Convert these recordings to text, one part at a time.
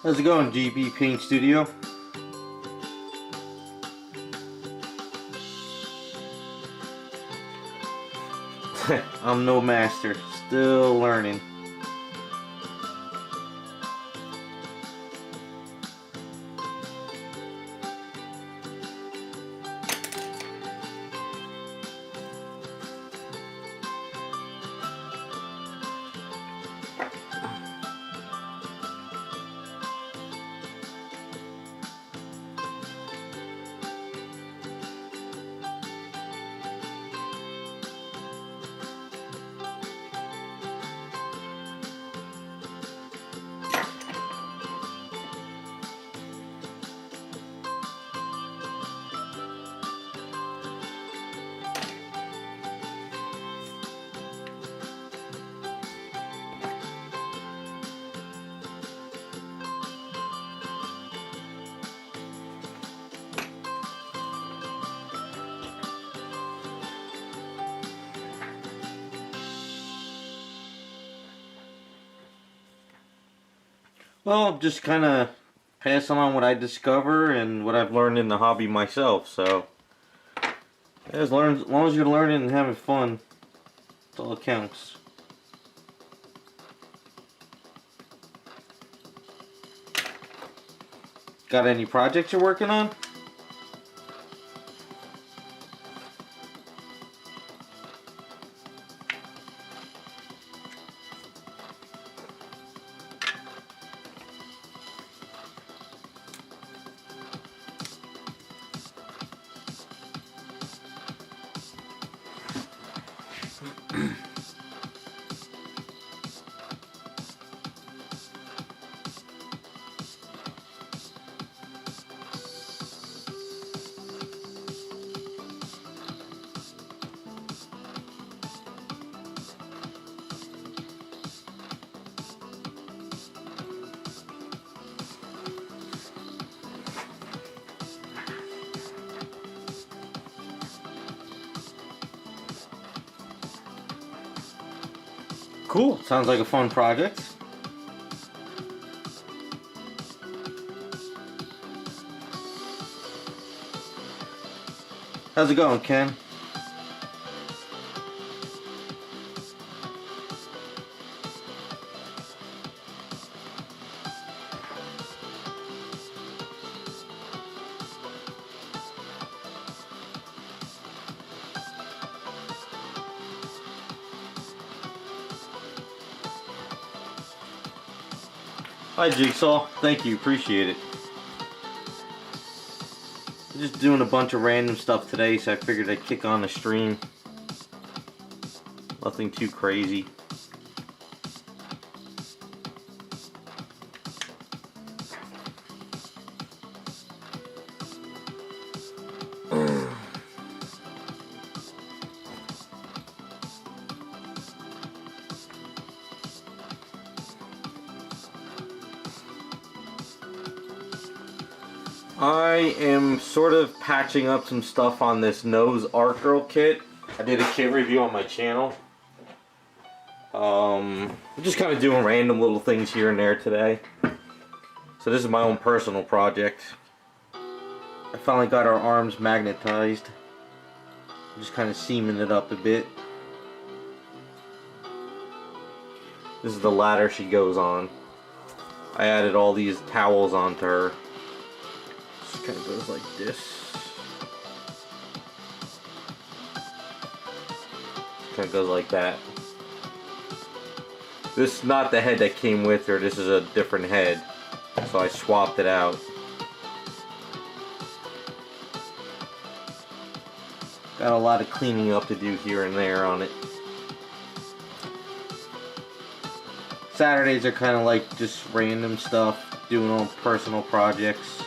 How's it going, GB Paint Studio? I'm no master, still learning. Well, just kind of passing on what I discover and what I've learned in the hobby myself. So, as long as you're learning and having fun, that's all that counts. Got any projects you're working on? Cool, sounds like a fun project. How's it going, Ken? Hi, Jigsaw. Thank you. Appreciate it. I'm just doing a bunch of random stuff today, so I figured I'd kick on the stream. Nothing too crazy. I am sort of patching up some stuff on this nose art girl kit. I did a kit review on my channel. I'm just kind of doing random little things here and there today. So this is my own personal project. I finally got our arms magnetized. I'm just kind of seaming it up a bit. This is the ladder she goes on. I added all these towels onto her. Just kind of goes like this. Kind of goes like that. This is not the head that came with her, this is a different head. So I swapped it out. Got a lot of cleaning up to do here and there on it. Saturdays are kind of like just random stuff, doing all personal projects.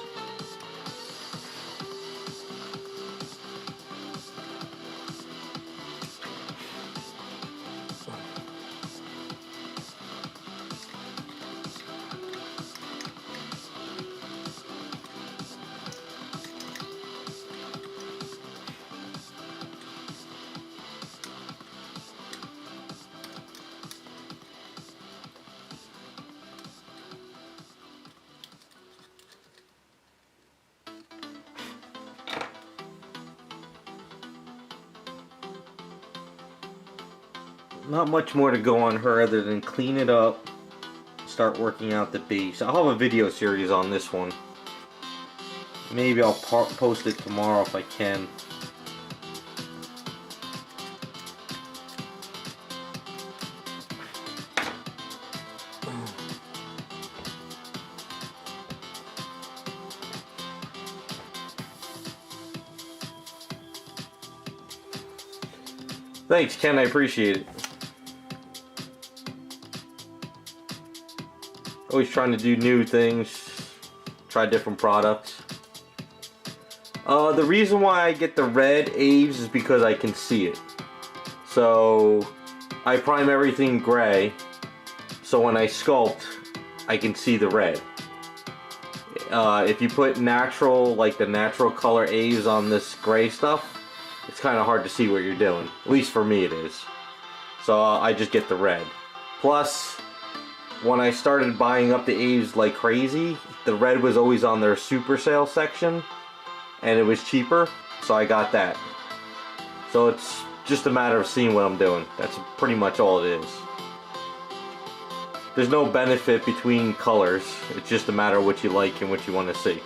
not much more to go on her other than clean it up, start working out the base. I'll have a video series on this one. Maybe I'll post it tomorrow if I can. Thanks, Ken, I appreciate it. Always trying to do new things, try different products. The reason why I get the red Aves is because I can see it. So I prime everything gray, so when I sculpt, I can see the red. If you put natural, like the natural color Aves on this gray stuff, it's kind of hard to see what you're doing. At least for me it is. So I just get the red. Plus, when I started buying up the Aves like crazy, the red was always on their super sale section, and it was cheaper, so I got that. So it's just a matter of seeing what I'm doing. That's pretty much all it is. There's no benefit between colors. It's just a matter of what you like and what you want to see.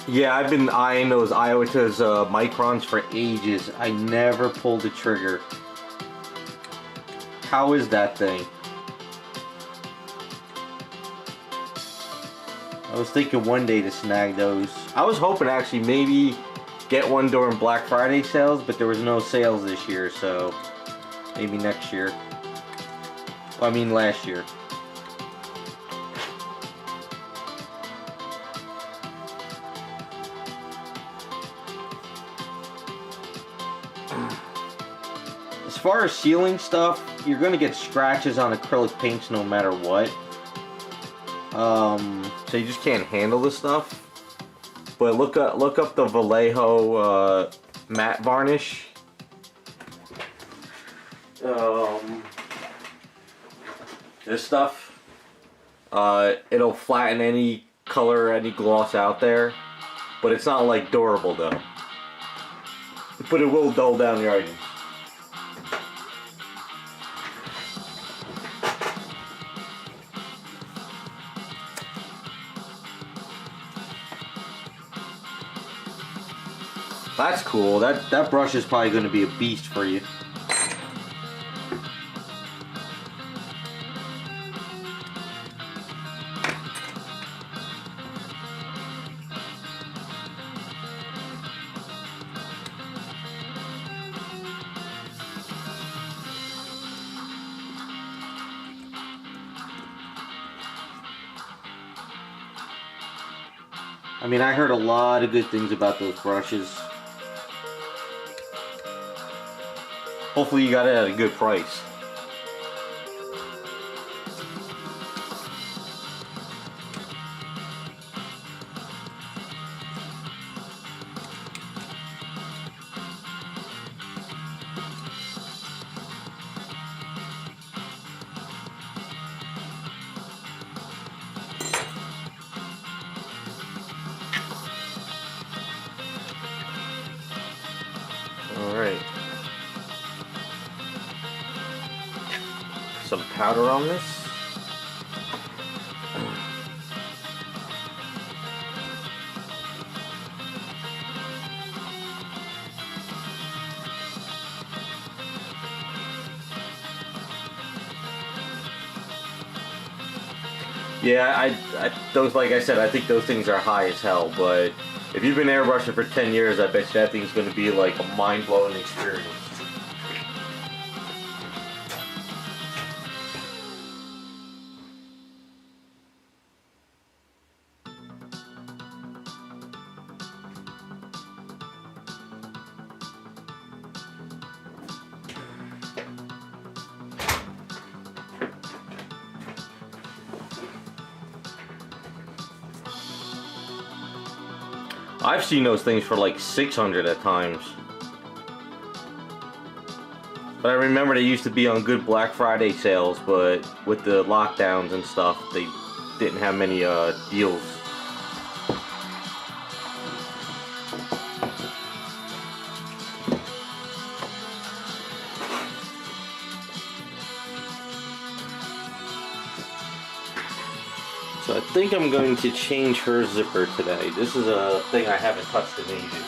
Yeah, I've been eyeing those Iwata's microns for ages. I never pulled the trigger. How is that thing? I was thinking one day to snag those. I was hoping actually maybe get one during Black Friday sales, but there was no sales this year, so maybe next year. Well, I mean last year. As far as sealing stuff, you're going to get scratches on acrylic paints no matter what. So you just can't handle this stuff. But look up the Vallejo matte varnish. This stuff. It'll flatten any color, any gloss out there. But it's not like durable though. But it will dull down your items. That's cool. That brush is probably going to be a beast for you. I mean, I heard a lot of good things about those brushes. Hopefully you got it at a good price. All right. Some powder on this. Yeah, those, like I said, I think those things are high as hell, but if you've been airbrushing for 10 years, I bet you that thing's going to be like a mind-blowing experience. I've seen those things for like 600 at times. But I remember they used to be on good Black Friday sales, but with the lockdowns and stuff, they didn't have many deals. So I think I'm going to change her zipper today. This is a thing I haven't touched in ages.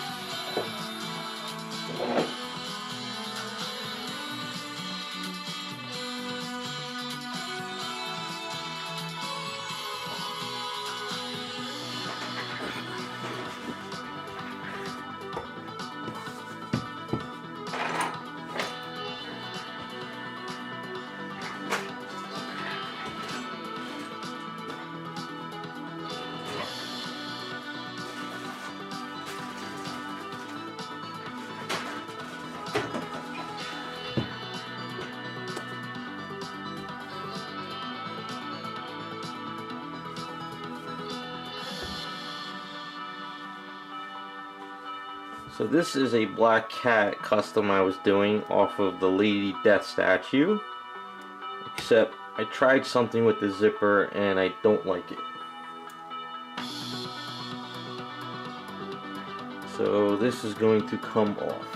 So this is a black cat custom I was doing off of the Lady Death statue. Except I tried something with the zipper and I don't like it. So this is going to come off.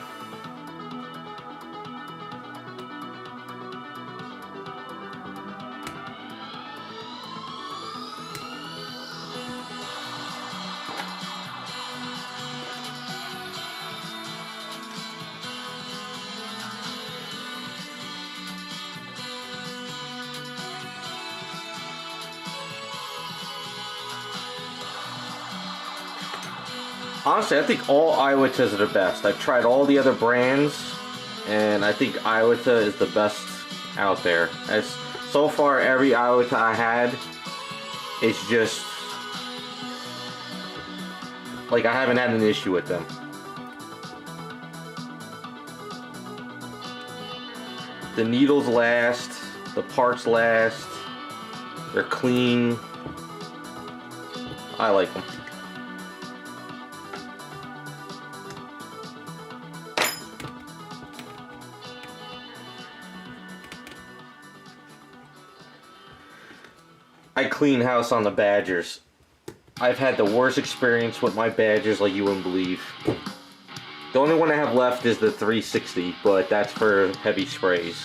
Honestly, I think all Iwatas are the best. I've tried all the other brands, and I think Iwata is the best out there. As so far, every Iwata I had, it's just like I haven't had an issue with them. The needles last, the parts last, they're clean. I like them. I clean house on the Badgers. I've had the worst experience with my Badgers like you wouldn't believe. The only one I have left is the 360, but that's for heavy sprays.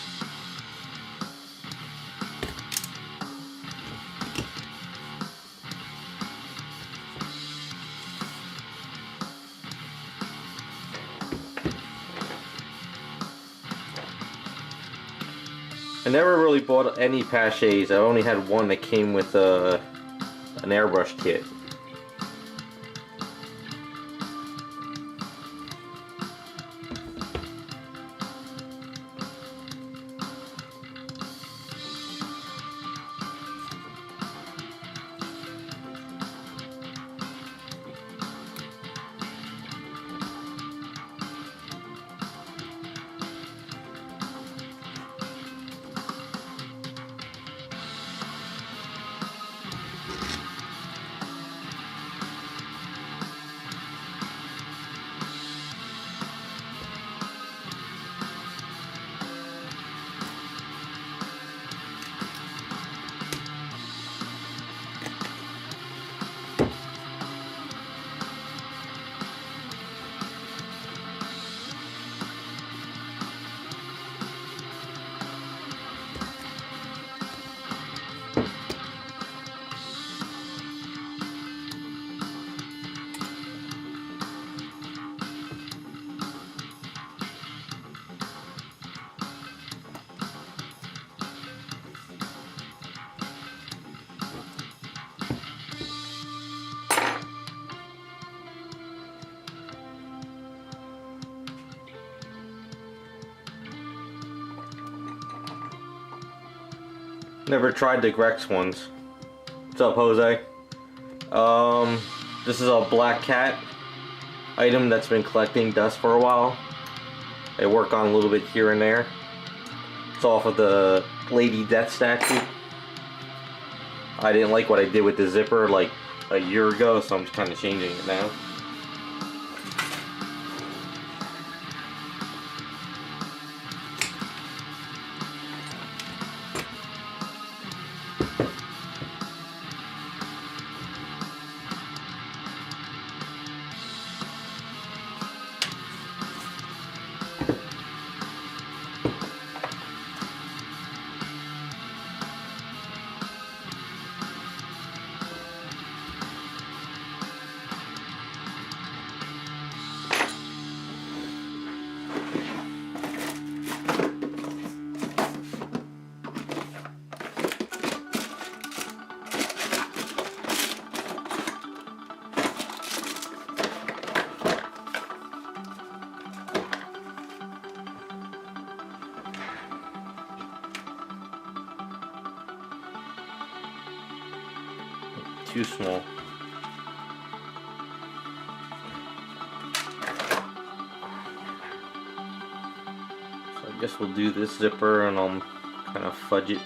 I never really bought any Paches. I only had one that came with an airbrush kit. Never tried the Grex ones. What's up, Jose? This is a black cat item that's been collecting dust for a while. I work on a little bit here and there. It's off of the Lady Death statue. I didn't like what I did with the zipper like a year ago, so I'm just kind of changing it now. too small. So I guess we'll do this zipper and I'll kind of fudge it.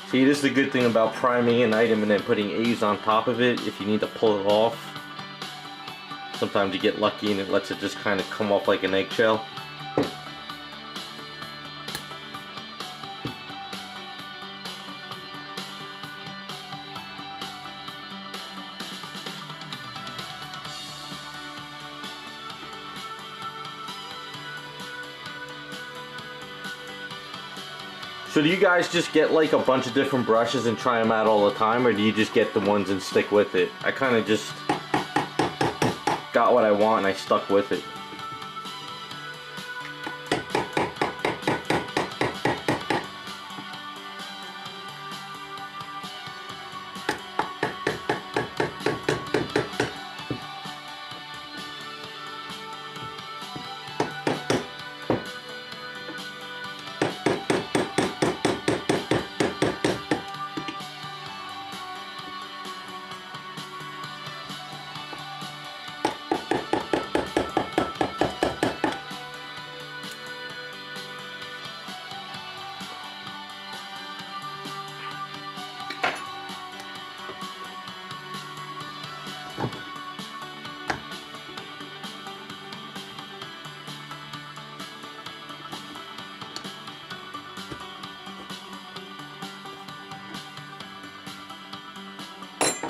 See, this is the good thing about priming an item and then putting Aves on top of it. If you need to pull it off, sometimes you get lucky and it lets it just kind of come off like an eggshell. So do you guys just get like a bunch of different brushes and try them out all the time, or do you just get the ones and stick with it? I kind of just got what I want and I stuck with it.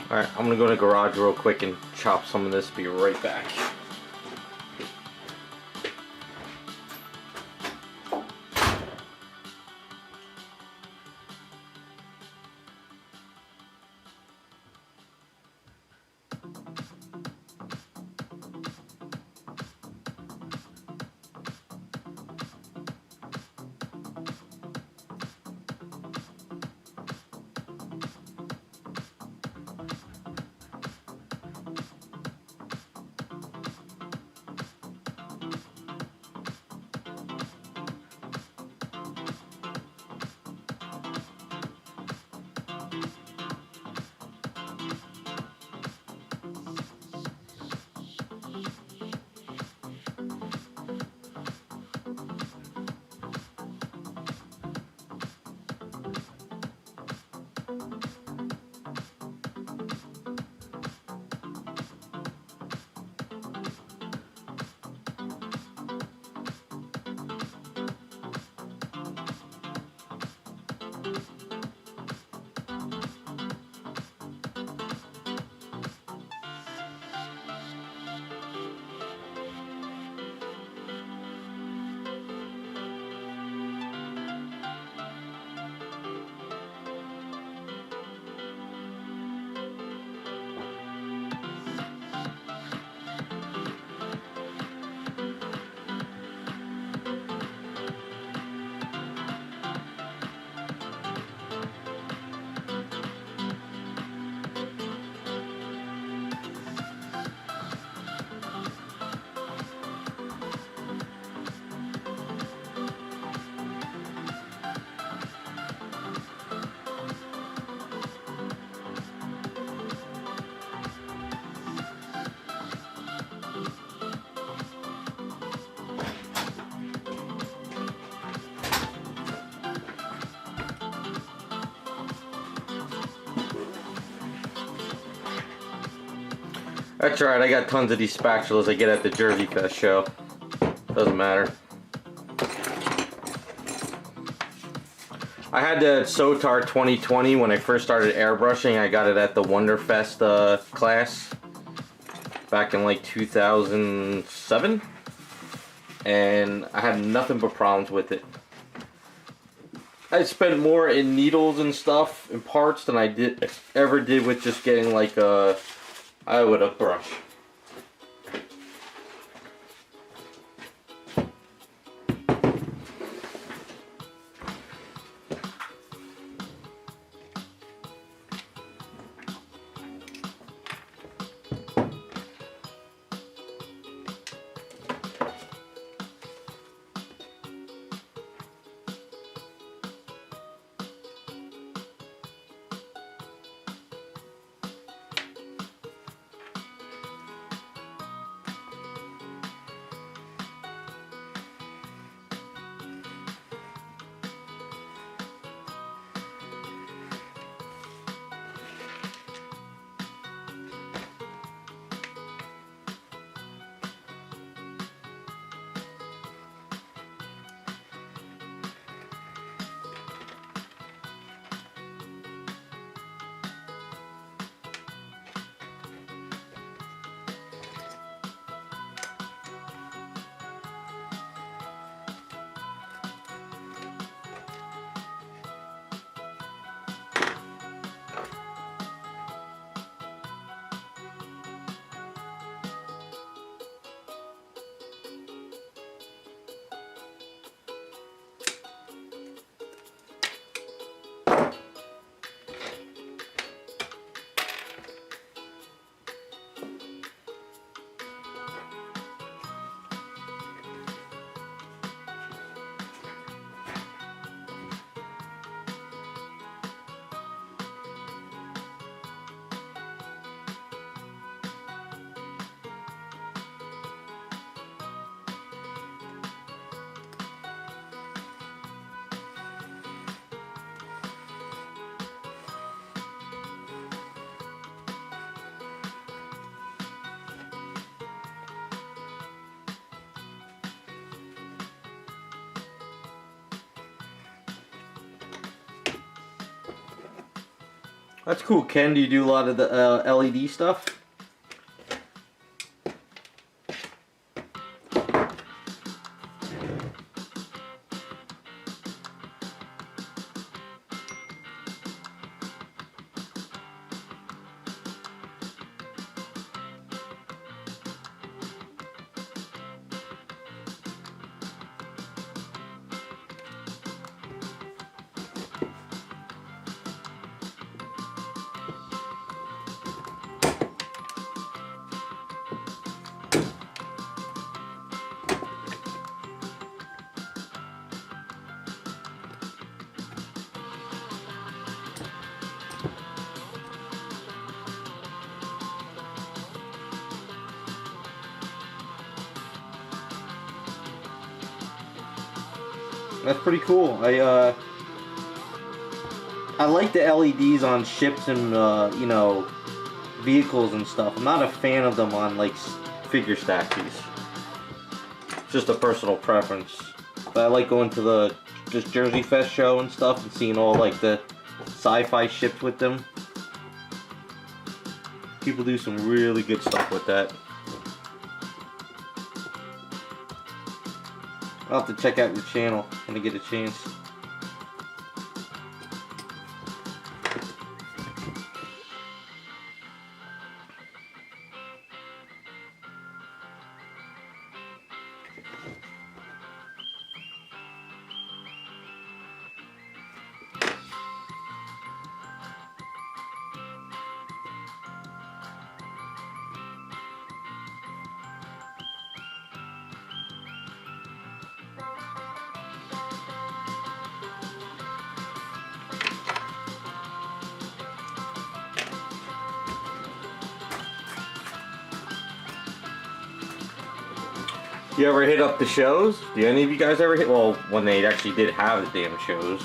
Alright, I'm gonna go to the garage real quick and chop some of this. Be right back. That's right, I got tons of these spatulas I get at the Jersey Fest show. Doesn't matter. I had the Sotar 2020 when I first started airbrushing. I got it at the Wonderfest class back in like 2007. And I had nothing but problems with it. I spent more in needles and stuff and parts than I ever did with just getting like a brush. That's cool, Ken. Do you do a lot of the LED stuff? That's pretty cool. I like the LEDs on ships and you know, vehicles and stuff. I'm not a fan of them on like figure statues. It's just a personal preference. But I like going to the just Jersey Fest show and stuff and seeing all like the sci-fi ships with them. People do some really good stuff with that. I'll have to check out your channel when I get a chance. You ever hit up the shows? Do any of you guys ever hit? Well, when they actually did have the damn shows.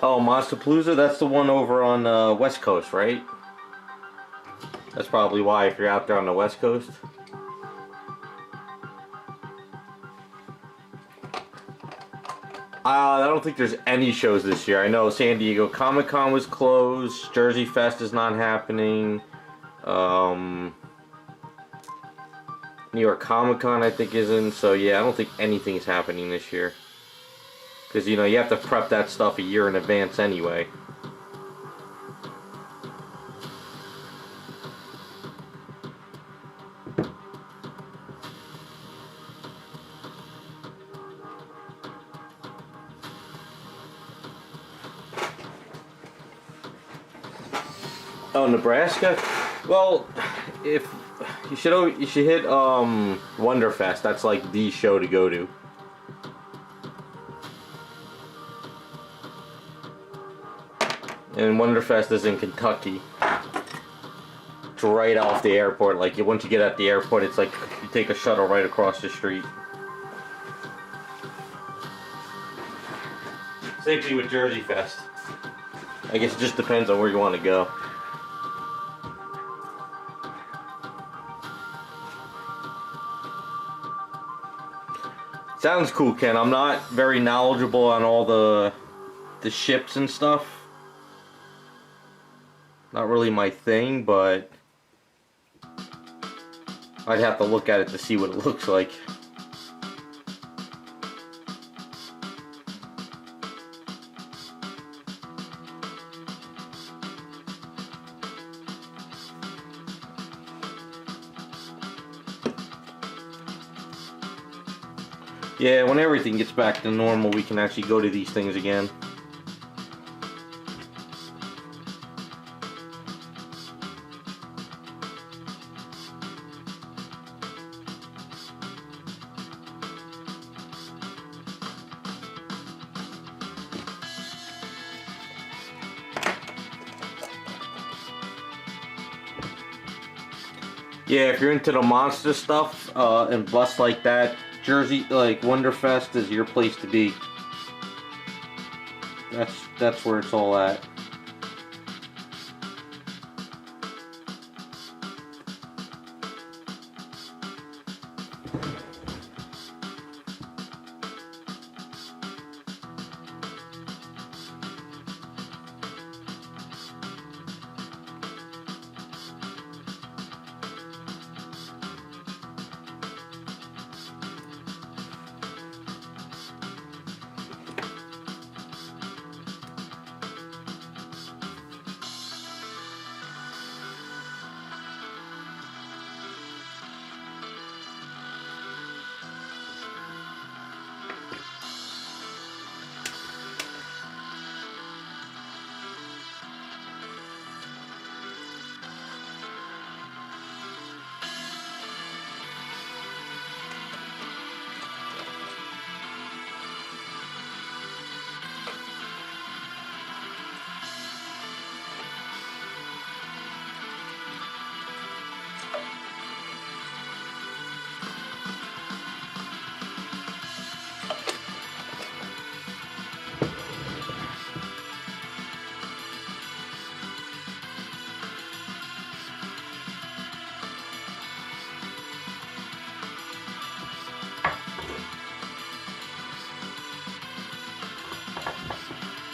Oh, Monsterpalooza, that's the one over on West Coast, right? That's probably why, if you're out there on the West Coast. I don't think there's any shows this year. I know San Diego Comic-Con was closed, Jersey Fest is not happening, New York Comic-Con I think isn't, so yeah, I don't think anything is happening this year. Because, you know, you have to prep that stuff a year in advance anyway. Oh, Nebraska? Well, if you should hit Wonderfest. That's like the show to go to. And Wonderfest is in Kentucky. It's right off the airport. Like once you get at the airport, it's like you take a shuttle right across the street. Same thing with Jersey Fest. I guess it just depends on where you want to go. Sounds cool, Ken. I'm not very knowledgeable on all the ships and stuff. Not really my thing, but I'd have to look at it to see what it looks like. Yeah, when everything gets back to normal, we can actually go to these things again. Yeah, if you're into the monster stuff and busts like that, Jersey, like Wonderfest is your place to be. That's where it's all at.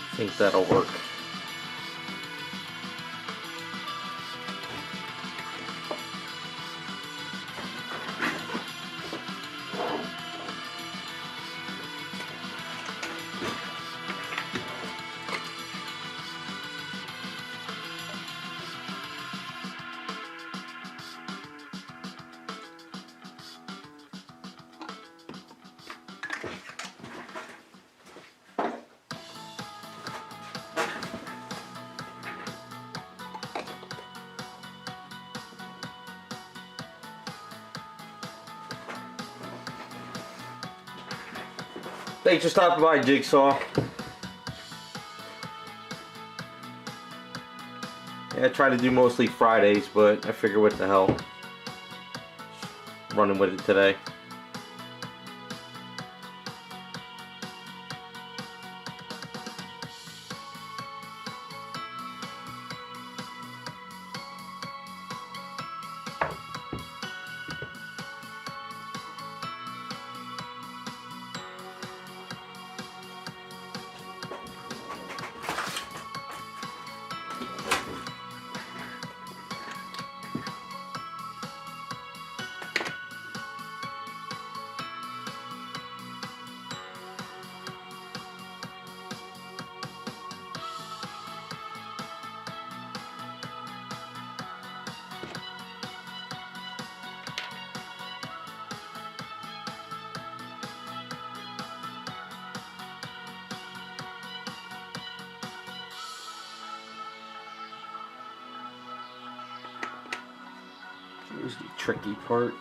I think that'll work. Thanks for stopping by, Jigsaw. Yeah, I try to do mostly Fridays, but I figure what the hell. Just running with it today. Here's the tricky part.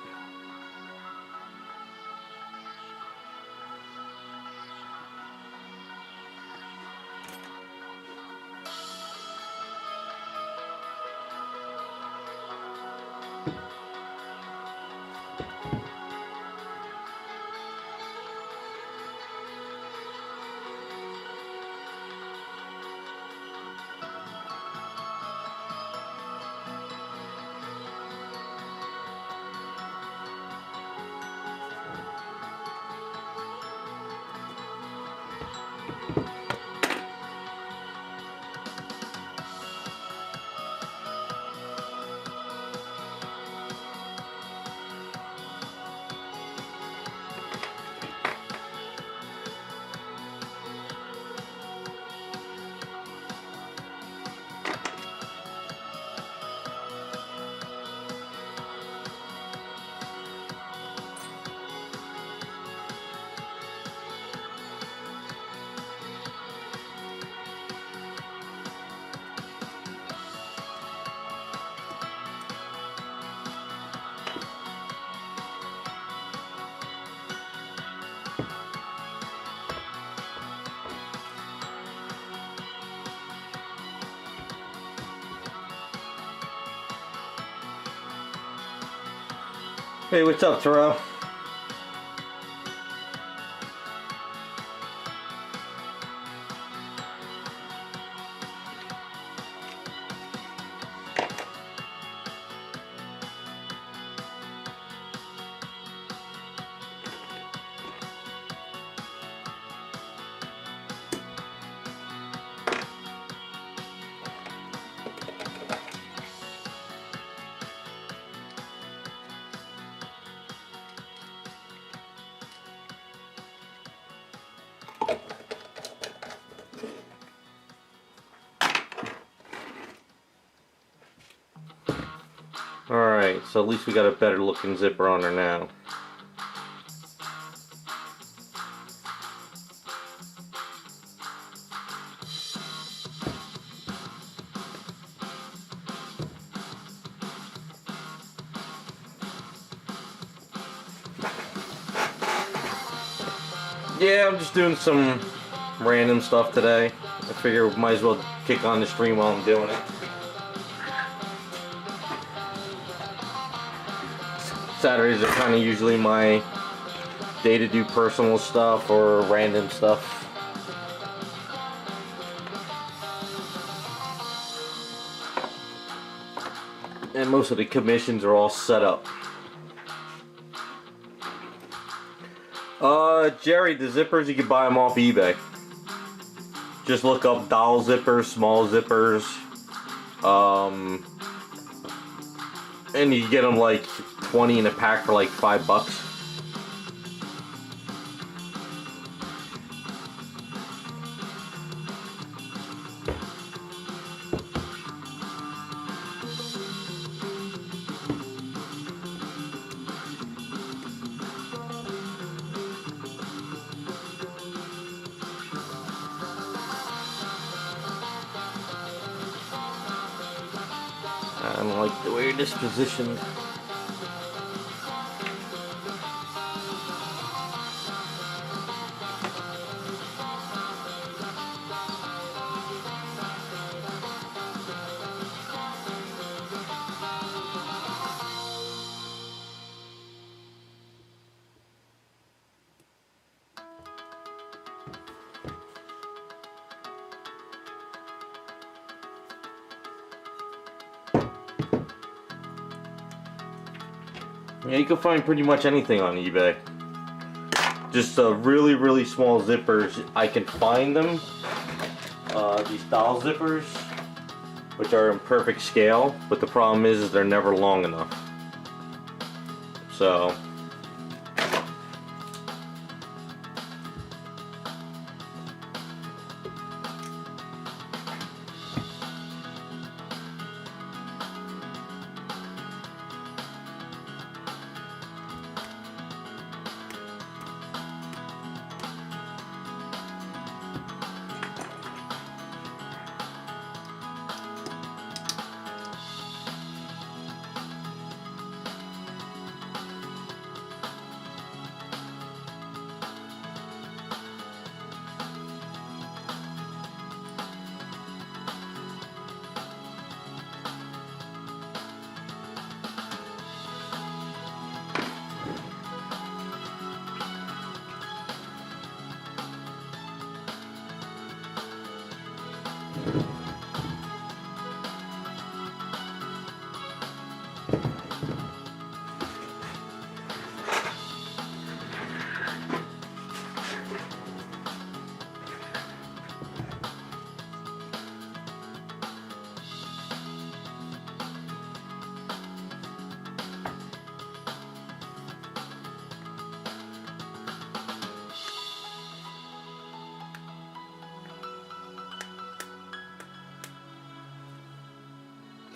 Hey, what's up, Terrell? Alright, so at least we got a better looking zipper on her now. Yeah, I'm just doing some random stuff today. I figure might as well kick on the stream while I'm doing it. Saturdays are kind of usually my day to do personal stuff or random stuff. And most of the commissions are all set up. Jerry, the zippers, you can buy them off eBay. Just look up doll zippers, small zippers. And you get them like 20 in a pack for like $5. I don't like the way this positioned. Yeah, you can find pretty much anything on eBay. Just really, really small zippers. I can find them. These doll zippers, which are in perfect scale, but the problem is they're never long enough. So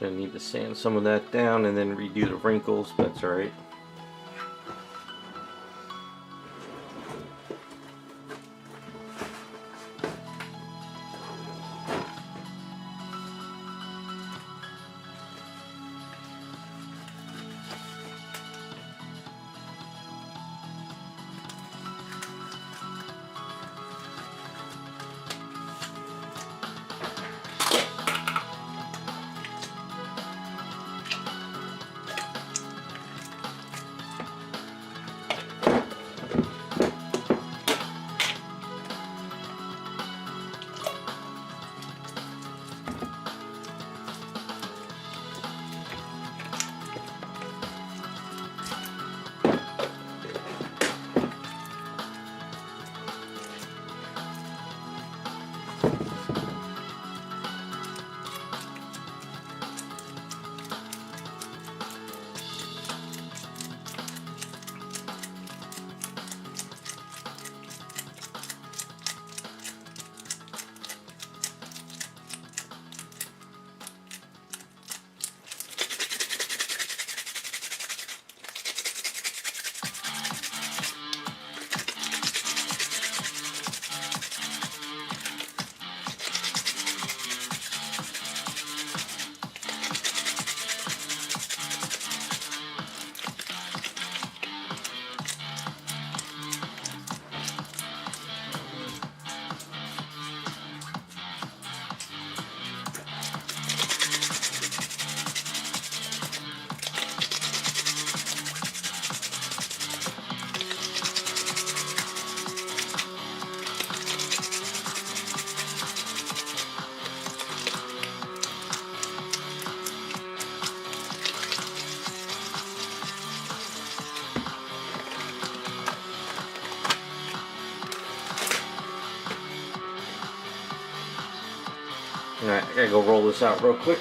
Gonna need to sand some of that down and then redo the wrinkles, but that's alright. Alright, I gotta go roll this out real quick.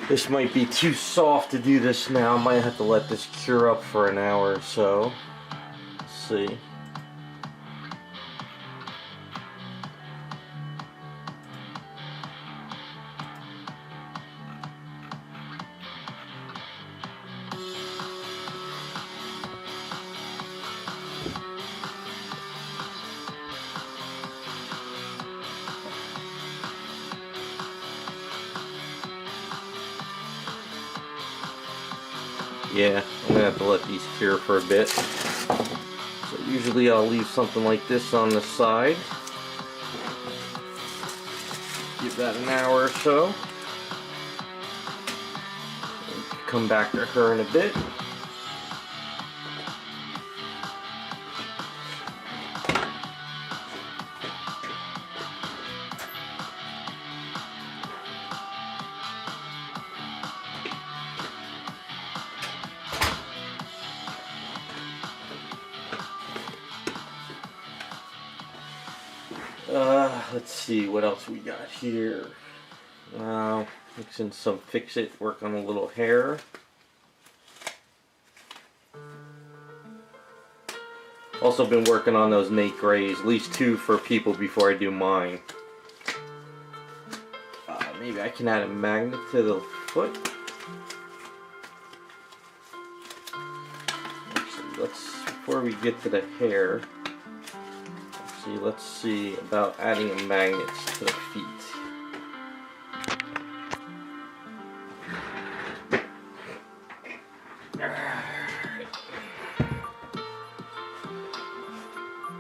This might be too soft to do this now. I might have to let this cure up for an hour or so. Let's see. Yeah, I'm gonna have to let these cure for a bit. So usually I'll leave something like this on the side. Give that an hour or so. Come back to her in a bit. Let's see what else we got here. Mixing some fix-it, work on a little hair. Also been working on those Nate Grays, at least 2 for people before I do mine. Maybe I can add a magnet to the foot. Actually, before we get to the hair, let's see about adding a magnet to the feet.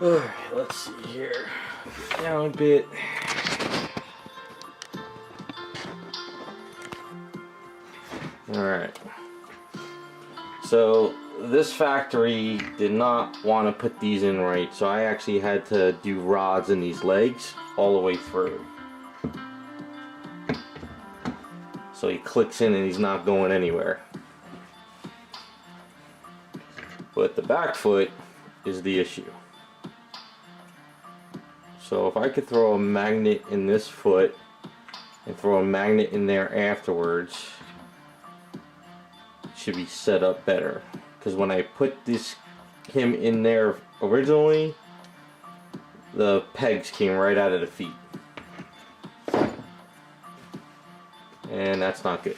Alright, let's see. see here. Down a bit. Alright. So this factory did not want to put these in right, so I actually had to do rods in these legs all the way through. So he clicks in and he's not going anywhere. But the back foot is the issue. So if I could throw a magnet in this foot and throw a magnet in there afterwards, it should be set up better. Because when I put him in there originally, the pegs came right out of the feet. And that's not good.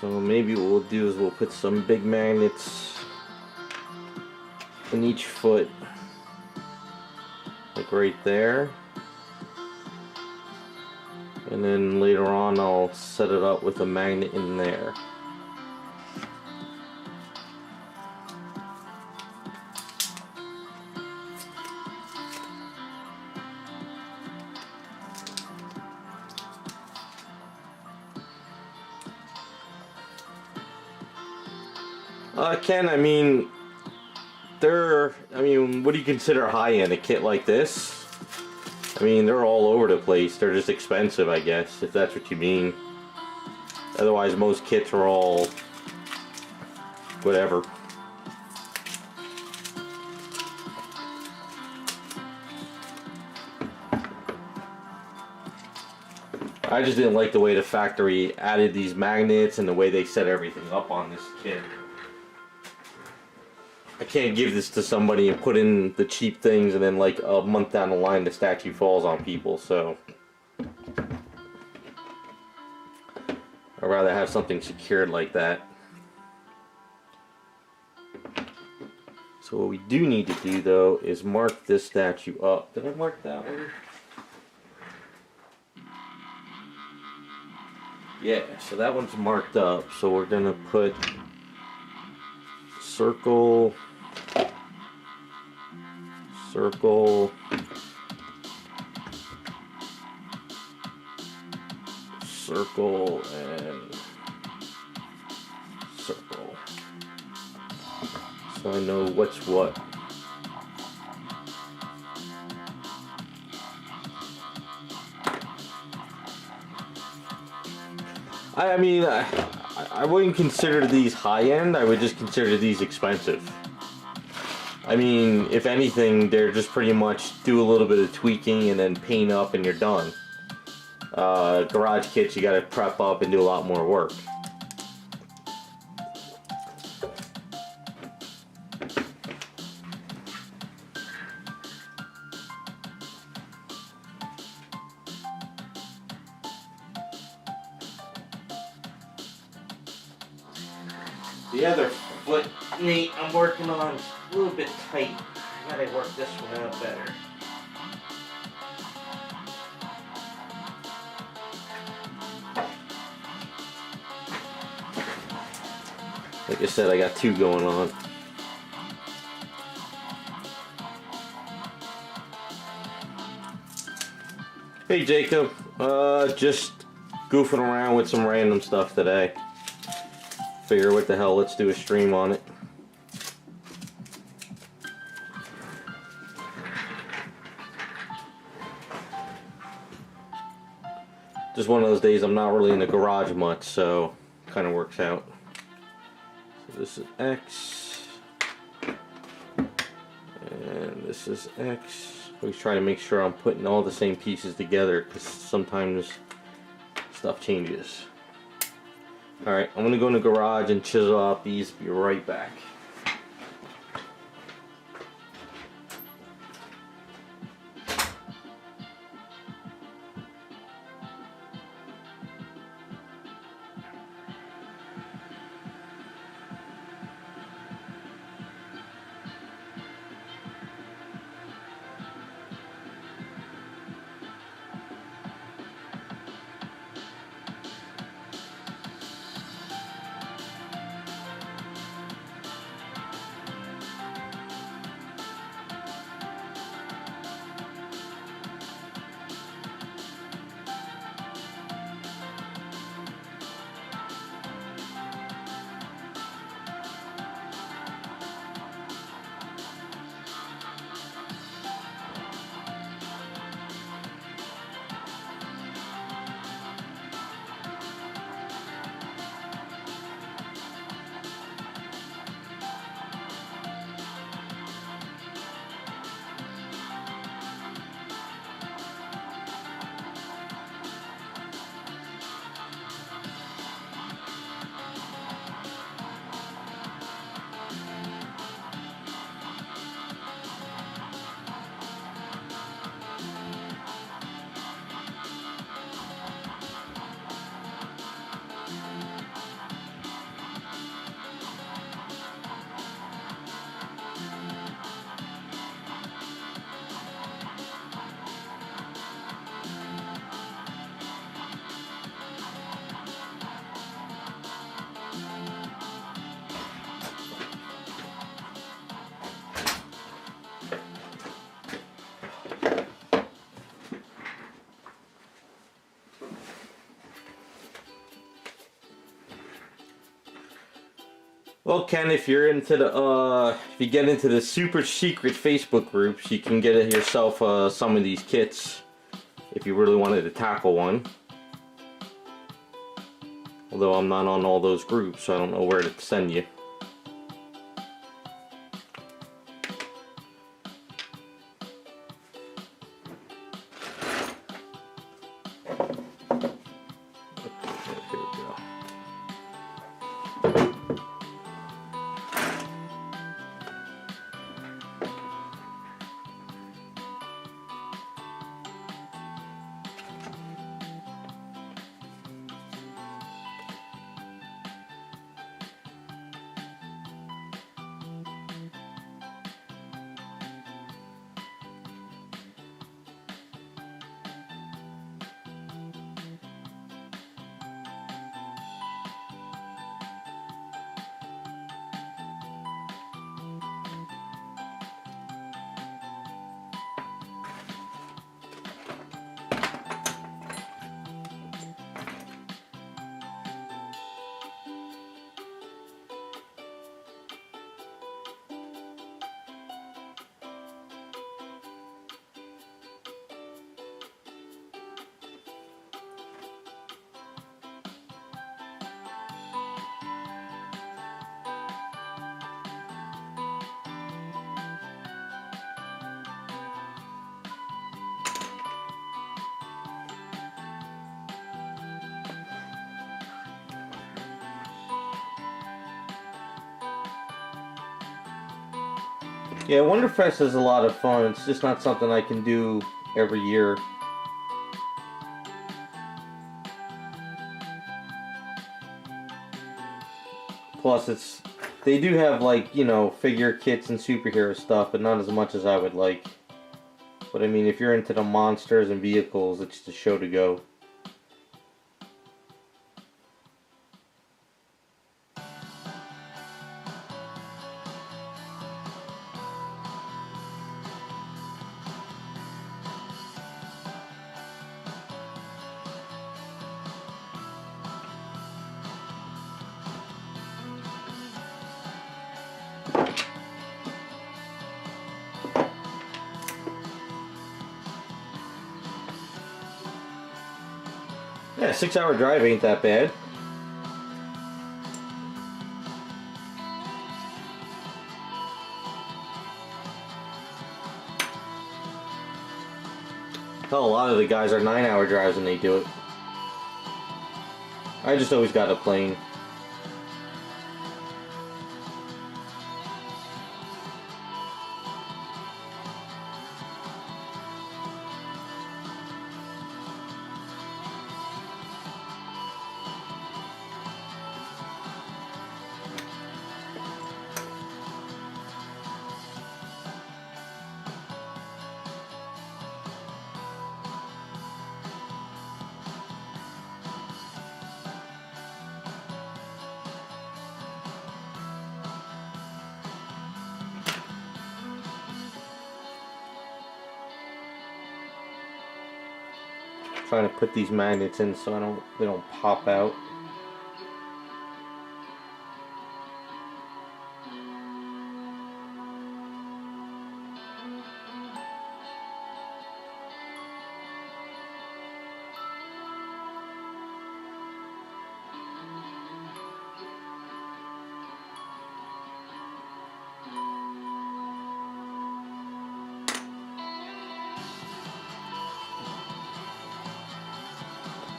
So maybe what we'll do is we'll put some big magnets in each foot, like right there, and then later on I'll set it up with a magnet in there. Ken, I mean, what do you consider high-end? A kit like this? I mean, they're all over the place. They're just expensive, I guess, if that's what you mean. Otherwise, most kits are all whatever. I just didn't like the way the factory added these magnets and the way they set everything up on this kit. I can't give this to somebody and put in the cheap things and then like a month down the line the statue falls on people, so I'd rather have something secured like that. So what we do need to do though is mark this statue up. Did I mark that one? Yeah, so that one's marked up, so we're gonna put circle, circle, circle, and circle. So I know what's what. I mean, I wouldn't consider these high-end, I would just consider these expensive. I mean, if anything, they're just pretty much do a little bit of tweaking and then paint up and you're done. Garage kits, you gotta prep up and do a lot more work. The other foot knee I'm working on is a little bit tight. I gotta work this one out better. Like I said, I got two going on. Hey Jacob, just goofing around with some random stuff today. Figure what the hell, let's do a stream on it. Just one of those days I'm not really in the garage much, so kind of works out. So this is X, and this is X. Always try to make sure I'm putting all the same pieces together because sometimes stuff changes. Alright, I'm going to go in the garage and chisel out these. Be right back. Well, Ken, if you're into the if you get into the super secret Facebook groups, you can get yourself some of these kits if you really wanted to tackle one. Although I'm not on all those groups, so I don't know where to send you. Yeah, Wonderfest is a lot of fun. It's just not something I can do every year. Plus, they do have, like, you know, figure kits and superhero stuff, but not as much as I would like. But I mean, if you're into the monsters and vehicles, it's the show to go. Yeah, 6-hour drive ain't that bad. Hell, a lot of the guys are 9-hour drives when they do it. I just always got a plane. Trying to put these magnets in so they don't pop out.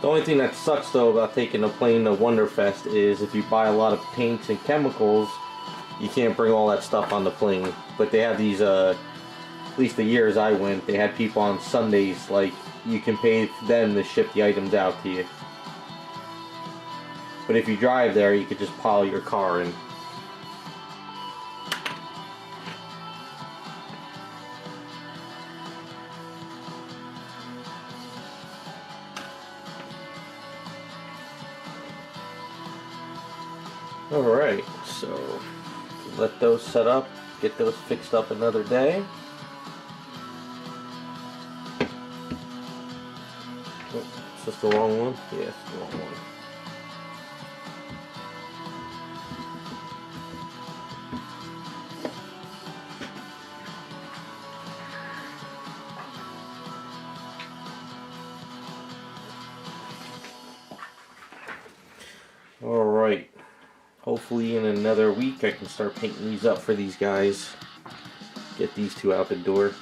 The only thing that sucks though about taking a plane to Wonderfest is if you buy a lot of paints and chemicals, you can't bring all that stuff on the plane. But they have these, at least the years I went, they had people on Sundays, like, you can pay them to ship the items out to you. But if you drive there, you could just pile your car in. Alright, so let those set up, get those fixed up another day. Oh, is this the wrong one? Yeah, it's the wrong one. Alright, hopefully in another week I can start painting these up for these guys. Get these two out the door.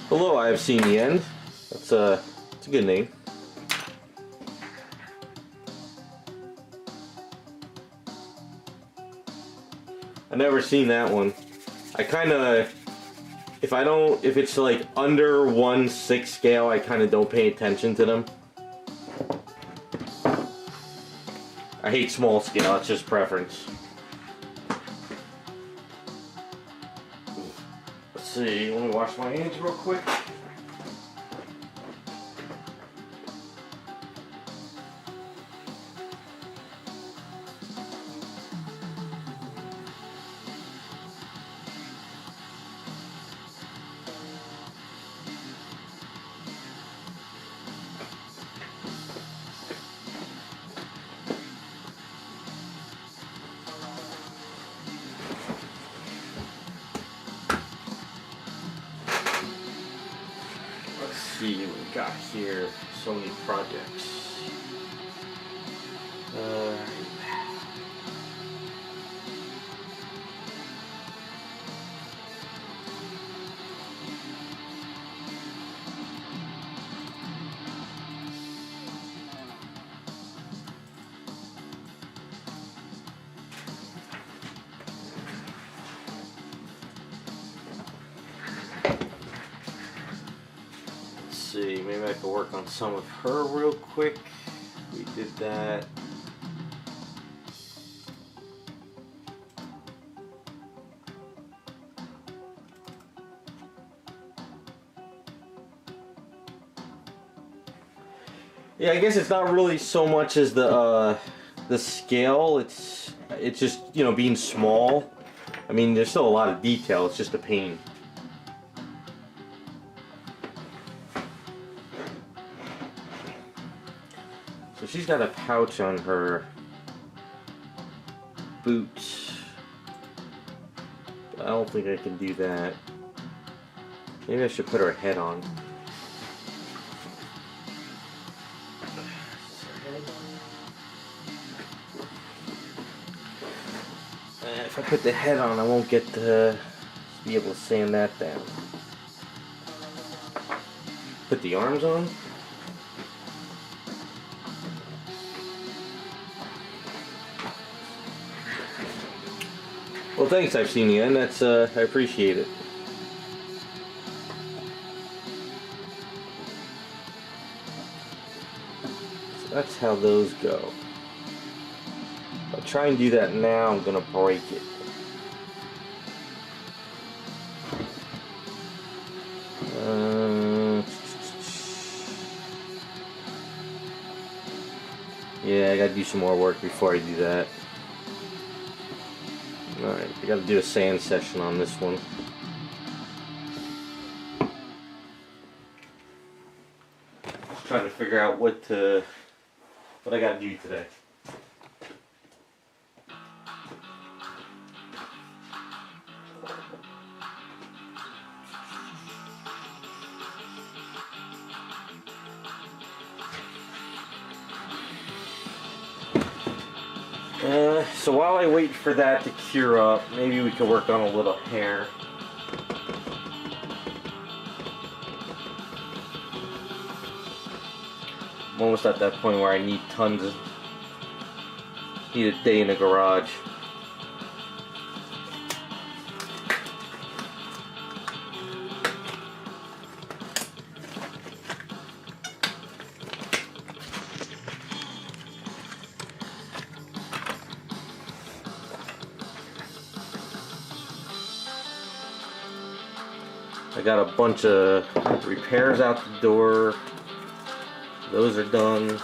Hello, I have seen the end. That's a good name. I've never seen that one. I kind of, if it's like under 1/6 scale, I kind of don't pay attention to them. I hate small scale, it's just preference. Let's see, let me wash my hands real quick. See what we got here. So many projects. See, maybe I could work on some of her real quick. We did that. Yeah, I guess it's not really so much as the scale. It's just, you know, being small. I mean, there's still a lot of detail. It's just a pain. So she's got a pouch on her boots. But I don't think I can do that. Maybe I should put her head on. If I put the head on, I won't get to be able to sand that down. Put the arms on. Well, thanks, I've seen the end. That's, I appreciate it. So that's how those go. If I try and do that now, I'm gonna break it. Yeah, I gotta do some more work before I do that. Alright, I gotta do a sand session on this one. Just trying to figure out what I gotta do today. So while I wait for that to cure up, maybe we could work on a little hair. I'm almost at that point where I need need a day in the garage. I got a bunch of repairs out the door. Those are done.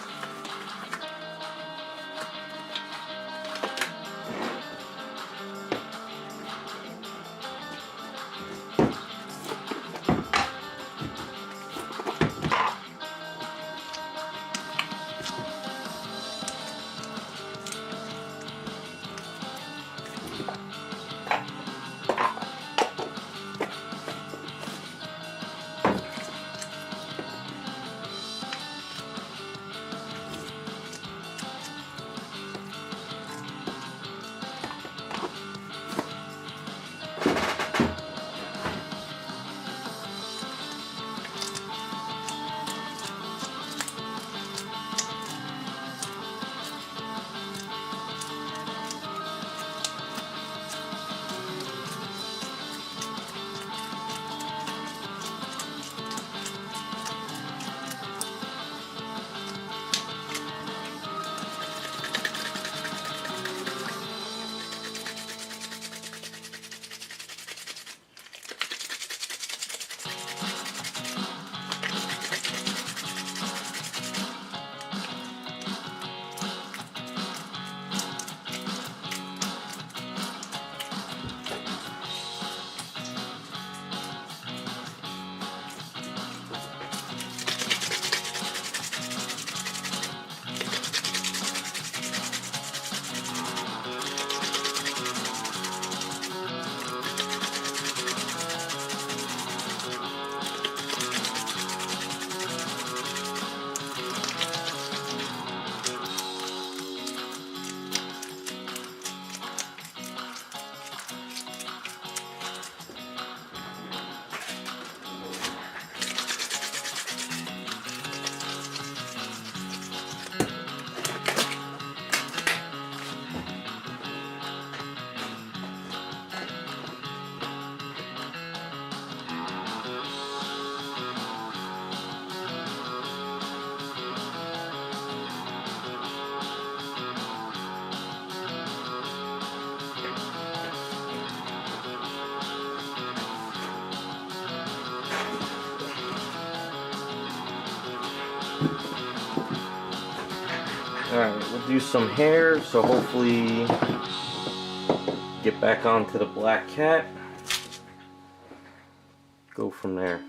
do some hair, so hopefully get back onto the black cat. Go from there.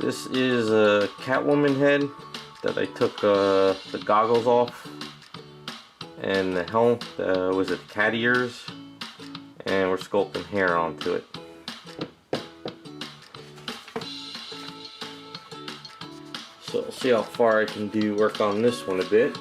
This is a Catwoman head that I took the goggles off and the helm, was it cat ears, and we're sculpting hair onto it. So I'll see how far I can work on this one a bit.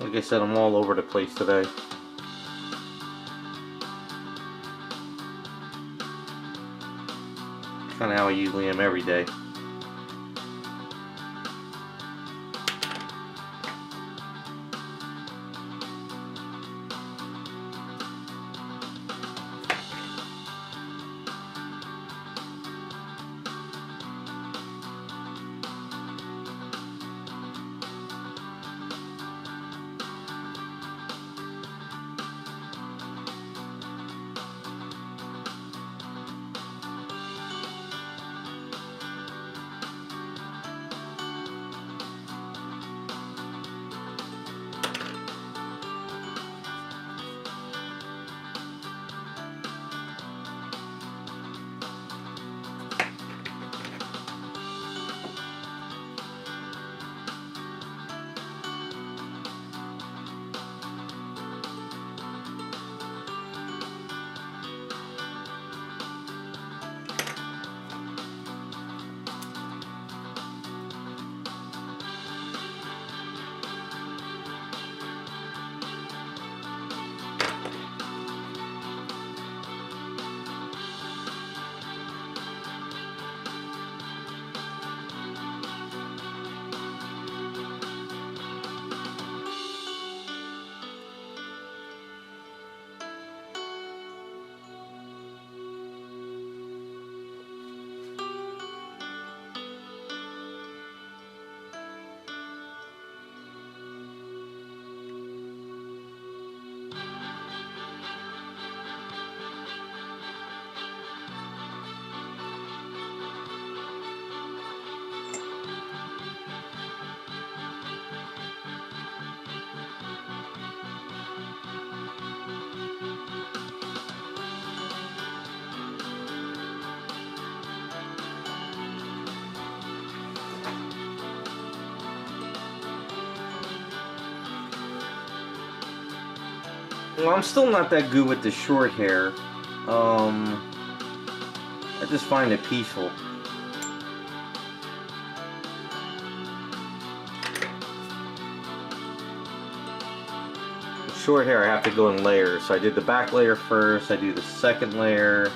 Like I said, I'm all over the place today. Kind of how I usually am every day. Well, I'm still not that good with the short hair. I just find it peaceful. short hair, I have to go in layers. So I did the back layer first, I do the second layer,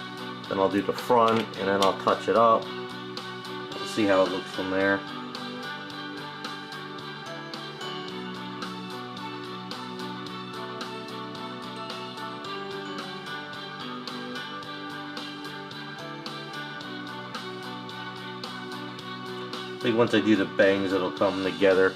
then I'll do the front, and then I'll touch it up. We'll see how it looks from there. I think once I do the bangs, it'll come together.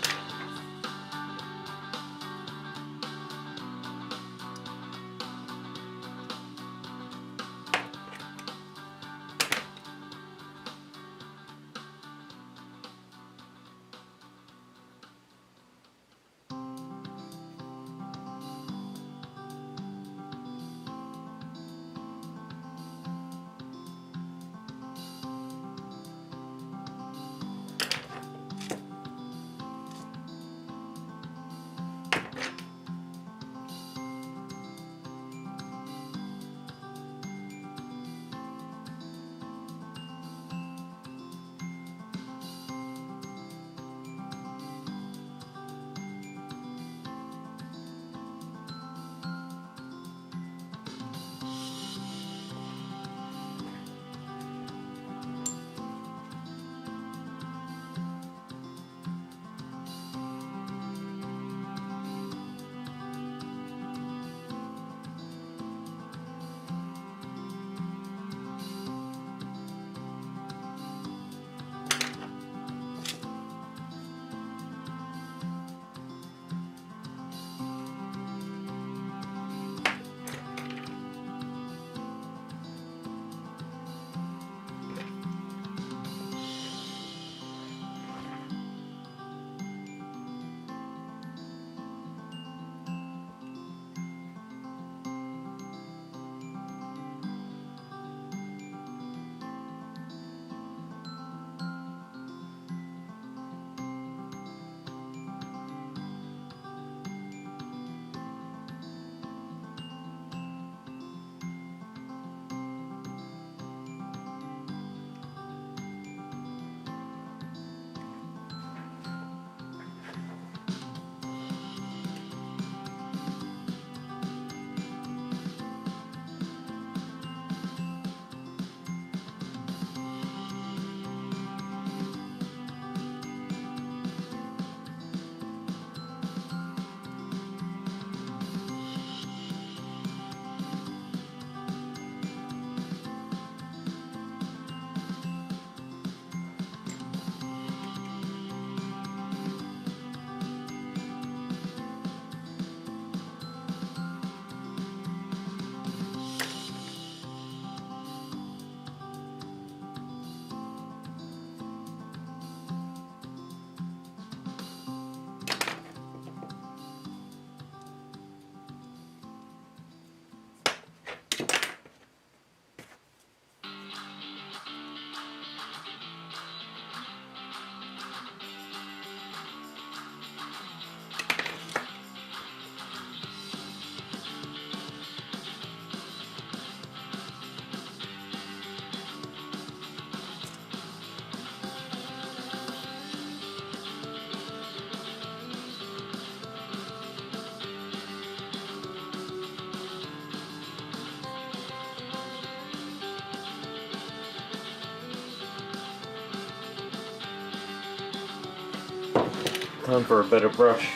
Time for a better brush.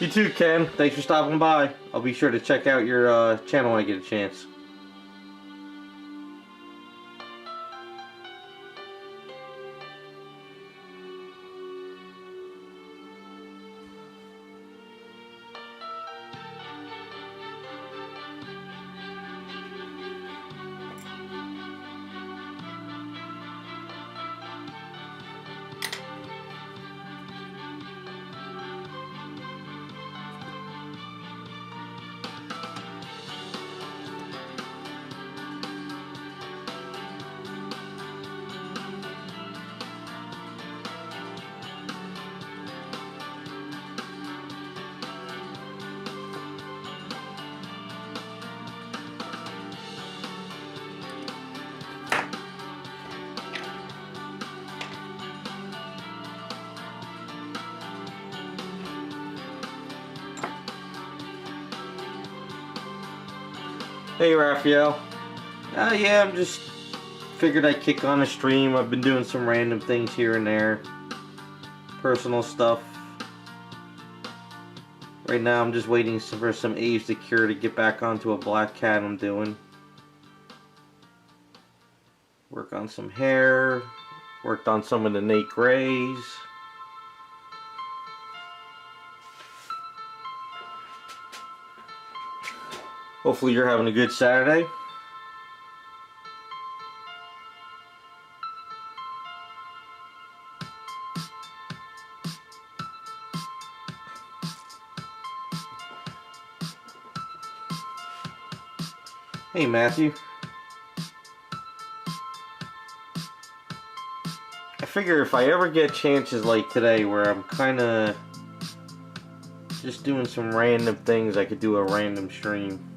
You too, Ken. Thanks for stopping by. I'll be sure to check out your channel when I get a chance. Hey Raphael. Yeah, I'm just figured I'd kick on a stream. I've been doing some random things here and there. Personal stuff. Right now I'm just waiting for some Aves to cure to get back onto a black cat I'm doing. Work on some hair. Worked on some of the Nate Grays. Hopefully you're having a good Saturday. Hey Matthew. I figure if I ever get chances like today where I'm kinda just doing some random things, I could do a random stream.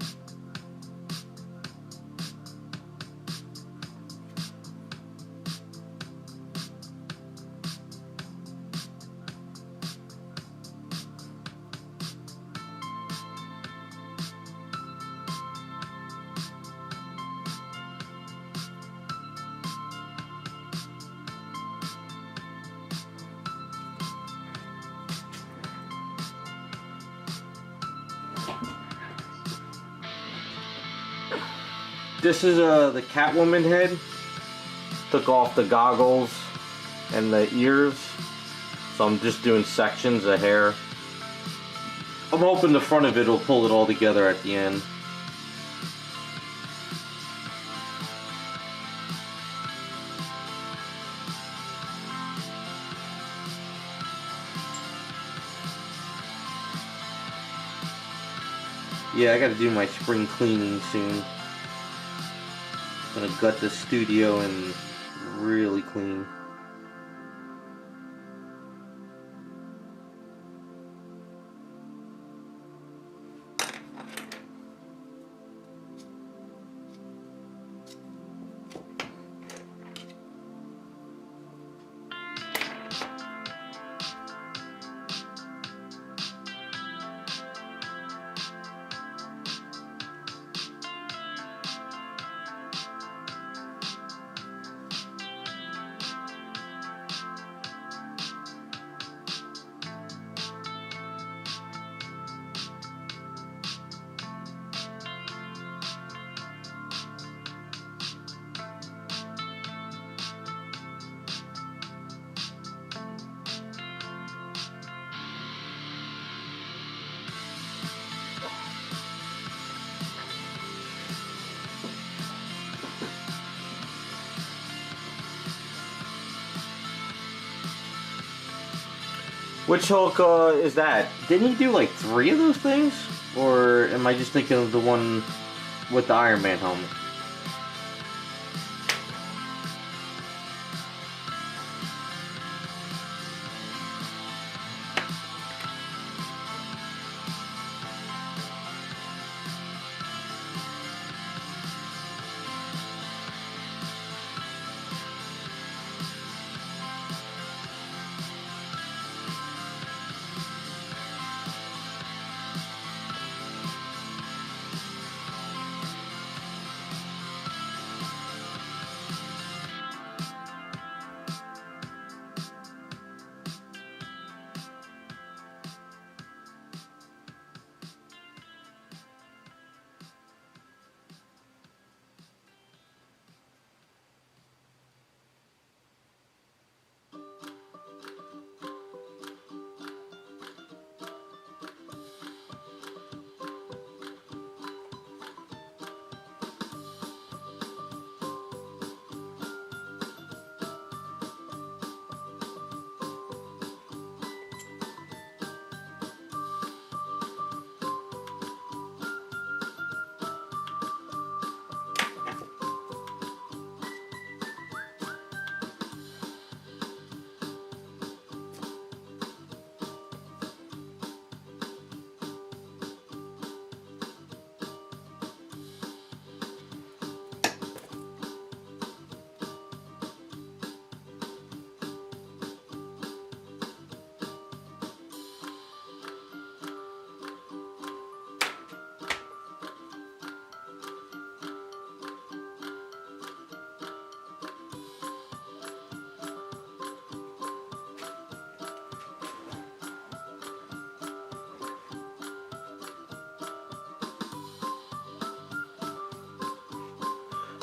This is the Catwoman head. Took off the goggles and the ears, so I'm just doing sections of hair. I'm hoping the front of it will pull it all together at the end. Yeah, I gotta do my spring cleaning soon. Gonna gut the studio and really clean. Which Hulk is that? Didn't he do like 3 of those things? Or am I just thinking of the one with the Iron Man helmet?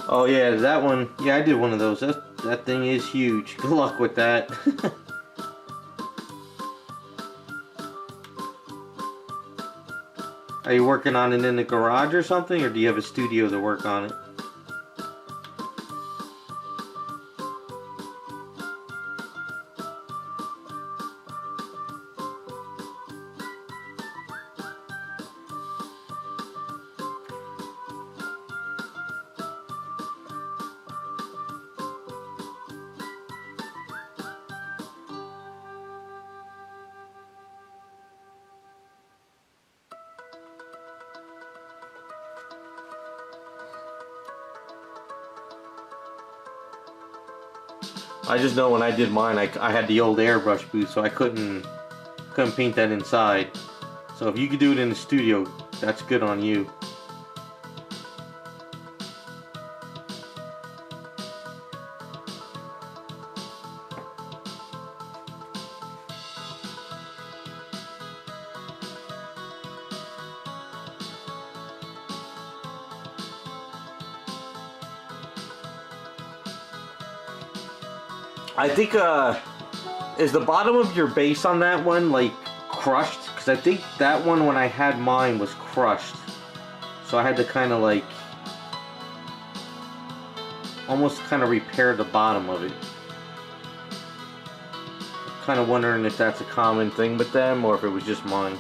Oh yeah, that one. Yeah, I did one of those. That thing is huge. Good luck with that. Are you working on it in the garage or something, or do you have a studio to work on it? I just know when I did mine, I had the old airbrush booth, so I couldn't paint that inside. So if you could do it in the studio, that's good on you. I think, is the bottom of your base on that one, like, crushed? Because I think that one, when I had mine, was crushed. So I had to kind of, like, almost kind of repair the bottom of it. Kind of wondering if that's a common thing with them, or if it was just mine.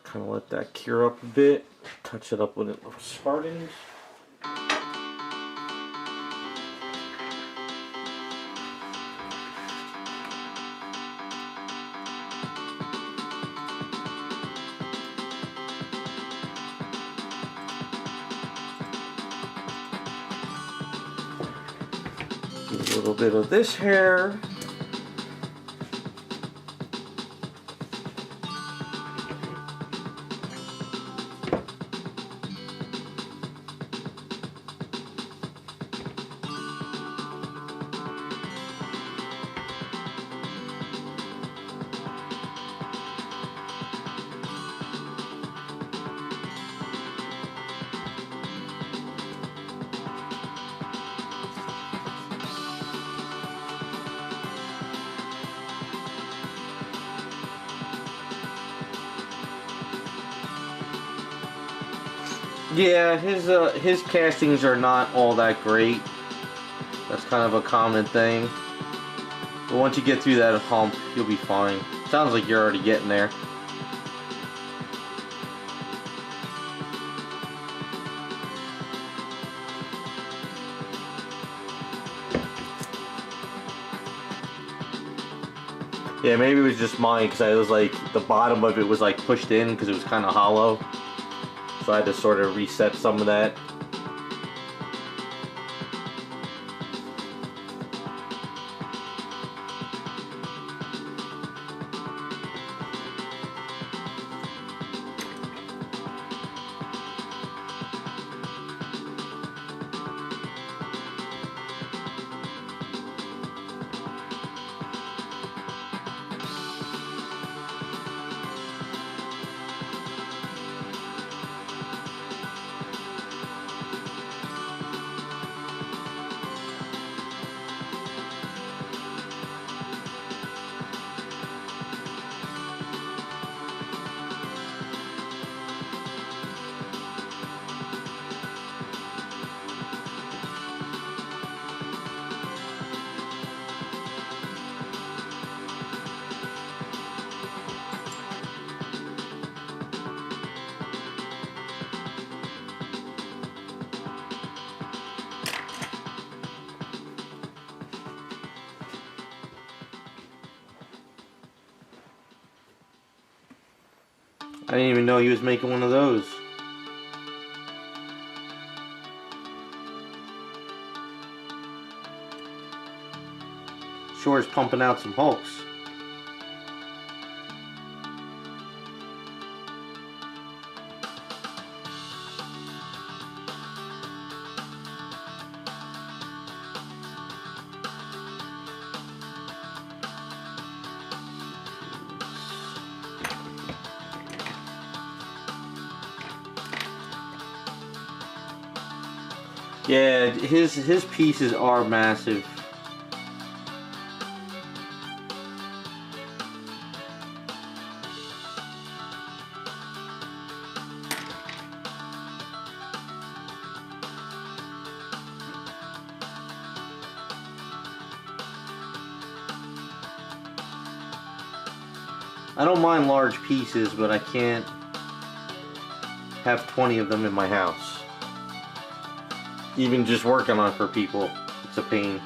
Kind of let that cure up a bit. Touch it up with a little Spartans. A little bit of this hair. Yeah, his castings are not all that great. That's kind of a common thing. But once you get through that hump, you'll be fine. Sounds like you're already getting there. Yeah, maybe it was just mine because I was like, the bottom of it was like pushed in because it was kind of hollow. So I had to sort of reset some of that. I didn't even know he was making one of those. Sure is pumping out some hulks. Yeah, his pieces are massive. I don't mind large pieces, but I can't have 20 of them in my house. Even just working on it for people, it's a pain.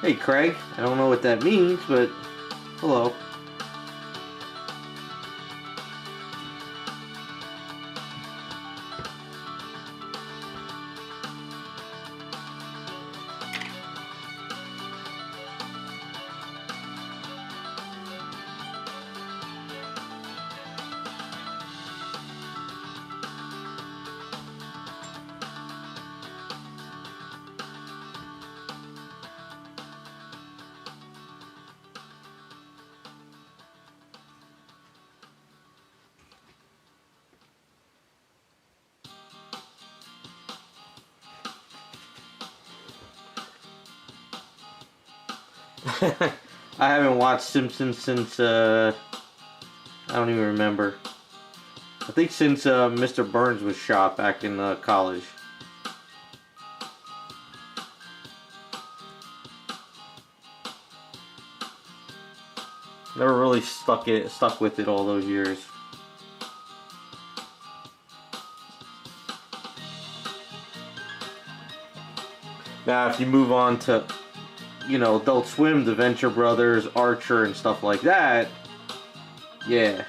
Hey Craig, I don't know what that means, but hello. I haven't watched Simpsons since, I don't even remember. I think since Mr. Burns was shot back in college. Never really stuck with it all those years. Now if you move on to, you know, Adult Swim, The Venture Brothers, Archer, and stuff like that, yeah.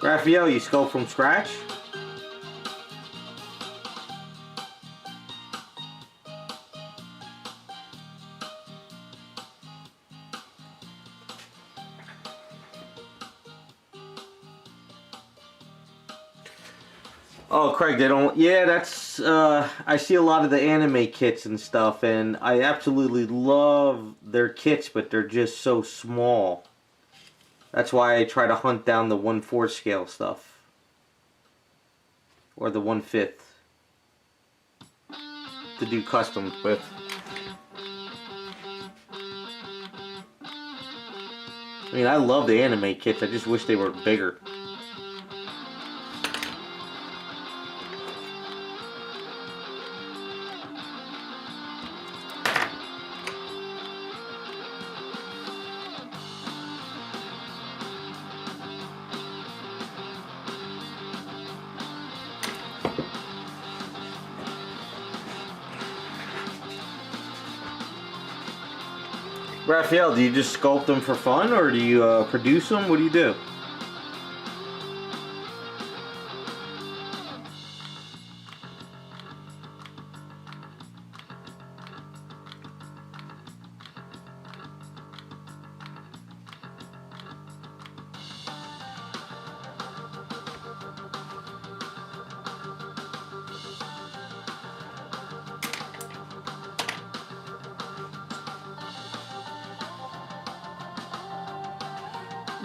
Raphael, you sculpt from scratch? Oh, Craig, they don't... Yeah, that's... I see a lot of the anime kits and stuff, and I absolutely love their kits, but they're just so small. That's why I try to hunt down the 1/4 scale stuff. Or the 1/5. To do customs with. I mean, I love the anime kits, I just wish they were bigger. Raphael, do you just sculpt them for fun, or do you produce them? What do you do?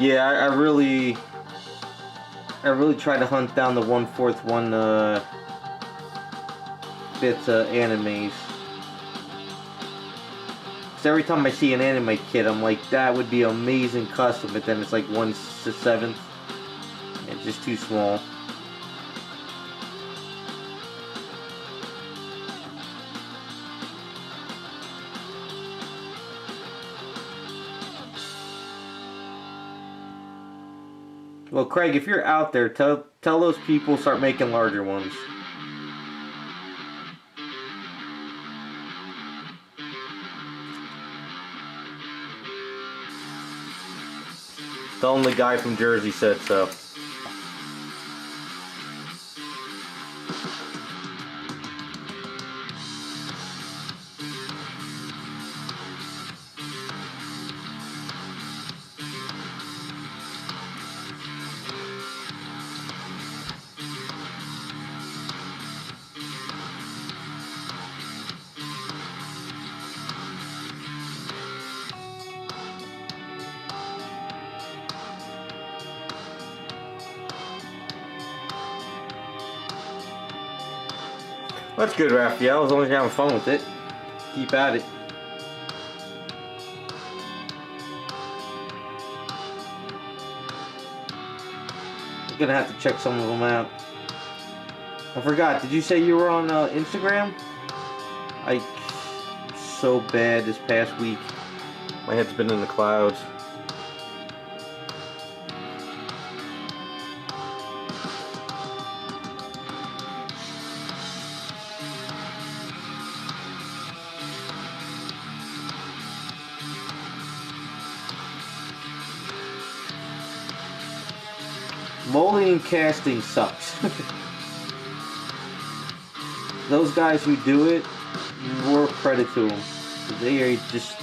Yeah, I really try to hunt down the 1/4, 1/5 animes. Because every time I see an anime kit, I'm like, that would be amazing custom, but then it's like 1/7. It's just too small. Well, Craig, if you're out there, tell those people start making larger ones. Tell them the guy from Jersey said so. That's good, Raphael, as long as you're having fun with it. Keep at it. I'm gonna have to check some of them out. I forgot, did you say you were on Instagram? I'm so bad this past week. My head's been in the clouds. Molding and casting sucks. Those guys who do it, more credit to them. They are just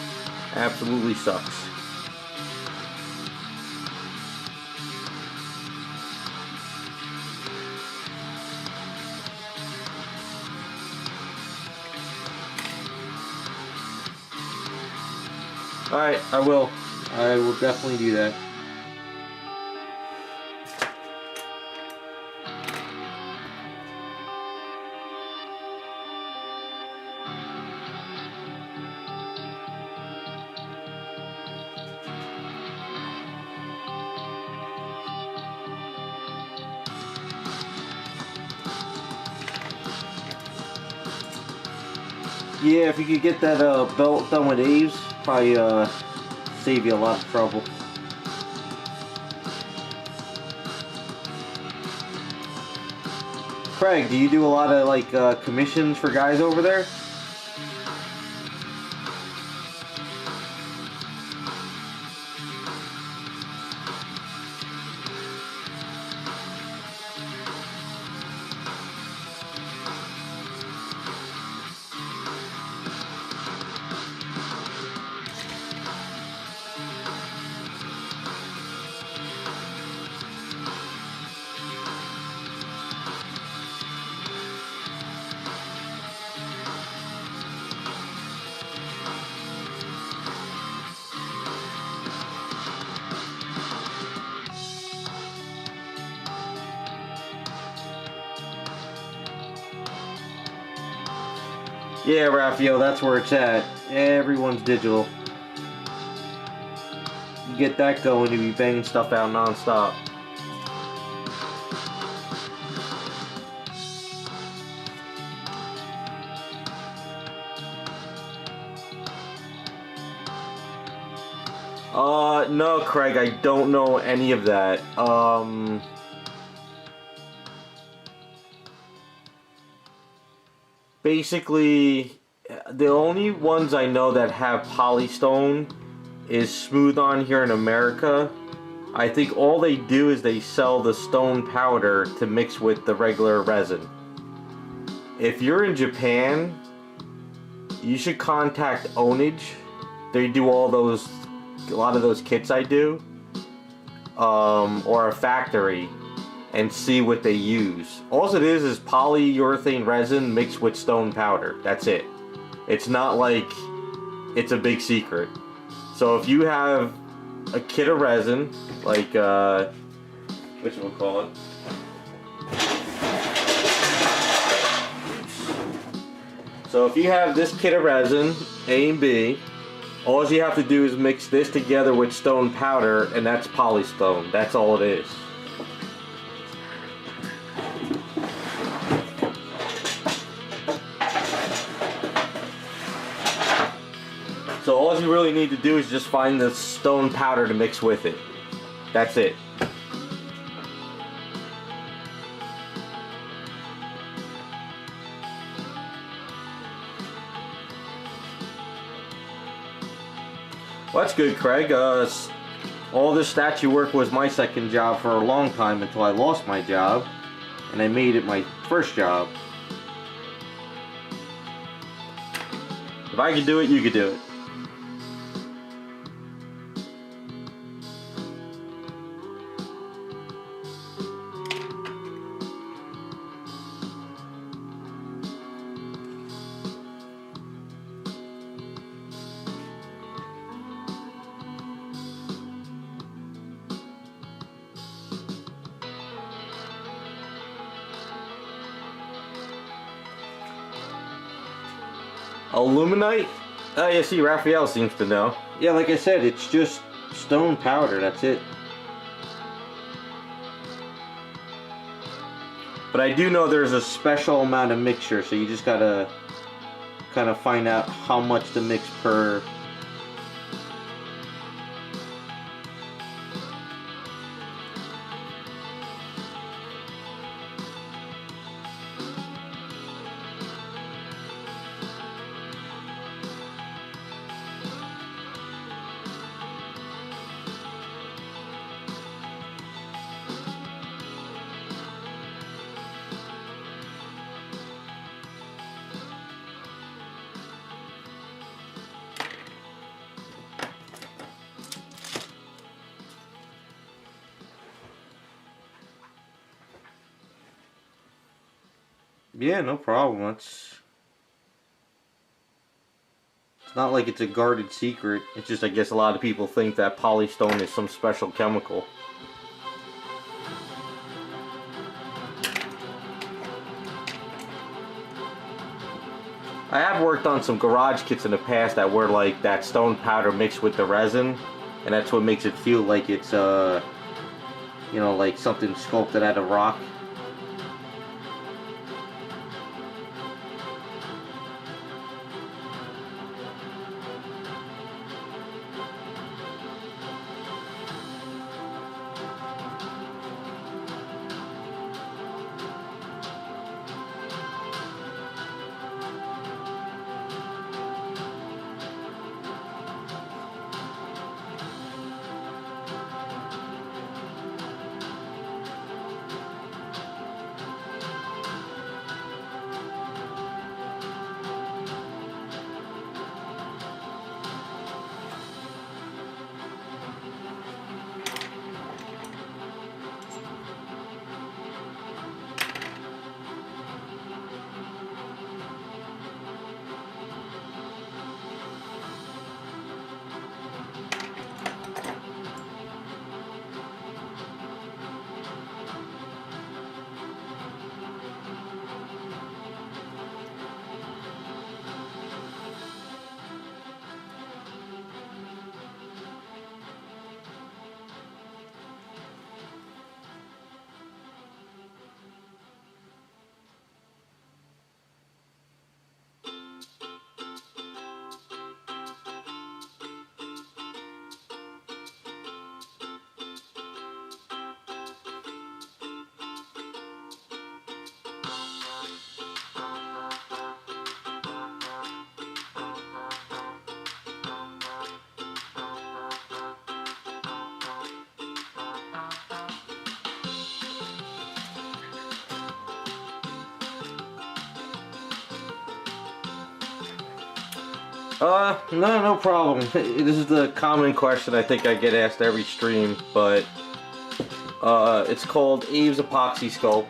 absolutely sucks. Alright, I will. I will definitely do that. Yeah, if you could get that belt done with Aves, probably save you a lot of trouble. Craig, do you do a lot of like commissions for guys over there? Yeah, Raphael, that's where it's at. Everyone's digital. You get that going, you be banging stuff out non-stop. No, Craig, I don't know any of that. Basically, the only ones I know that have polystone is Smooth On here in America. I think all they do is they sell the stone powder to mix with the regular resin. If you're in Japan, you should contact Onage. They do all those, a lot of those kits I do, or a factory, and see what they use. All it is polyurethane resin mixed with stone powder. That's it. It's not like it's a big secret. So if you have a kit of resin, like which we'll call it. So if you have this kit of resin, A and B, all you have to do is mix this together with stone powder, and that's polystone. That's all it is. So all you really need to do is just find the stone powder to mix with it. That's it. Well, that's good, Craig. All this statue work was my second job for a long time until I lost my job, and I made it my first job. If I could do it, you could do it. Aluminite? Oh yeah, see, Raphael seems to know. Yeah, like I said, it's just stone powder, that's it. But I do know there's a special amount of mixture, so you just gotta kind of find out how much to mix per. Yeah, no problem. It's not like it's a guarded secret. It's just I guess a lot of people think that polystone is some special chemical. I have worked on some garage kits in the past that were like that stone powder mixed with the resin, and that's what makes it feel like it's you know, like something sculpted out of rock. No problem. This is the common question I think I get asked every stream, but it's called Aves Epoxy Sculpt.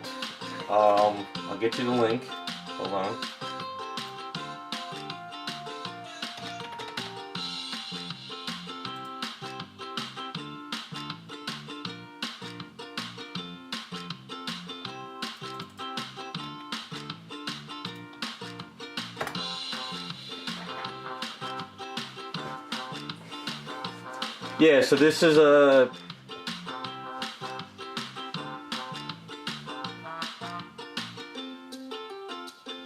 I'll get you the link. Hold on. Yeah, so this is a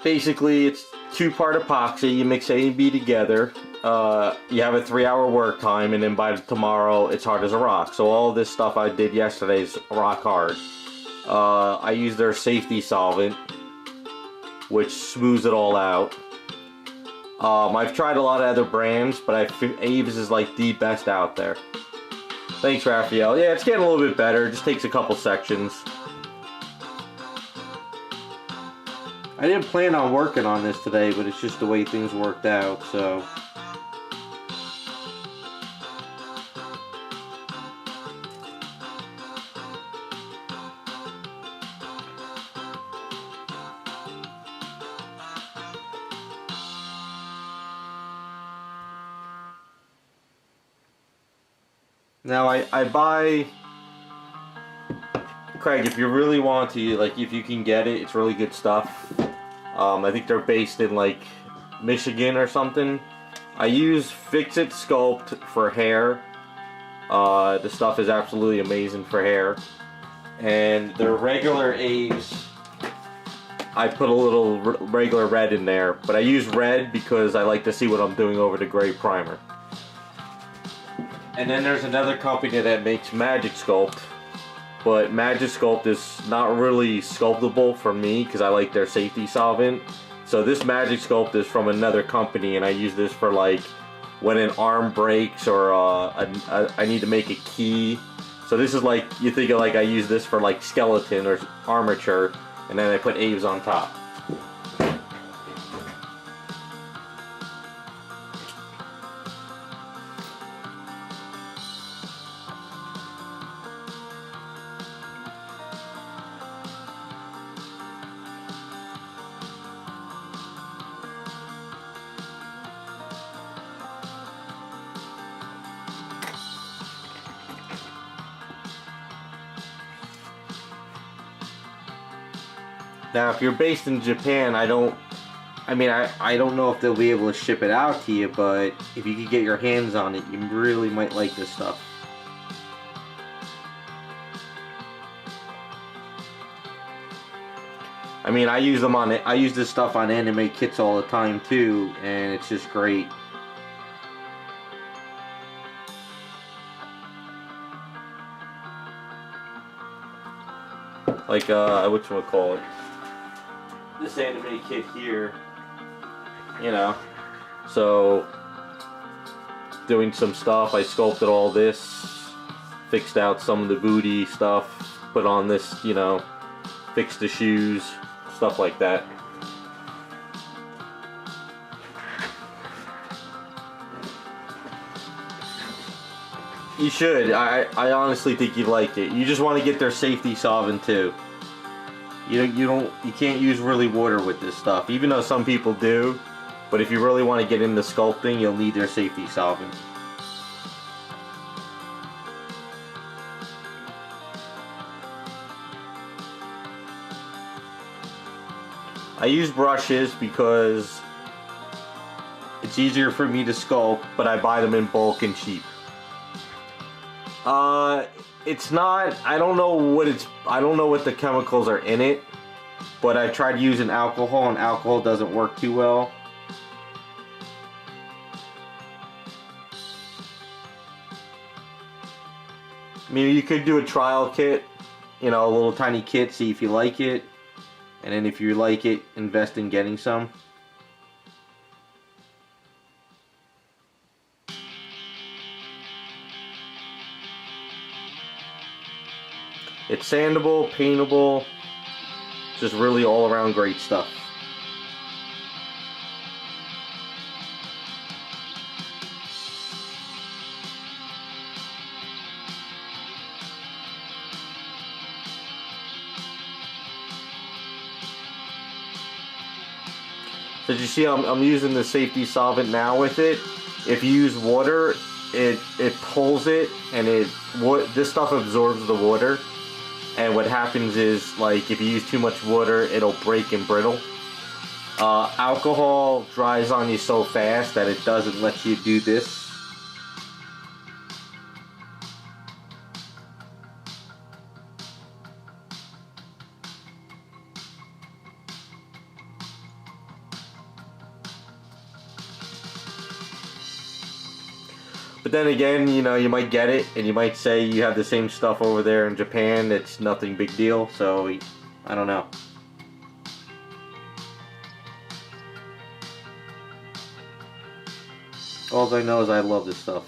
basically it's two-part epoxy. You mix A and B together. You have a 3-hour work time, and then by tomorrow it's hard as a rock. So all this stuff I did yesterday is rock hard. I used their safety solvent, which smooths it all out. I've tried a lot of other brands, but I feel Aves is like the best out there. Thanks, Raphael. Yeah, it's getting a little bit better. It just takes a couple sections. I didn't plan on working on this today, but it's just the way things worked out, so. Now I buy, Craig, if you really want to, like if you can get it, it's really good stuff. I think they're based in like Michigan or something. I use Fix-It Sculpt for hair. The stuff is absolutely amazing for hair. And their regular Aves, I put a little regular red in there, but I use red because I like to see what I'm doing over the gray primer. And then there's another company that makes Magic Sculpt, but Magic Sculpt is not really sculptable for me because I like their safety solvent. So this Magic Sculpt is from another company, and I use this for like when an arm breaks or I need to make a key. So this is like, you think of like I use this for like skeleton or armature, and then I put Aves on top. Now, if you're based in Japan, I don't know if they'll be able to ship it out to you, but if you could get your hands on it, you really might like this stuff. I mean, I use this stuff on anime kits all the time too, and it's just great. Like whatchamacallit, this anime kit here, you know, so doing some stuff, I sculpted all this, fixed out some of the booty stuff, put on this, you know, fixed the shoes, stuff like that. You should. I honestly think you'd like it. You just want to get their safety solvent too. You can't use really water with this stuff, even though some people do. But if you really want to get into sculpting, you'll need their safety solvent. I use brushes because it's easier for me to sculpt, but I buy them in bulk and cheap. It's not, I don't know what the chemicals are in it, but I tried using alcohol, and alcohol doesn't work too well. I mean, you could do a trial kit, you know, a little tiny kit, see if you like it, and then if you like it, invest in getting some. It's sandable, paintable, just really all around great stuff. So as you see, I'm using the safety solvent now with it. If you use water, it pulls it, and this stuff absorbs the water. And what happens is, like, if you use too much water, it'll break and brittle. Alcohol dries on you so fast that it doesn't let you do this. But then again, you know, you might get it, and you might say you have the same stuff over there in Japan. It's nothing big deal, so I don't know. All I know is I love this stuff.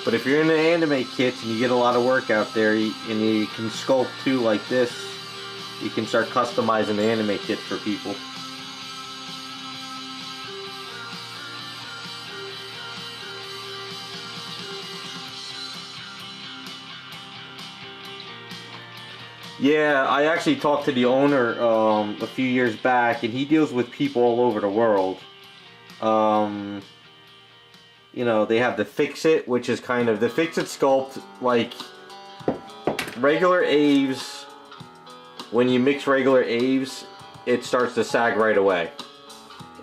But if you're in the anime kits and you get a lot of work out there, and you can sculpt too like this, you can start customizing the anime kit for people. Yeah, I actually talked to the owner a few years back, and he deals with people all over the world. You know, they have the Fix-It, which is kind of the Fix-It sculpt, like regular Aves. When you mix regular Aves, it starts to sag right away.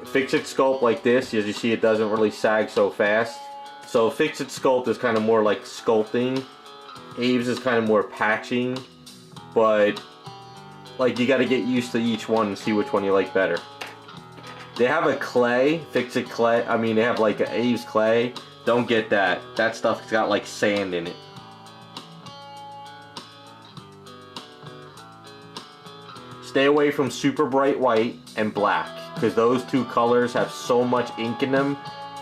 Fix-It sculpt like this, as you see, it doesn't really sag so fast. So Fix-It sculpt is kind of more like sculpting. Aves is kind of more patching, but like you got to get used to each one and see which one you like better. They have a clay, Fix-It clay. I mean, they have like an Aves clay. Don't get that. That stuff's got like sand in it. Stay away from super bright white and black, because those two colors have so much ink in them,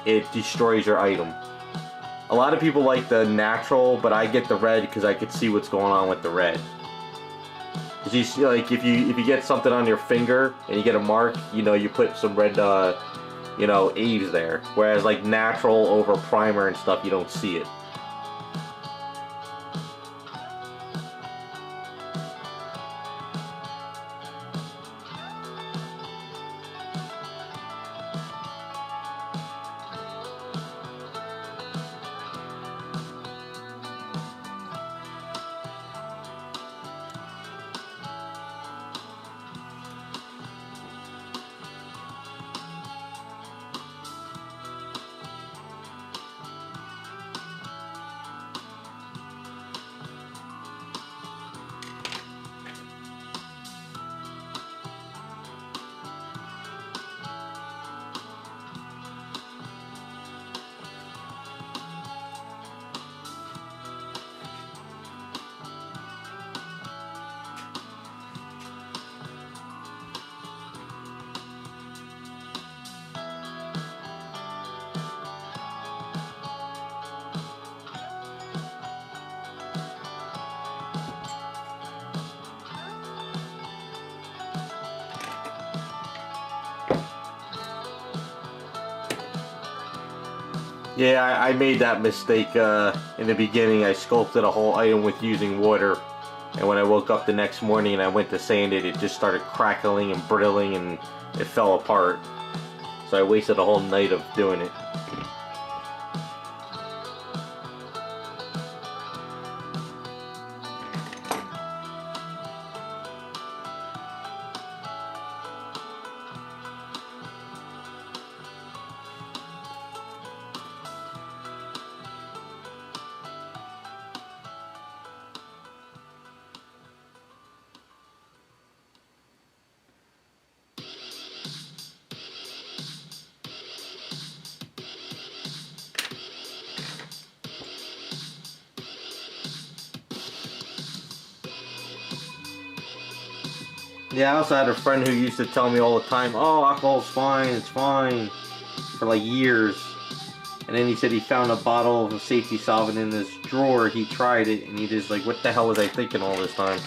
it destroys your item. A lot of people like the natural, but I get the red because I could see what's going on with the red. You see, like if you get something on your finger and you get a mark, you know, you put some red, you know, Aves there. Whereas like natural over primer and stuff, you don't see it. Yeah, I made that mistake in the beginning. I sculpted a whole item with using water, and when I woke up the next morning and I went to sand it, it just started crackling and brittling and it fell apart. So I wasted a whole night of doing it. Yeah, I also had a friend who used to tell me all the time, oh, alcohol's fine, it's fine, for like years. And then he said he found a bottle of safety solvent in his drawer, he tried it, and he just like, what the hell was I thinking all this time?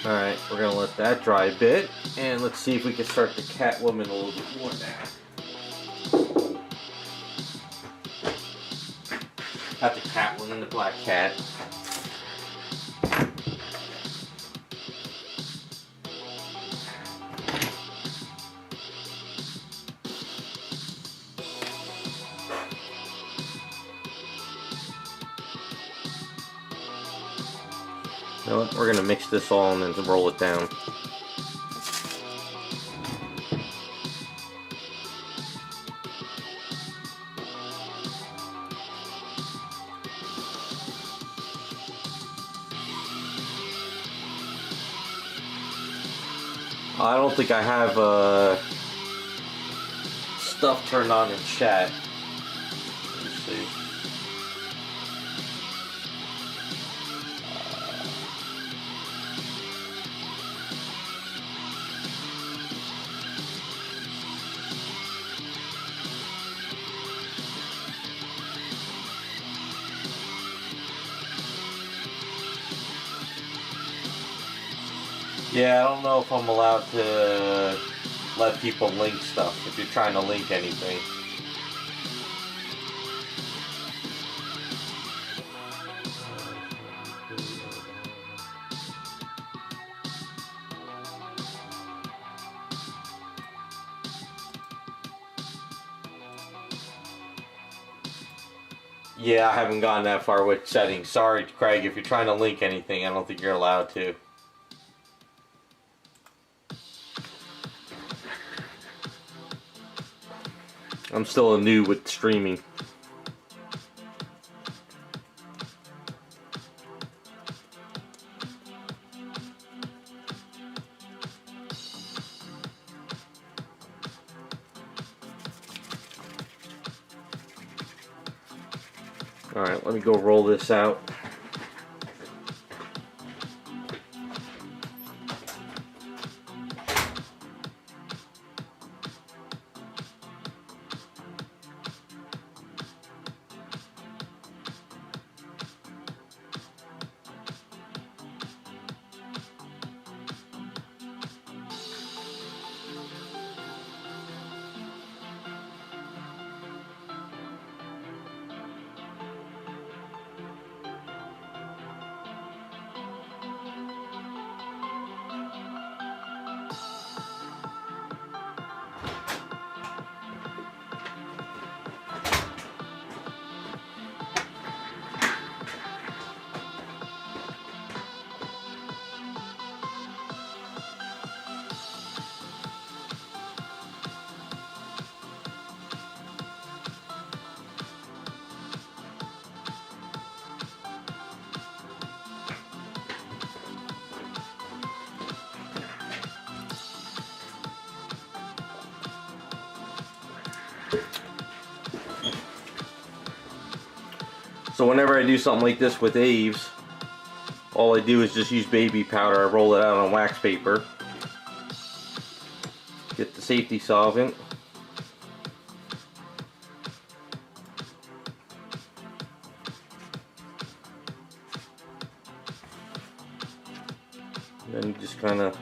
Alright, we're gonna let that dry a bit, and let's see if we can start the Catwoman a little bit more now. Not the Catwoman, the black cat. You know what? We're gonna mix this all and then roll it down. I don't think I have stuff turned on in chat. Let's see. Yeah, I don't know if I'm allowed to let people link stuff if you're trying to link anything. Yeah, I haven't gotten that far with settings. Sorry, Craig, if you're trying to link anything, I don't think you're allowed to. I'm still a new with streaming. Alright, let me go roll this out. So whenever I do something like this with Aves, all I do is just use baby powder. I roll it out on wax paper. Get the safety solvent. And then just kind of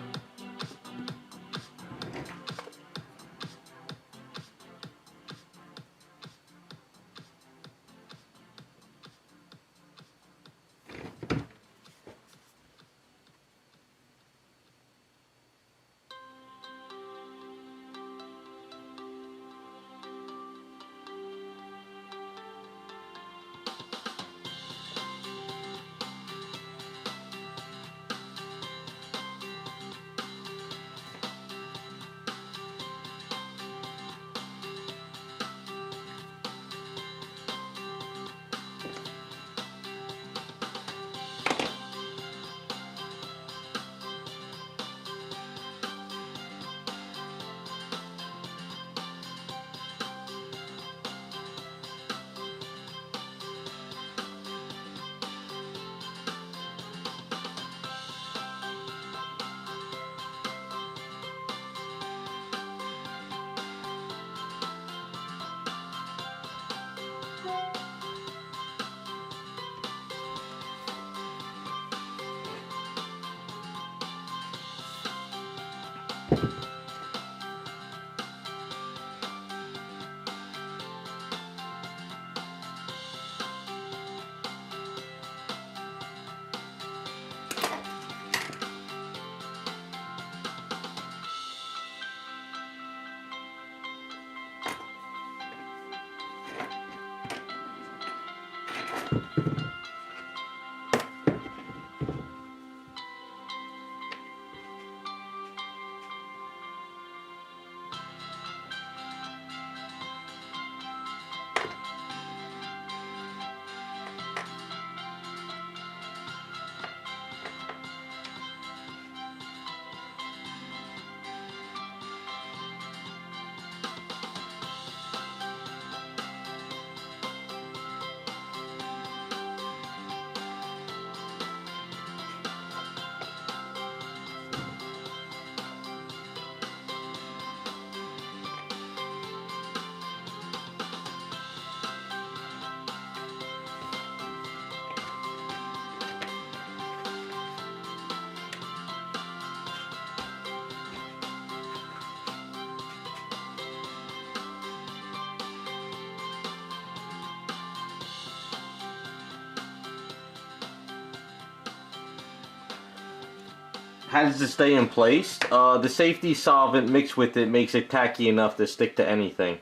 how does it stay in place? The safety solvent mixed with it makes it tacky enough to stick to anything.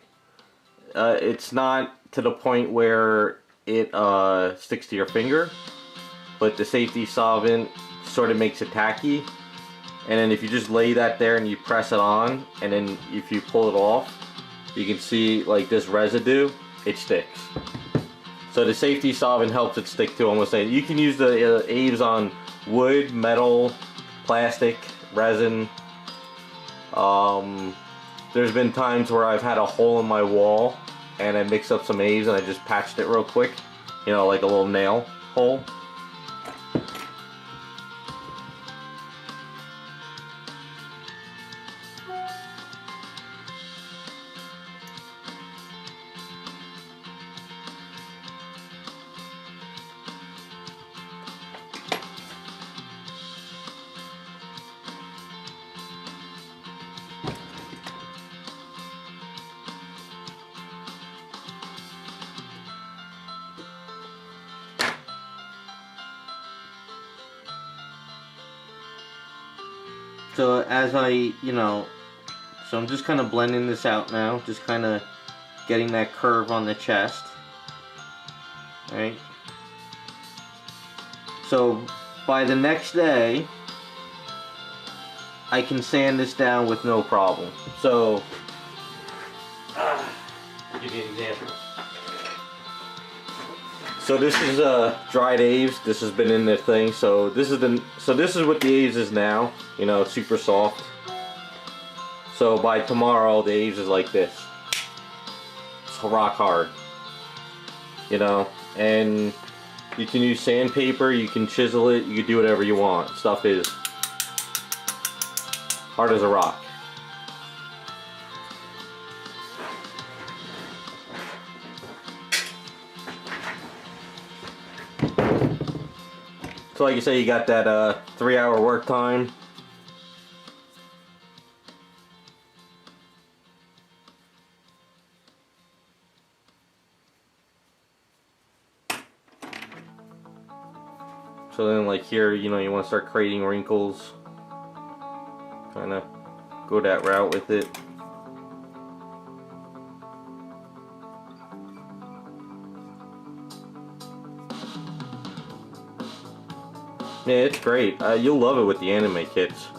It's not to the point where it sticks to your finger, but the safety solvent sort of makes it tacky. And then if you just lay that there and you press it on, and then if you pull it off, you can see like this residue, it sticks. So the safety solvent helps it stick to almost anything. You can use the Aves on wood, metal, plastic, resin. There's been times where I've had a hole in my wall and I mixed up some Aves and I just patched it real quick, you know, like a little nail hole. So as so I'm just kind of blending this out now, just kind of getting that curve on the chest. Right? So by the next day, I can sand this down with no problem. So, I'll give you an example. So this is dried Aves. This has been in the thing. So this is what the Aves is now. You know, it's super soft. So by tomorrow, the Aves is like this. It's rock hard. You know, and you can use sandpaper. You can chisel it. You can do whatever you want. Stuff is hard as a rock. So like you say, you got that 3-hour work time. So then like here, you know, you want to start creating wrinkles. Kind of go that route with it. Yeah, it's great. You'll love it with the anime kits.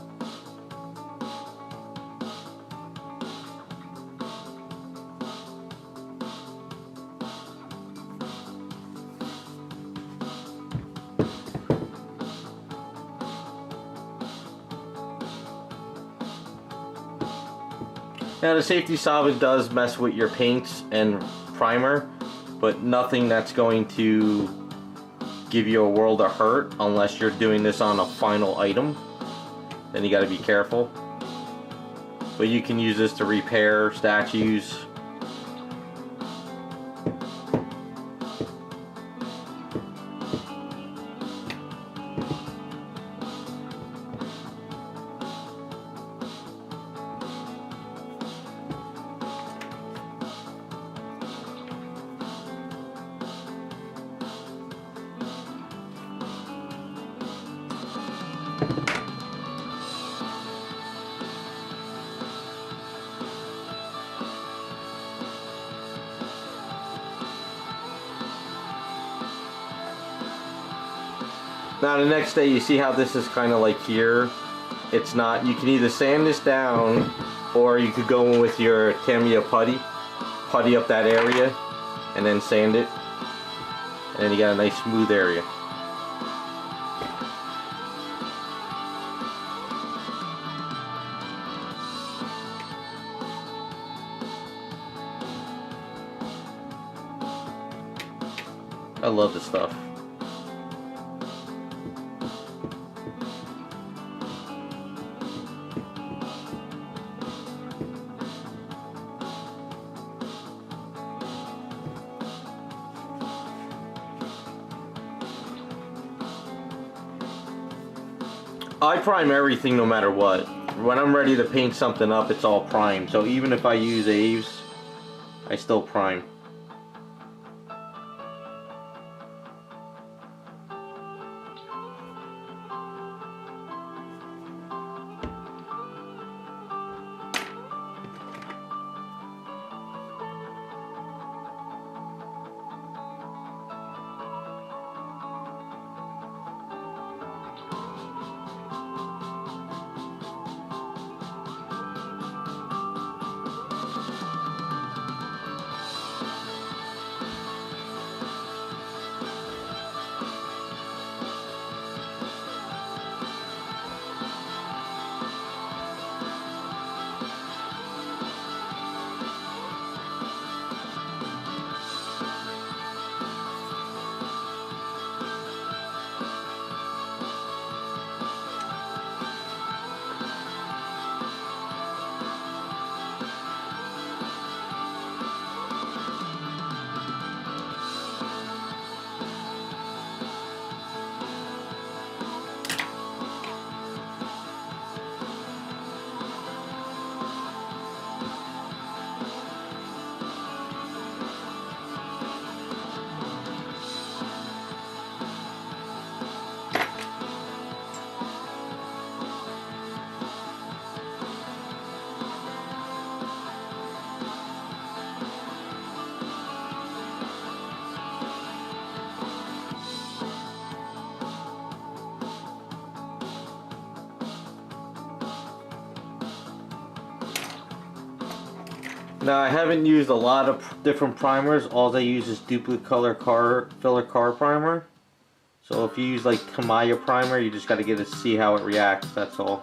Now the safety solvent does mess with your paints and primer, but nothing that's going to give you a world of hurt unless you're doing this on a final item. Then you got to be careful. But you can use this to repair statues. Now the next day, you see how this is kind of like here? It's not, you can either sand this down, or you could go in with your Tamiya putty up that area, and then sand it. And then you got a nice smooth area. I love this stuff. I prime everything no matter what. When I'm ready to paint something up, it's all primed. So even if I use Aves, I still prime. Now I haven't used a lot of different primers. All I use is duplicate color filler car primer. So if you use like Tamiya primer, you just got to get to see how it reacts, that's all.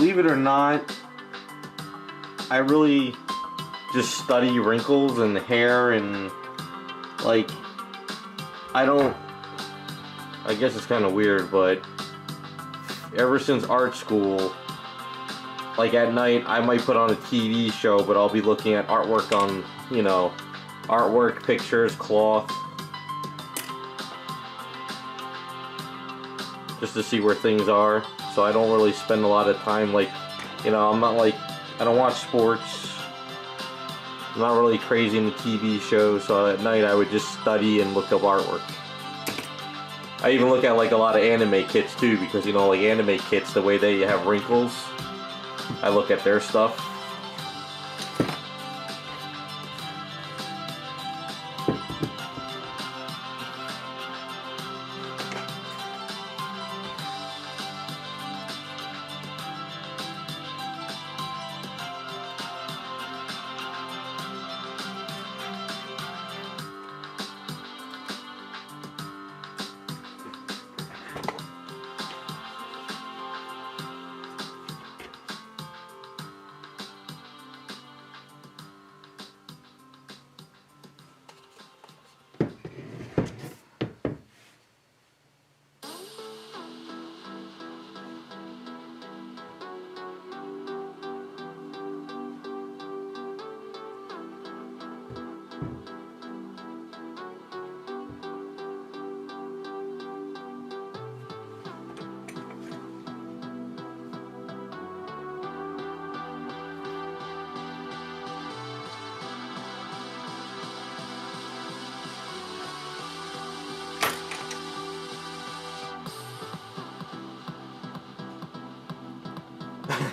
believe it or not, I really just study wrinkles and hair, and like, I guess it's kind of weird, but ever since art school, like at night I might put on a TV show, but I'll be looking at artwork on, you know, artwork, pictures, cloth, just to see where things are. So I don't really spend a lot of time, like, you know, I'm not like, I don't watch sports, I'm not really crazy in the TV shows, so at night I would just study and look up artwork. I even look at like a lot of anime kits too, because, you know, like anime kits, the way they have wrinkles, I look at their stuff.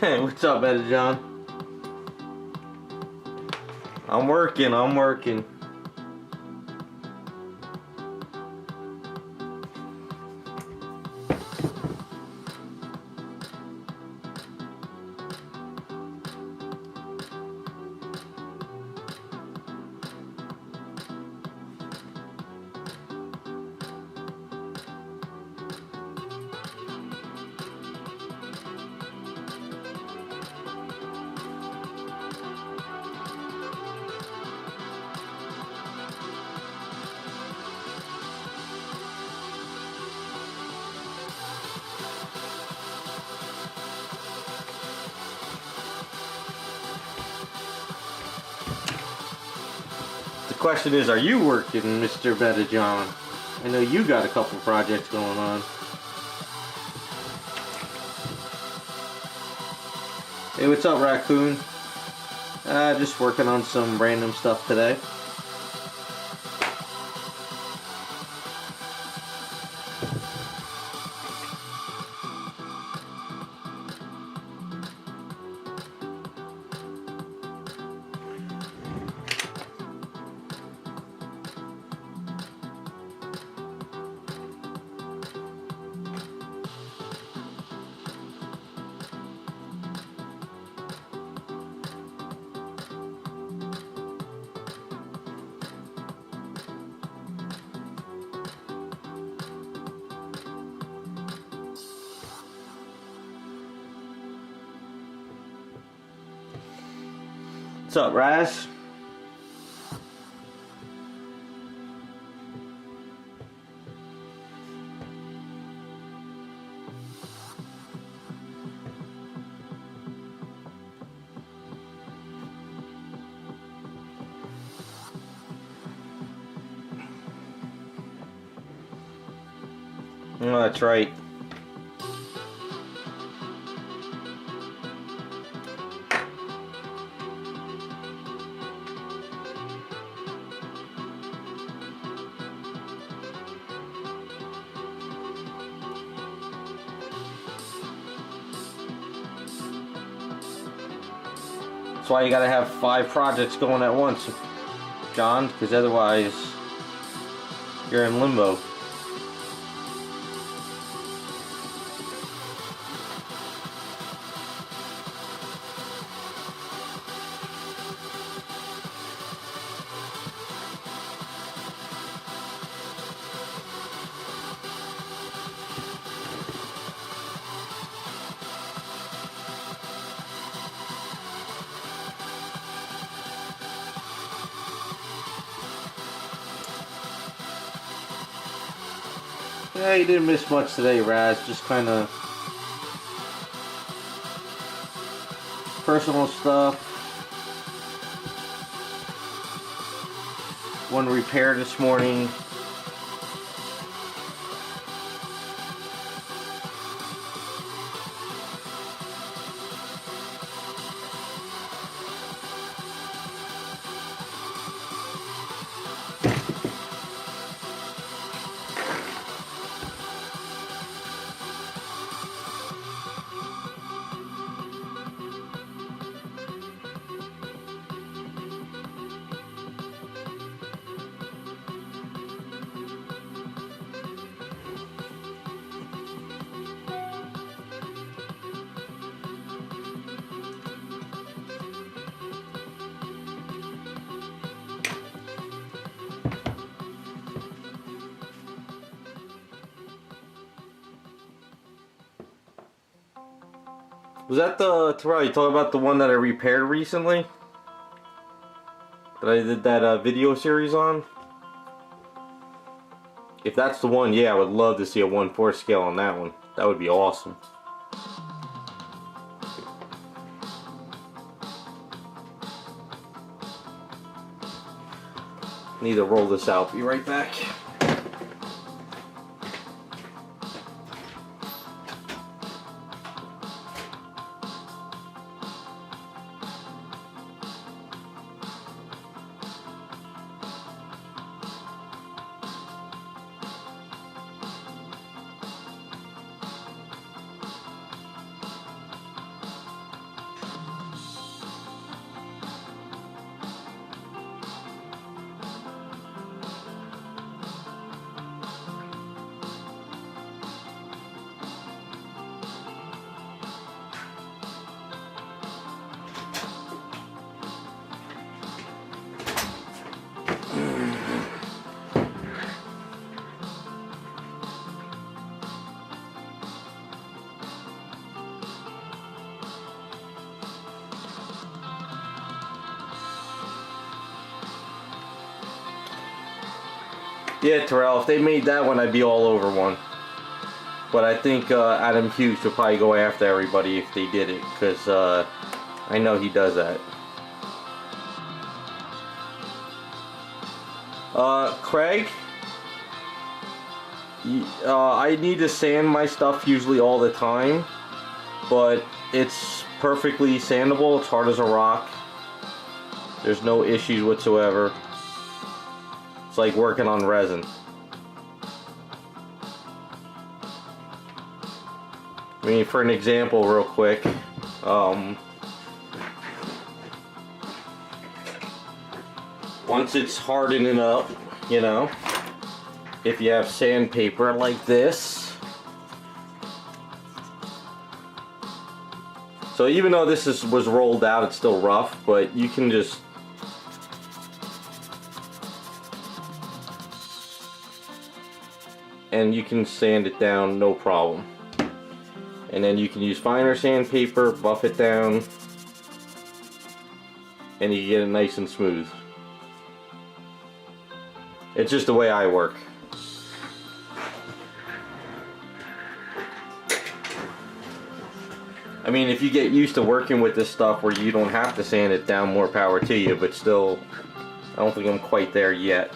What's up, Eddie John? I'm working. The question is, are you working, Mr. Betta John? I know you got a couple projects going on. Hey, what's up, Raccoon? Just working on some random stuff today. What's up, Raz? Oh, that's right. That's why you gotta have 5 projects going at once, John, because otherwise you're in limbo. Yeah, you didn't miss much today, Raz. Just kind of personal stuff. One repair this morning. Was that the, Terrell, you talking about the one that I repaired recently? That I did that video series on? If that's the one, yeah, I would love to see a 1/4 scale on that one. That would be awesome. Need to roll this out. Be right back. Yeah, Terrell, if they made that one, I'd be all over one. But I think Adam Hughes would probably go after everybody if they did it, because I know he does that. Craig, I need to sand my stuff usually all the time, but it's perfectly sandable. It's hard as a rock. There's no issues whatsoever. It's like working on resin. I mean, for an example real quick, once it's hardening up, you know, if you have sandpaper like this, so even though this was rolled out, it's still rough, but you can just and you can sand it down no problem. And then you can use finer sandpaper, buff it down, and you get it nice and smooth. It's just the way I work. I mean, if you get used to working with this stuff where you don't have to sand it down, more power to you, but still, I don't think I'm quite there yet.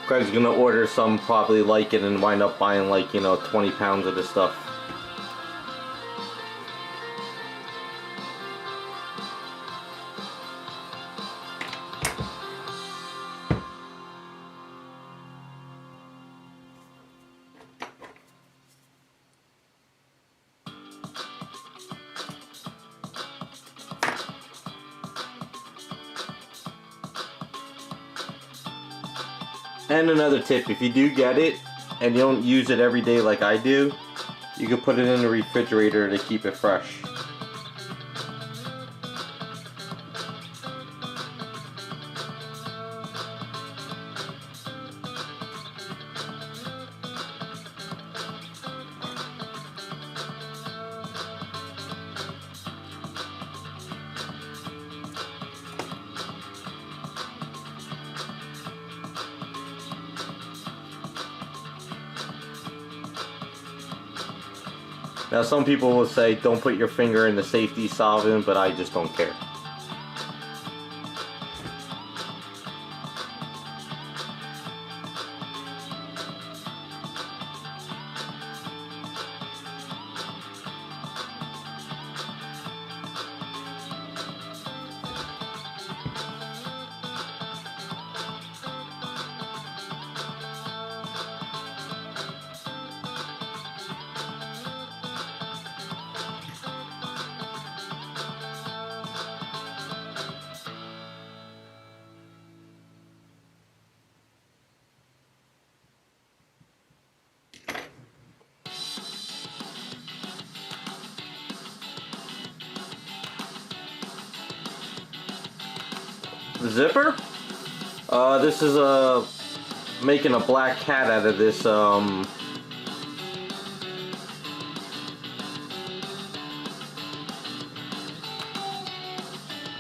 Craig's gonna order some, probably like it, and wind up buying like, you know, 20 pounds of this stuff. And another tip, if you do get it and you don't use it every day like I do, you can put it in the refrigerator to keep it fresh. Now some people will say don't put your finger in the safety solvent, but I just don't care. The zipper? This is making a black cat out of this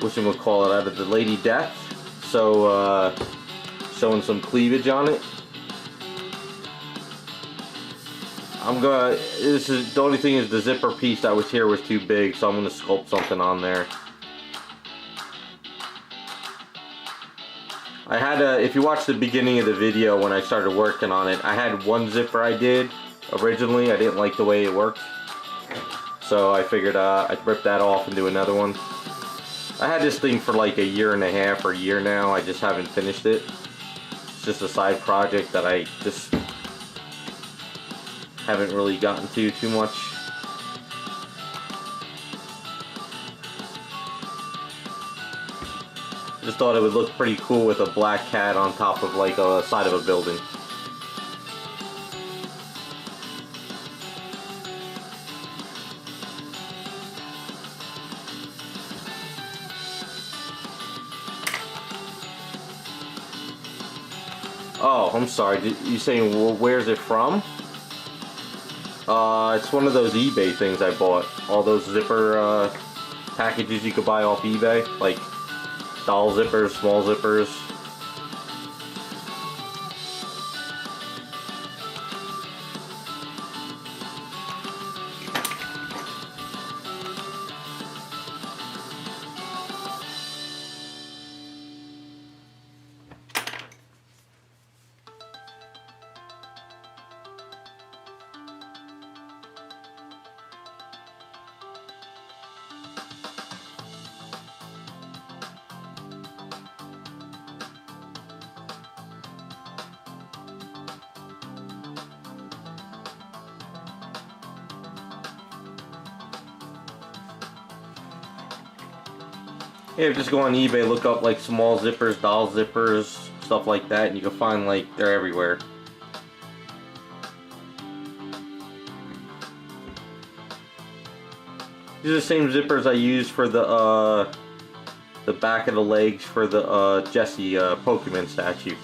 what's we call it, out of the Lady Death. So showing some cleavage on it. This is the only thing is the zipper piece that was here was too big, so I'm gonna sculpt something on there. I had if you watch the beginning of the video when I started working on it, I had one zipper I did originally. I didn't like the way it worked, so I figured I'd rip that off and do another one. I had this thing for like a year and a half or a year now. I just haven't finished it. It's just a side project that I just haven't really gotten to too much. Just thought it would look pretty cool with a black cat on top of like a side of a building. Oh, I'm sorry. You saying, well, where's it from? It's one of those eBay things I bought. All those zipper packages you could buy off eBay, like doll zippers, small zippers. Yeah, just go on eBay, look up like small zippers, doll zippers, stuff like that, and you can find like they're everywhere. These are the same zippers I use for the back of the legs for the Jessie Pokemon statue.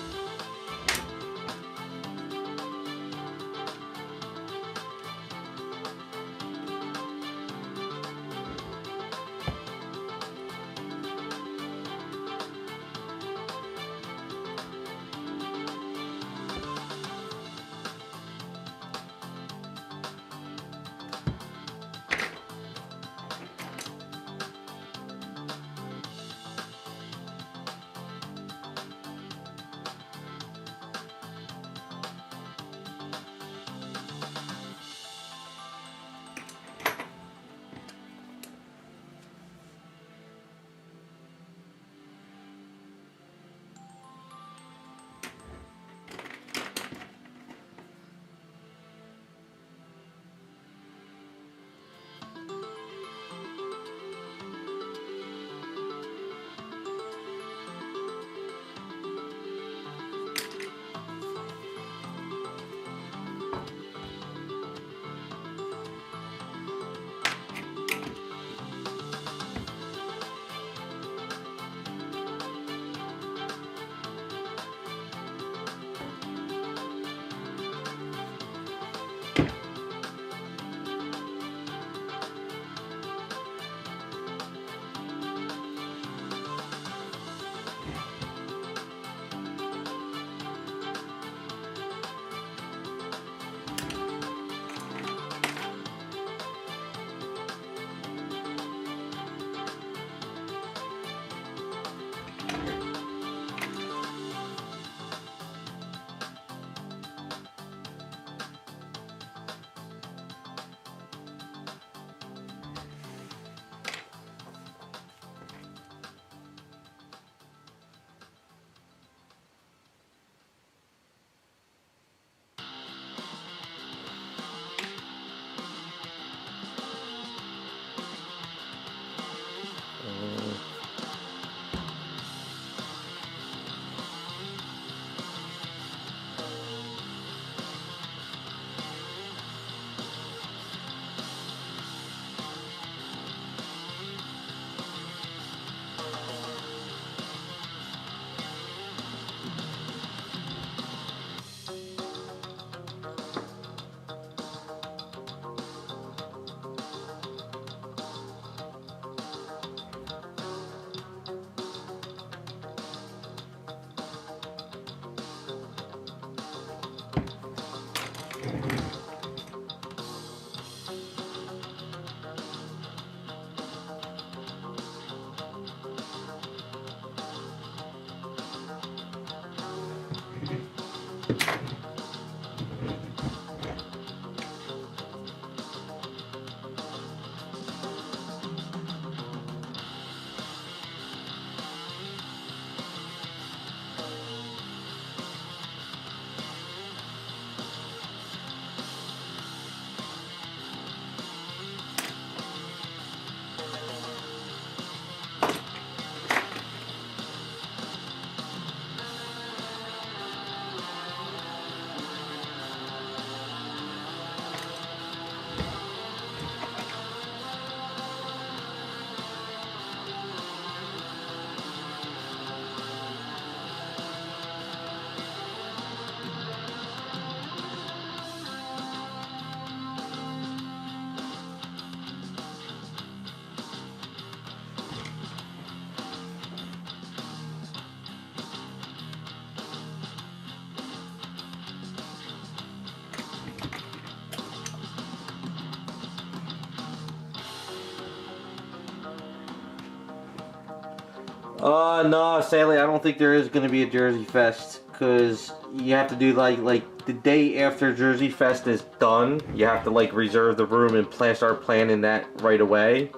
No, sadly I don't think there is going to be a Jersey Fest, because you have to do like the day after Jersey Fest is done, you have to like reserve the room and start planning that right away.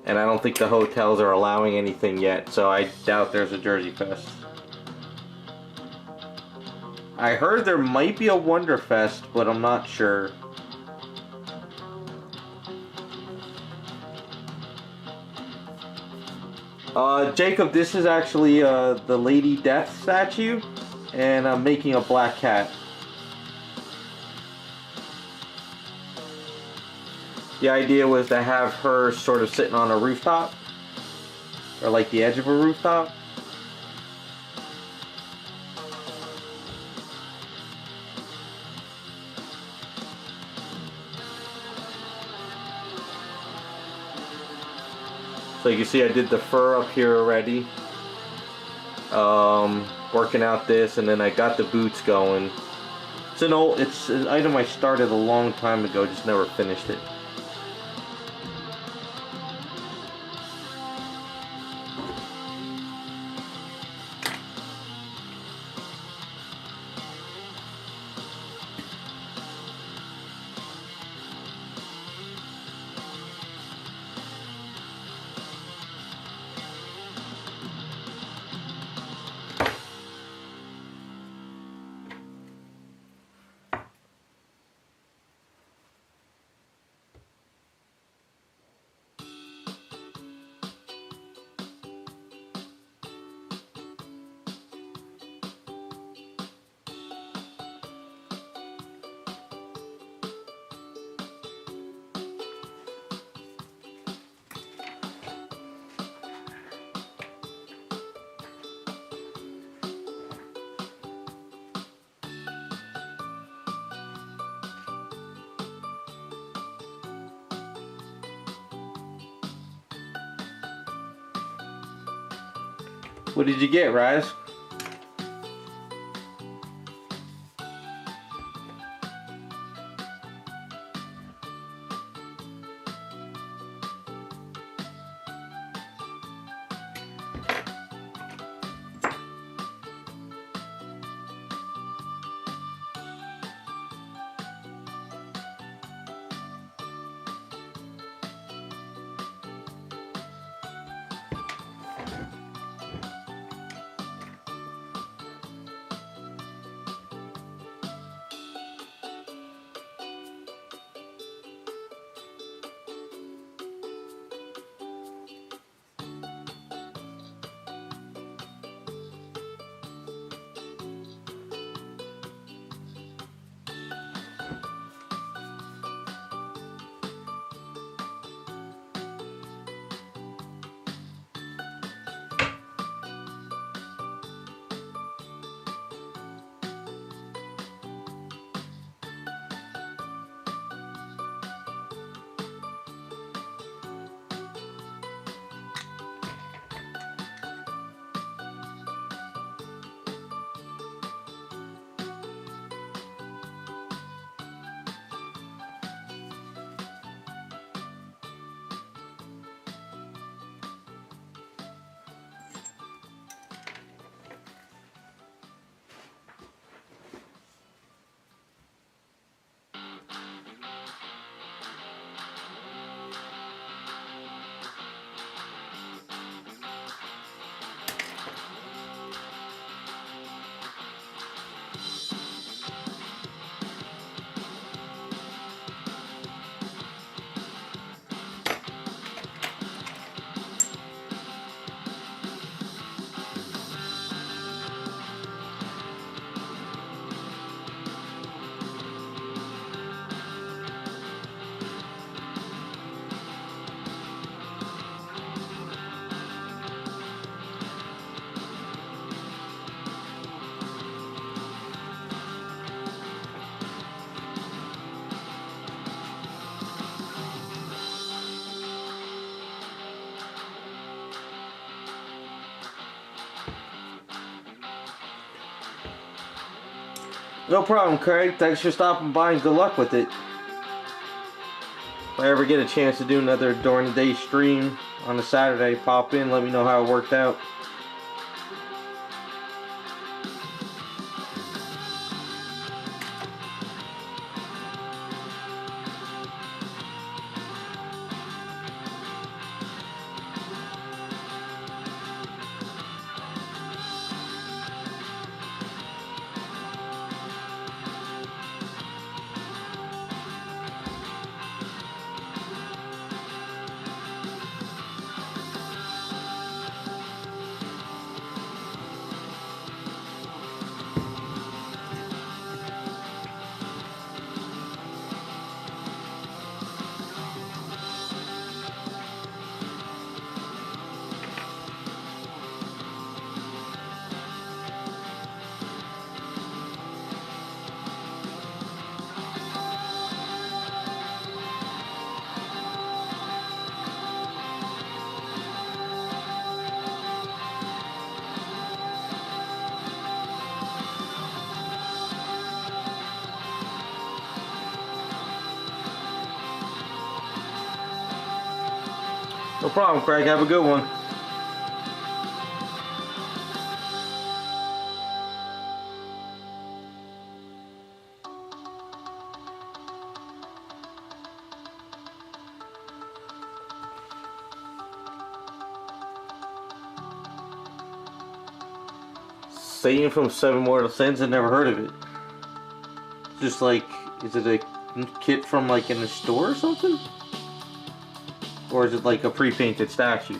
And I don't think the hotels are allowing anything yet, so I doubt there's a Jersey Fest. I heard there might be a Wonderfest, but I'm not sure. Jacob, this is actually the Lady Death statue, and I'm making a black cat. The idea was to have her sort of sitting on a rooftop, or like the edge of a rooftop. So you can see I did the fur up here already. Working out this, and then I got the boots going. It's an item I started a long time ago, just never finished it. What did you get, Raz? No problem, Craig. Thanks for stopping by and good luck with it. If I ever get a chance to do another during the day stream on a Saturday, pop in, let me know how it worked out. No problem, Craig. Have a good one. Satan from Seven Mortal Sins, I never heard of it. Just like, is it a kit from like in the store or something? Or is it like a pre-painted statue?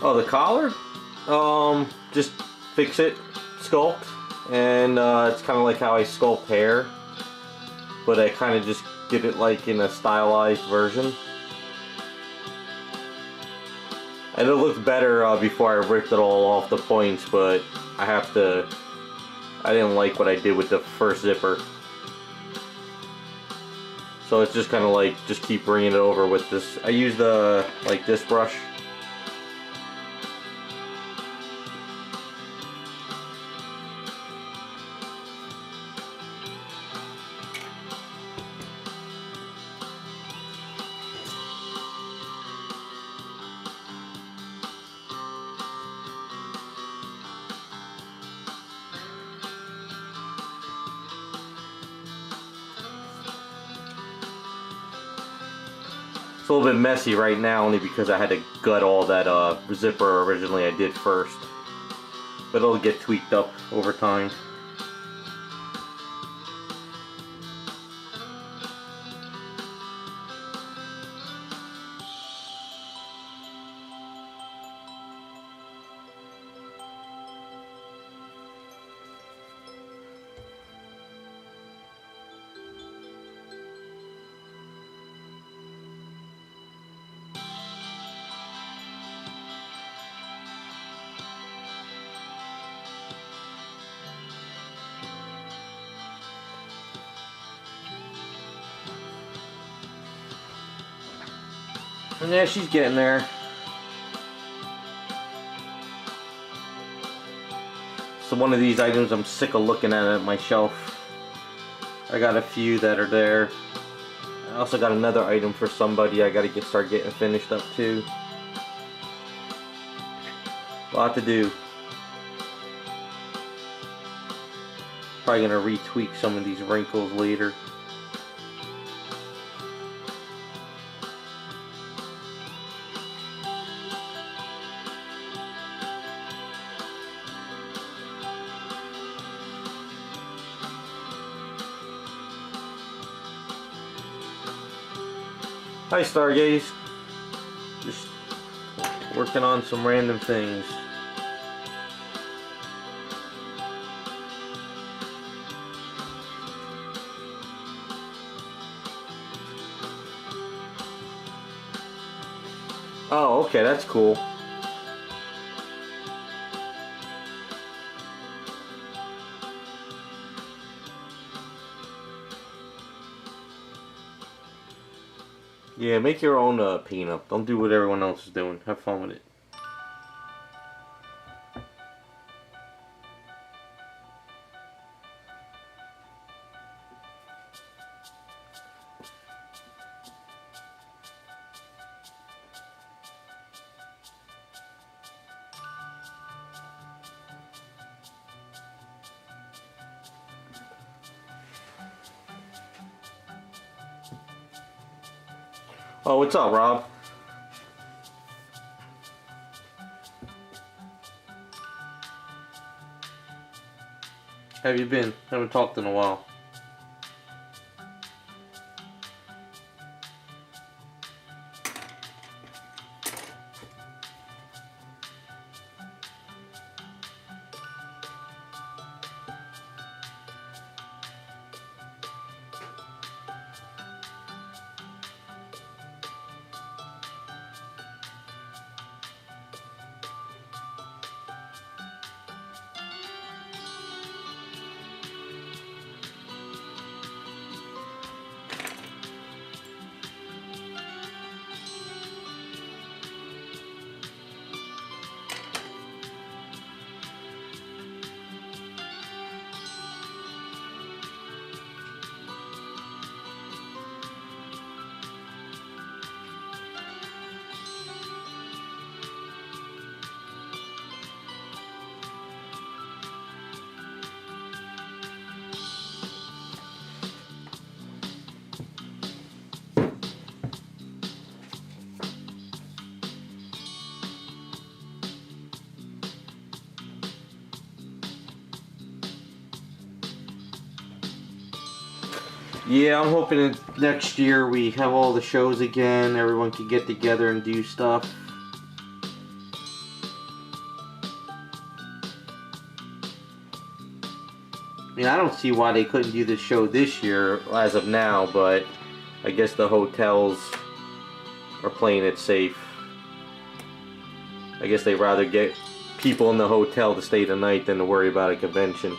Oh, the collar? Just fix it, sculpt, and it's kind of like how I sculpt hair, but I kind of just get it like in a stylized version. And it looked better before I ripped it all off the points, but I didn't like what I did with the first zipper. So it's just kind of like, just keep bringing it over with this. I use the, like this brush. It's a little bit messy right now only because I had to gut all that zipper originally I did first. But it'll get tweaked up over time. And yeah, she's getting there. So one of these items I'm sick of looking at my shelf. I got a few that are there. I also got another item for somebody I gotta start getting finished up too. A lot to do. Probably gonna retweak some of these wrinkles later. Hi Stargaze. Just working on some random things. Oh, okay, that's cool. Yeah, make your own paint-up. Don't do what everyone else is doing. Have fun with it. Oh, what's up, Rob? How have you been? Haven't talked in a while. Yeah, I'm hoping that next year we have all the shows again, everyone can get together and do stuff. I mean, I don't see why they couldn't do this show this year as of now, but I guess the hotels are playing it safe. I guess they'd rather get people in the hotel to stay the night than to worry about a convention.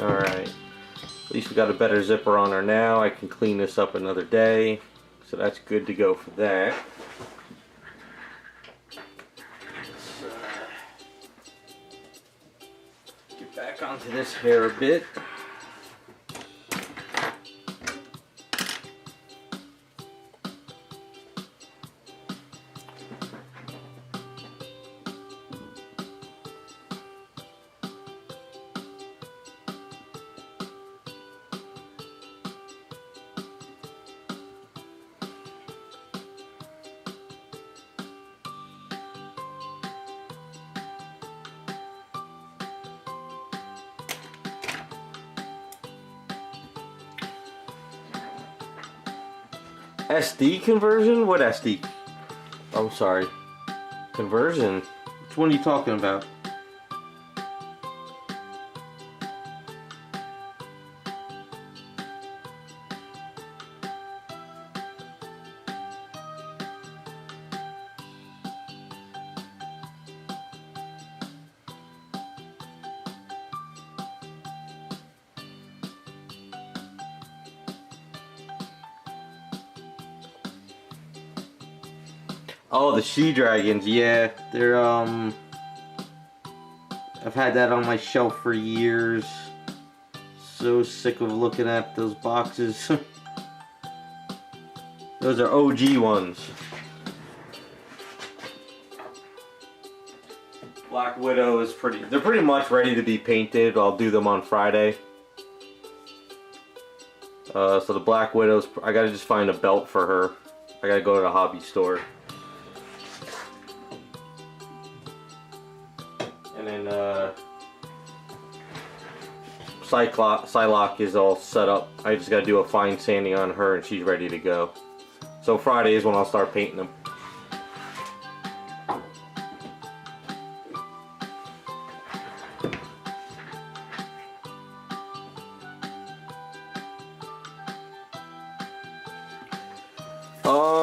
Alright, at least we got a better zipper on her now. I can clean this up another day, so that's good to go for that. Let's get back onto this hair a bit. SD conversion? What SD? I'm sorry. Conversion? Which one are you talking about? Oh, the She-Dragons, yeah. They're, I've had that on my shelf for years. So sick of looking at those boxes. Those are OG ones. Black Widow is they're pretty much ready to be painted. I'll do them on Friday. So the Black Widow's, I gotta just find a belt for her. I gotta go to the hobby store. And then Psylocke is all set up. I just gotta do a fine sanding on her and she's ready to go. So Friday is when I'll start painting them.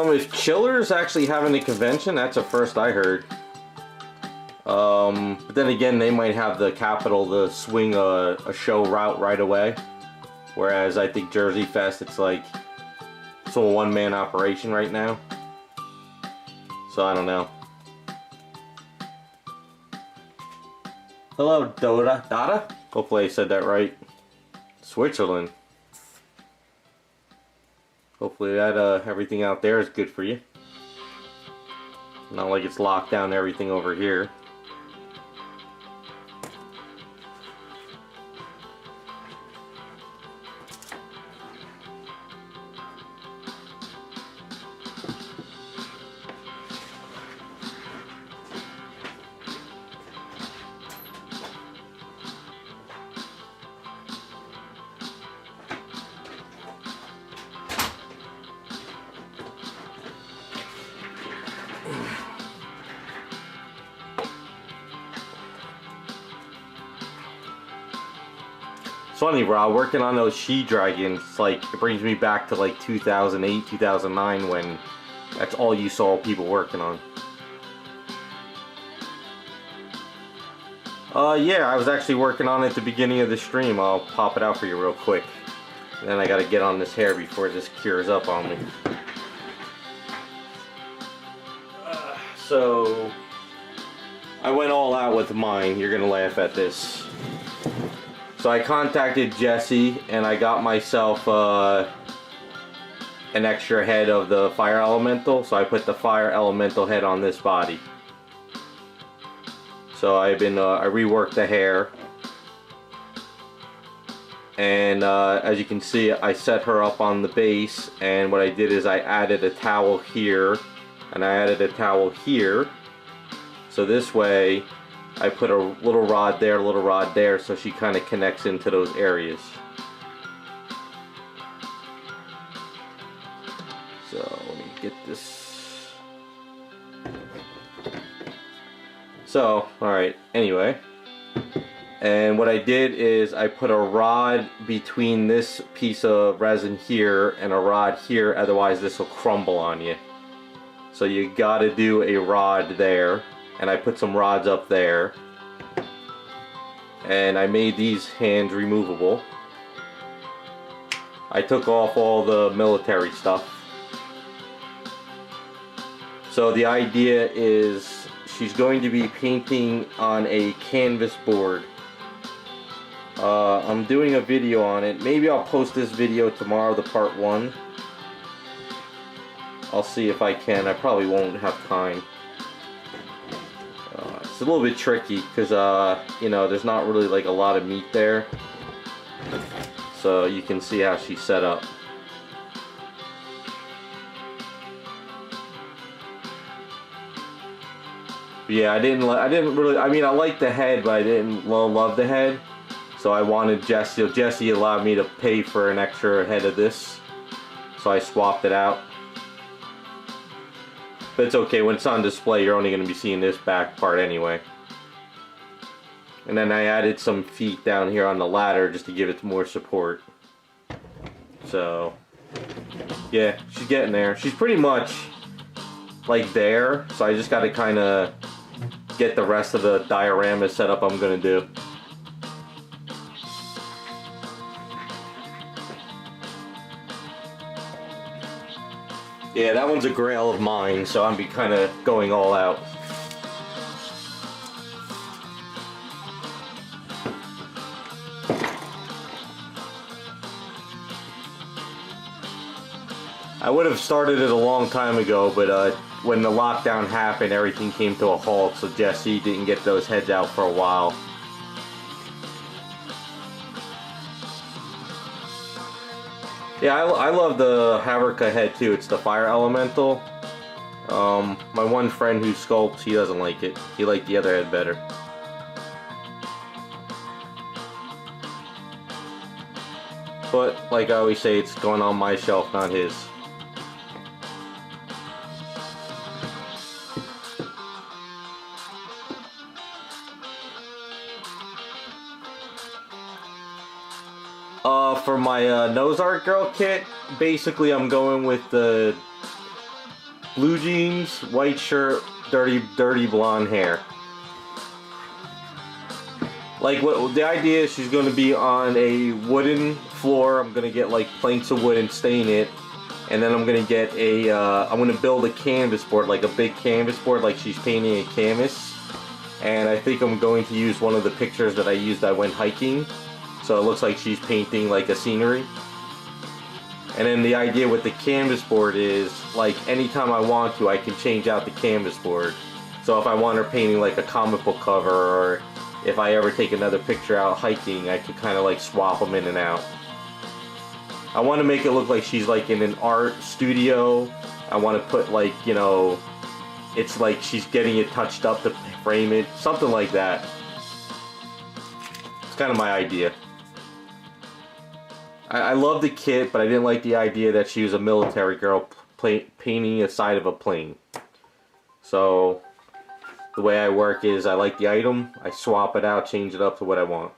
If Chiller's actually having a convention, that's the first I heard. But then again, they might have the capital to swing a show route right away. Whereas I think Jersey Fest, it's like it's a one-man operation right now. So I don't know. Hello, Dada? Hopefully I said that right. Switzerland. Hopefully that everything out there is good for you. Not like it's locked down everything over here. It's funny, Rob, working on those She-Dragons, like, it brings me back to like 2008, 2009 when that's all you saw people working on. Yeah, I was actually working on it at the beginning of the stream. I'll pop it out for you real quick. And then I gotta get on this hair before this cures up on me. So, I went all out with mine. You're gonna laugh at this. So I contacted Jesse and I got myself an extra head of the fire elemental. So I put the fire elemental head on this body. So I reworked the hair. And as you can see, I set her up on the base, and what I did is I added a towel here and I added a towel here. So this way I put a little rod there, so she kind of connects into those areas. So let me get this. So, alright, anyway. And what I did is I put a rod between this piece of resin here and a rod here, otherwise this will crumble on you. So you gotta do a rod there. And I put some rods up there. And I made these hands removable. I took off all the military stuff. So the idea is she's going to be painting on a canvas board. I'm doing a video on it. Maybe I'll post this video tomorrow, the part 1. I'll see if I can. I probably won't have time. It's a little bit tricky because, you know, there's not really like a lot of meat there. So you can see how she's set up. But yeah, I didn't really, I mean, I liked the head, but I didn't love the head. So I wanted Jesse. Jesse allowed me to pay for an extra head of this. So I swapped it out. But it's okay, when it's on display you're only going to be seeing this back part anyway. And then I added some feet down here on the ladder just to give it more support. So, yeah, she's getting there. She's pretty much like there, so I just got to kind of get the rest of the diorama set up I'm going to do. Yeah, that one's a grail of mine, so I'm kind of going all out. I would have started it a long time ago, but when the lockdown happened, everything came to a halt, so Jesse didn't get those heads out for a while. Yeah, I love the Haruka head too. It's the fire elemental. My one friend who sculpts, he doesn't like it. He liked the other head better. But like I always say, it's going on my shelf, not his. For my nose art girl kit, basically I'm going with the blue jeans, white shirt, dirty blonde hair. Like, what the idea is, she's going to be on a wooden floor. I'm going to get like planks of wood and stain it, and then I'm going to get a I'm going to build a canvas board, like a big canvas board, like she's painting a canvas. And I think I'm going to use one of the pictures that I used I went hiking. So it looks like she's painting like a scenery. And then the idea with the canvas board is, like, anytime I want to, I can change out the canvas board. So if I want her painting like a comic book cover, or if I ever take another picture out hiking, I could kind of like swap them in and out. I want to make it look like she's like in an art studio. I want to put, like, you know, it's like she's getting it touched up to frame it. Something like that. It's kind of my idea. I love the kit, but I didn't like the idea that she was a military girl painting the side of a plane. So the way I work is, I like the item, I swap it out, change it up to what I want.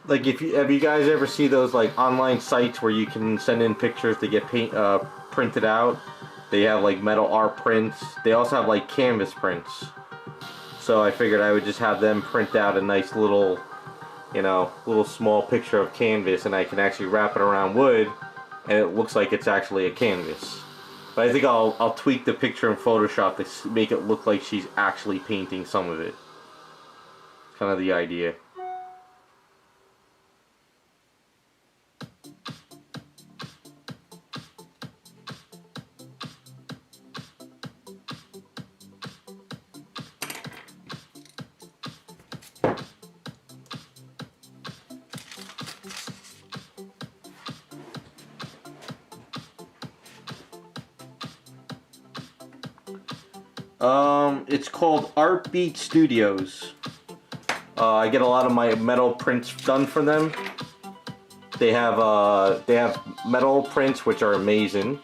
Like, have you guys ever see those like online sites where you can send in pictures to get printed out? They have like metal art prints. They also have like canvas prints. So I figured I would just have them print out a nice little, you know, little small picture of canvas, and I can actually wrap it around wood, and it looks like it's actually a canvas. But I think I'll tweak the picture in Photoshop to make it look like she's actually painting some of it. Kind of the idea. It's called Art Beat Studios. I get a lot of my metal prints done for them. They have metal prints which are amazing.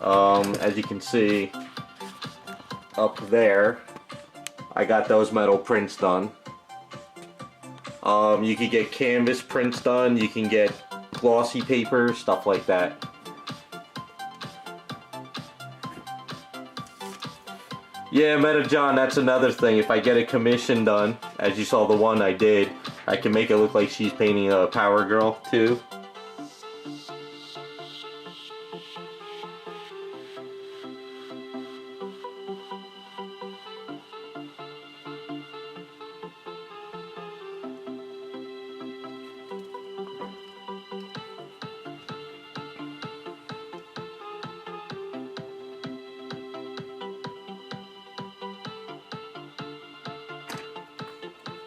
As you can see up there, I got those metal prints done. You can get canvas prints done. You can get glossy paper, stuff like that. Yeah, Meta John, that's another thing. If I get a commission done, as you saw the one I did, I can make it look like she's painting a Power Girl too.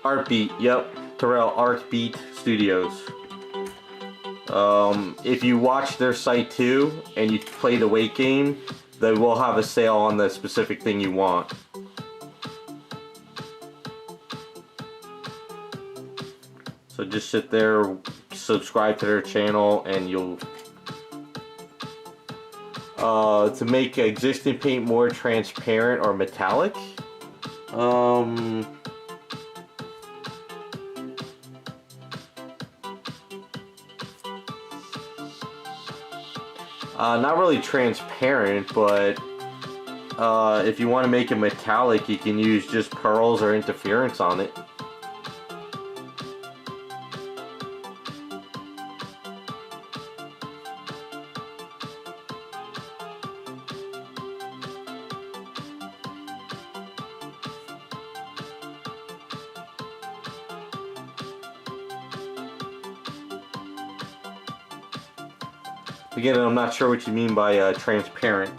Artbeat, yep, Terrell, Artbeat Studios. If you watch their site too, and you play the weight game, they will have a sale on the specific thing you want. So just sit there, subscribe to their channel, and you'll... to make existing paint more transparent or metallic. Not really transparent, but if you want to make it metallic, you can use just pearls or interference on it. Again, I'm not sure what you mean by transparent.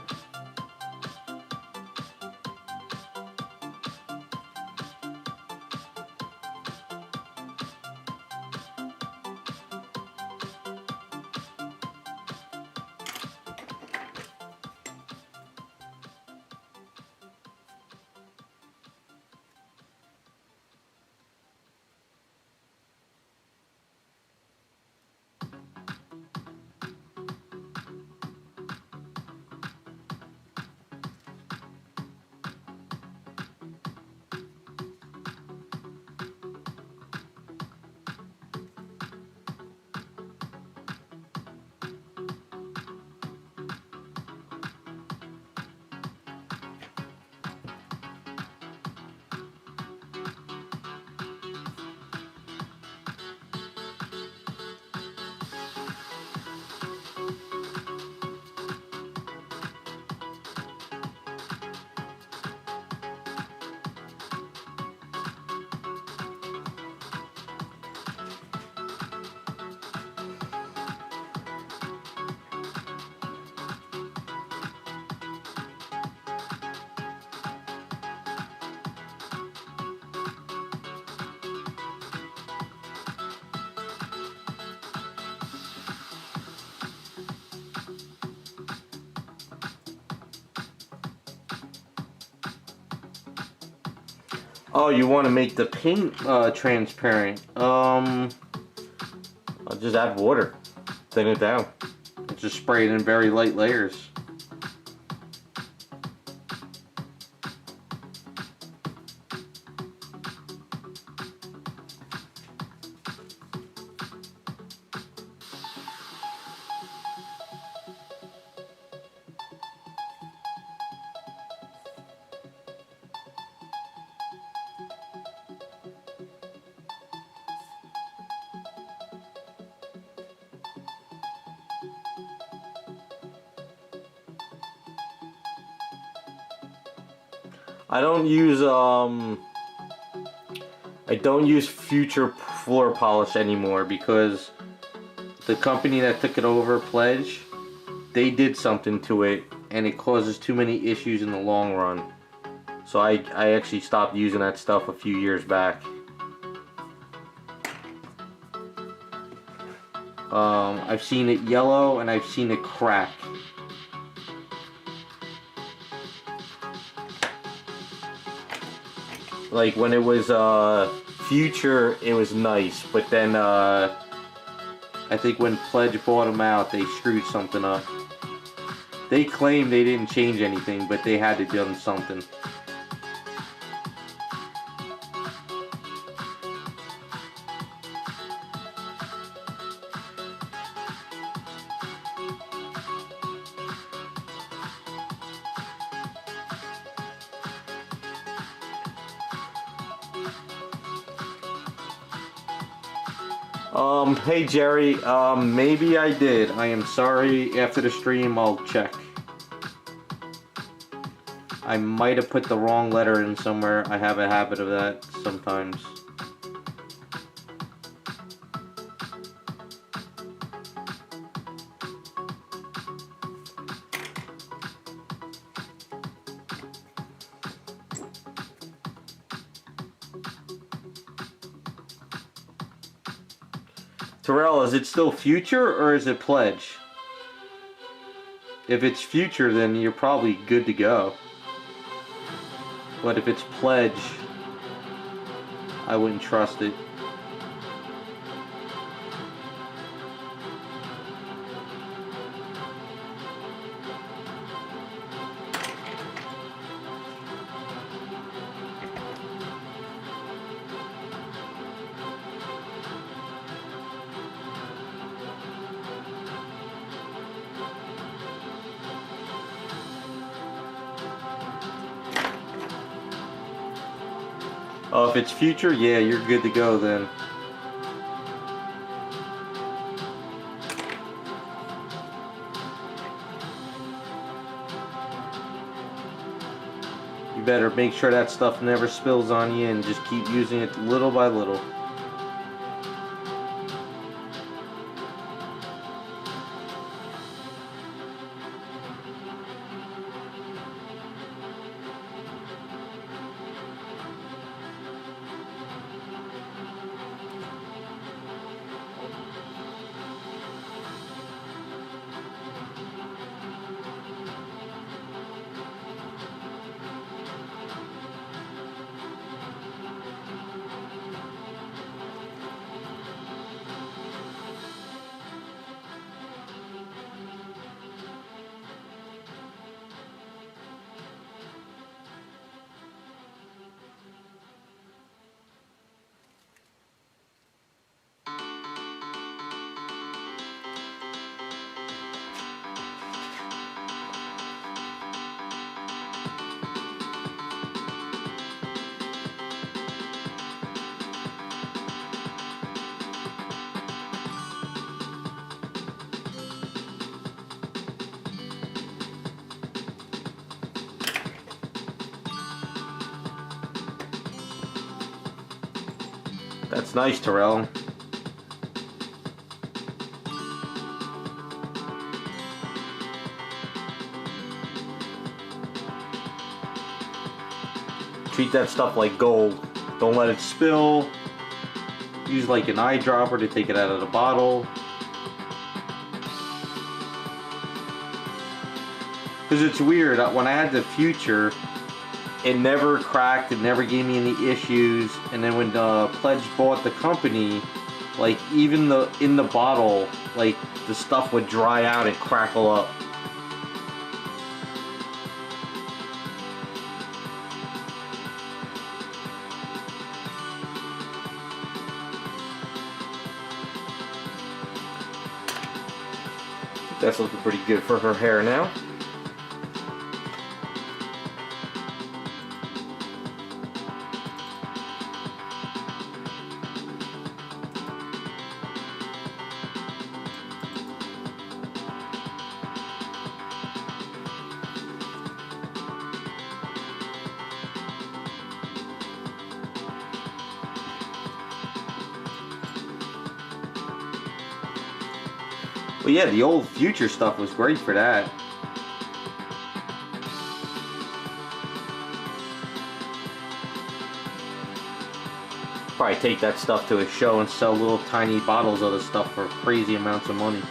Oh, you want to make the paint transparent? I'll just add water, thin it down, and just spray it in very light layers. I don't use Future floor polish anymore because the company that took it over, Pledge, they did something to it and it causes too many issues in the long run. So I actually stopped using that stuff a few years back. I've seen it yellow and I've seen it crack. Like when it was Future, it was nice, but then I think when Pledge bought them out, they screwed something up. They claim they didn't change anything, but they had to do something. Hey Jerry, maybe I did. I am sorry. After the stream, I'll check. I might have put the wrong letter in somewhere. I have a habit of that sometimes. Terrell, is it still Future or is it Pledge? If it's Future, then you're probably good to go. But if it's Pledge, I wouldn't trust it. Oh, if it's Future, yeah, you're good to go then. You better make sure that stuff never spills on you and just keep using it little by little. That's nice, Terrell. Treat that stuff like gold. Don't let it spill. Use like an eyedropper to take it out of the bottle. Because it's weird, when I had the Future, it never cracked, it never gave me any issues, and then when Pledge bought the company, like even in the bottle, like the stuff would dry out and crackle up. That's looking pretty good for her hair now. Well, yeah, the old Future stuff was great for that. Probably take that stuff to a show and sell little tiny bottles of the stuff for crazy amounts of money.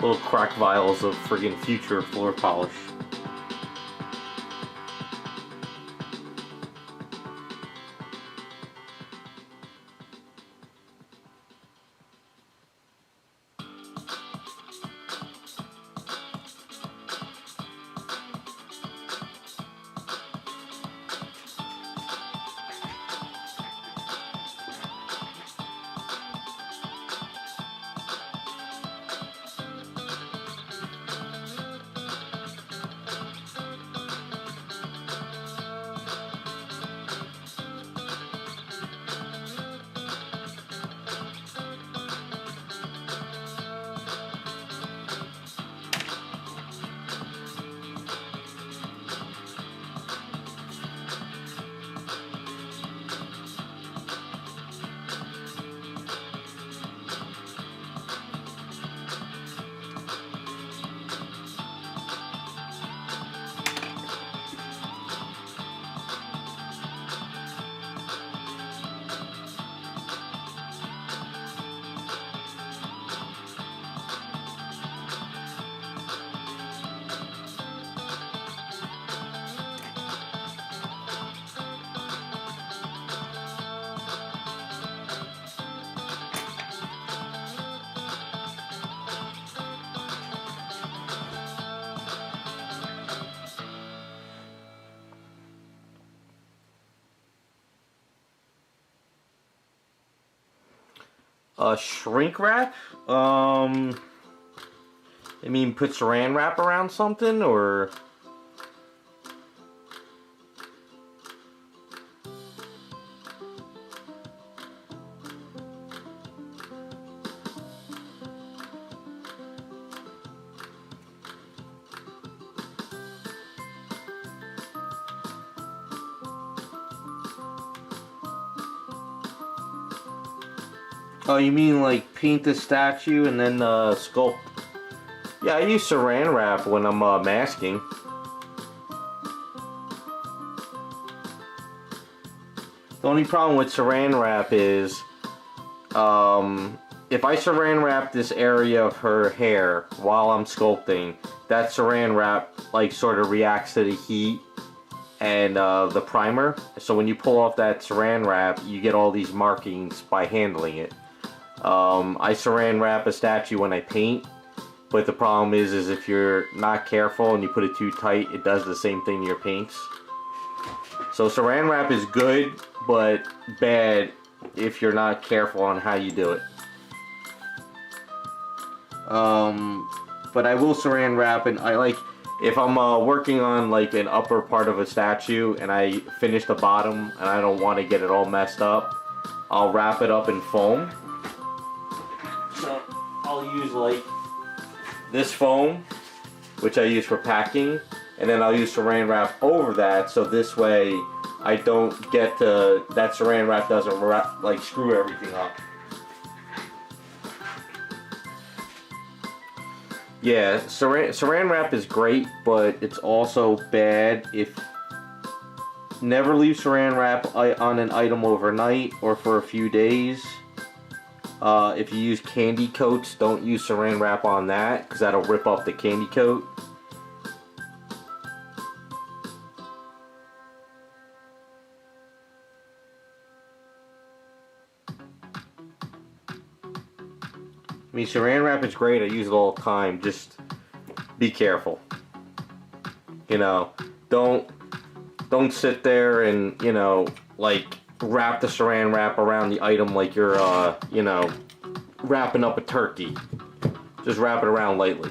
Little crack vials of friggin' Future floor polish. Shrink wrap? I mean, put saran wrap around something, or... Oh, you mean like paint the statue and then sculpt? Yeah, I use saran wrap when I'm masking. The only problem with saran wrap is if I saran wrap this area of her hair while I'm sculpting, that saran wrap like sort of reacts to the heat and the primer. So when you pull off that saran wrap, you get all these markings by handling it. I saran wrap a statue when I paint, but the problem is if you're not careful and you put it too tight, it does the same thing to your paints. So saran wrap is good, but bad if you're not careful on how you do it. But I will saran wrap, and I like, if I'm working on like an upper part of a statue and I finish the bottom and I don't want to get it all messed up, I'll wrap it up in foam. So I'll use like this foam, which I use for packing, and then I'll use saran wrap over that, so this way I don't get to, that saran wrap doesn't wrap, like screw everything up. Yeah, saran wrap is great, but it's also bad if... Never leave saran wrap on an item overnight or for a few days. If you use candy coats, don't use saran wrap on that, because that'll rip off the candy coat. I mean, saran wrap is great, I use it all the time, just be careful. You know, don't sit there and, you know, like, wrap the saran wrap around the item like you're, you know, wrapping up a turkey. Just wrap it around lightly.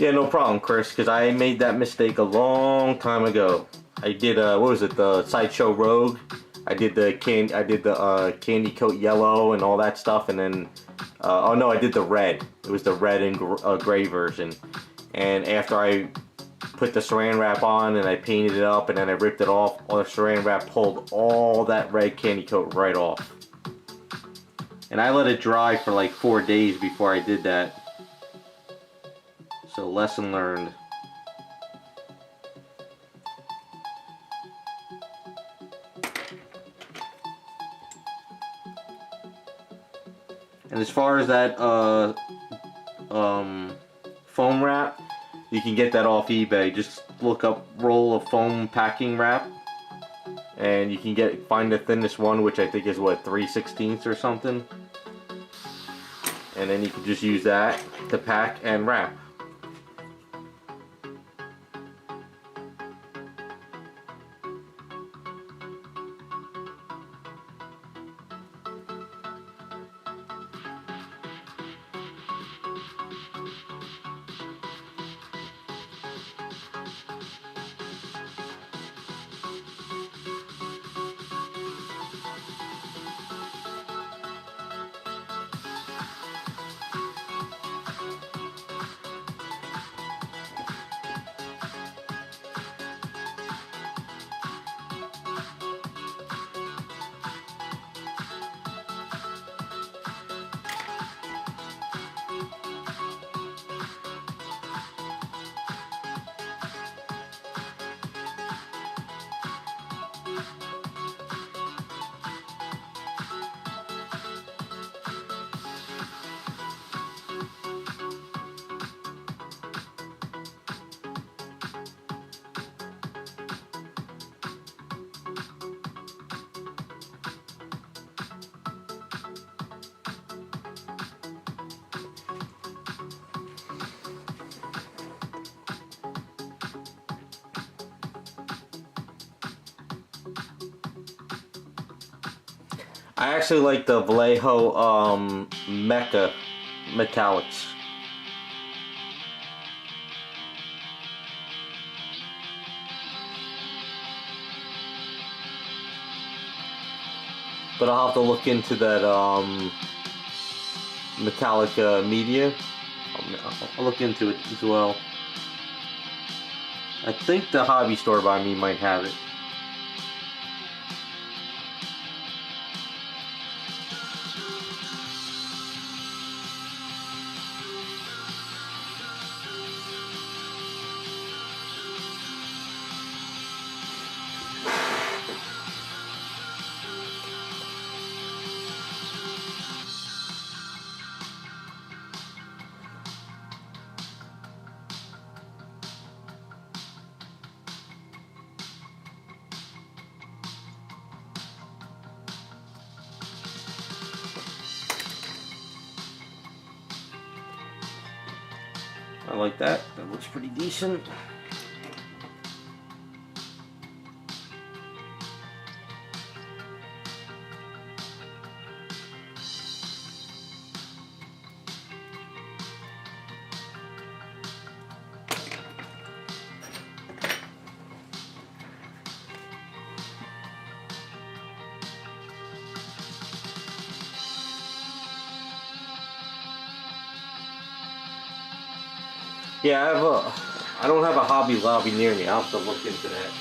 Yeah, no problem, Chris, because I made that mistake a long time ago. I did what was it, the Sideshow Rogue? I did the candy coat yellow and all that stuff, and then oh no, I did the red. It was the red and gray version. And after I put the saran wrap on and I painted it up and then I ripped it off, all the saran wrap pulled all that red candy coat right off. And I let it dry for like 4 days before I did that. So lesson learned. And as far as that foam wrap, you can get that off eBay. Just look up roll of foam packing wrap, and you can find the thinnest one, which I think is what, 3/16 or something. And then you can just use that to pack and wrap. I actually like the Vallejo Mecha metallics. But I'll have to look into that metallic media. I'll look into it as well. I think the hobby store by me might have it. I like that. That looks pretty decent. Yeah, I don't have a Hobby Lobby near me. I'll have to look into that.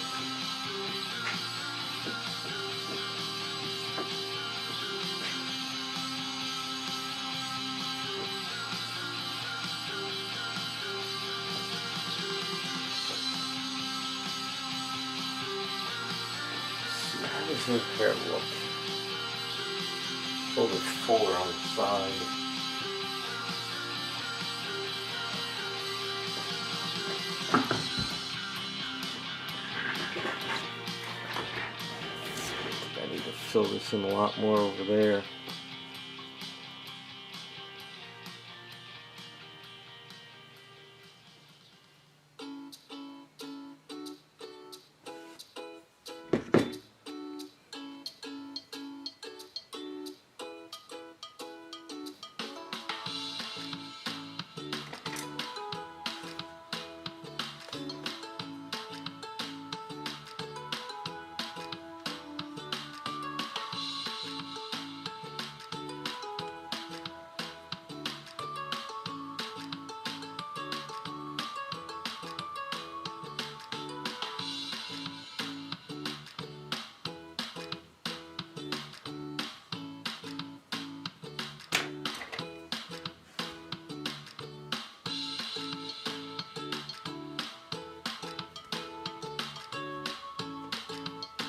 How does this hair look? A little bit fuller on the side. Fill this in a lot more over there.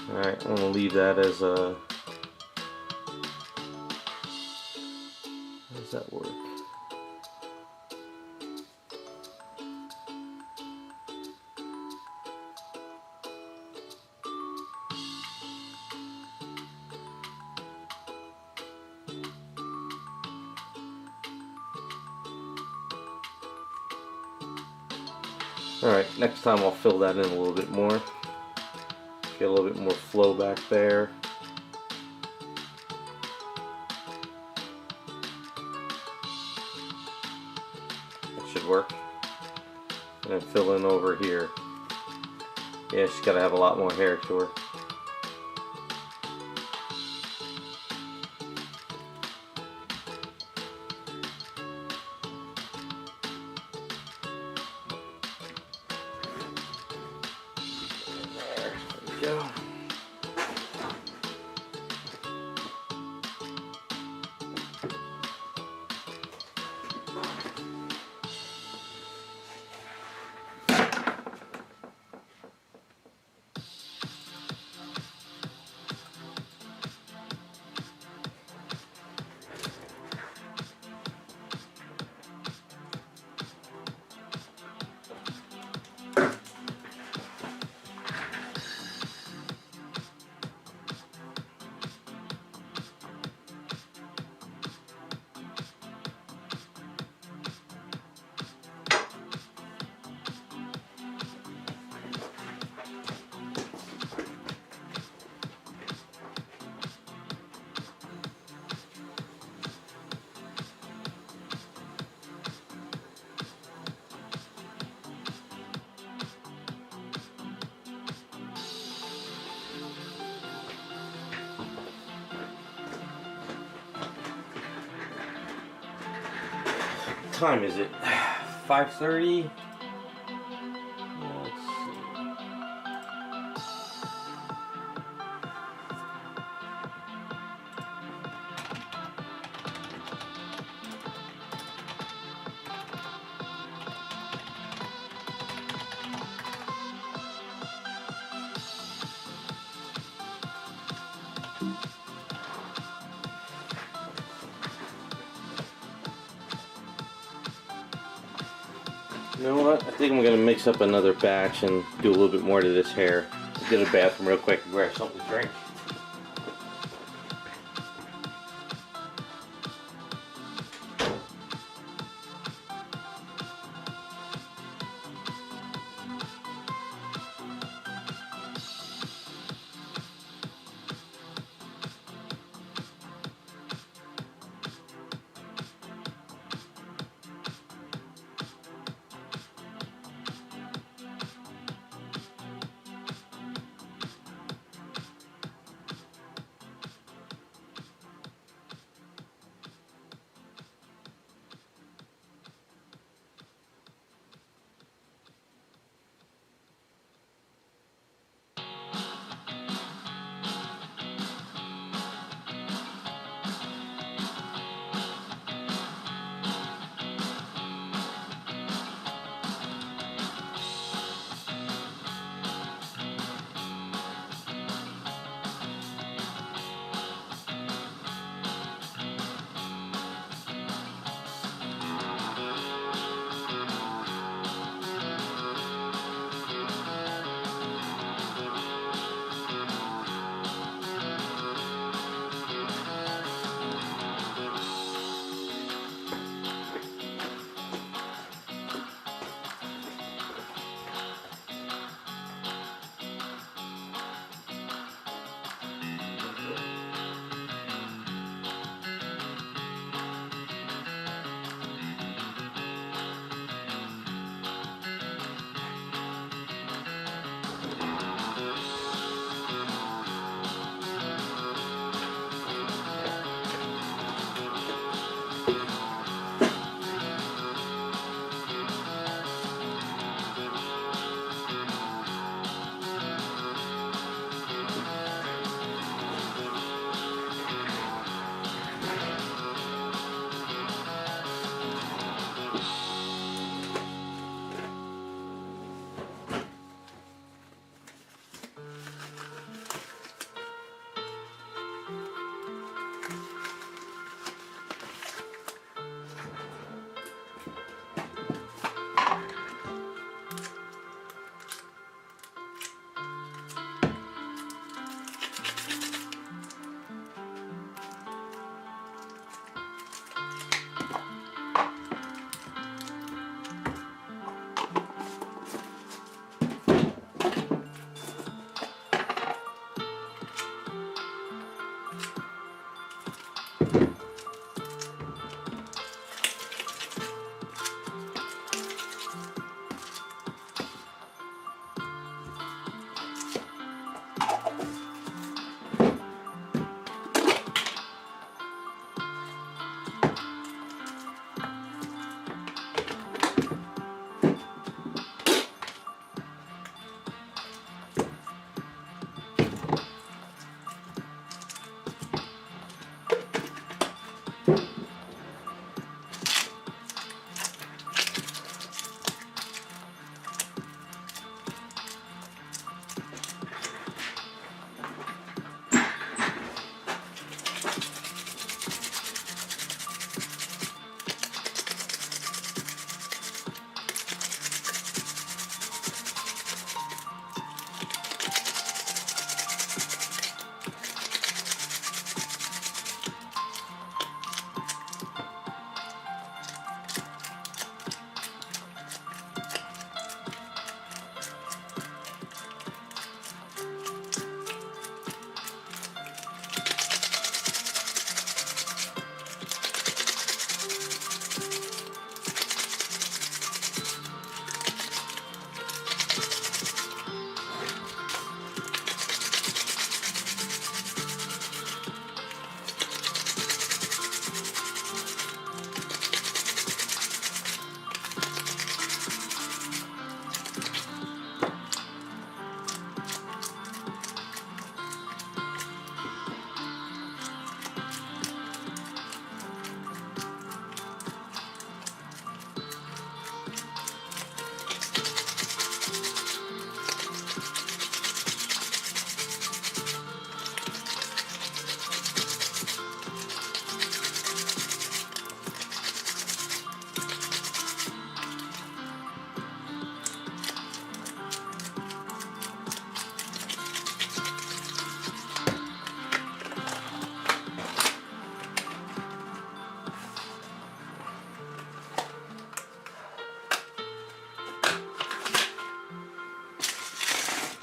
Alright, I'm going to leave that as a... How does that work? Alright, next time I'll fill that in a little bit more. Get a little bit more flow back there. That should work. And then fill in over here. Yeah, she's got to have a lot more hair to her. There we go. What time is it? 5:30? Let's see. You know what? I think I'm going to mix up another batch and do a little bit more to this hair. I'll get a bathroom real quick and grab something to drink.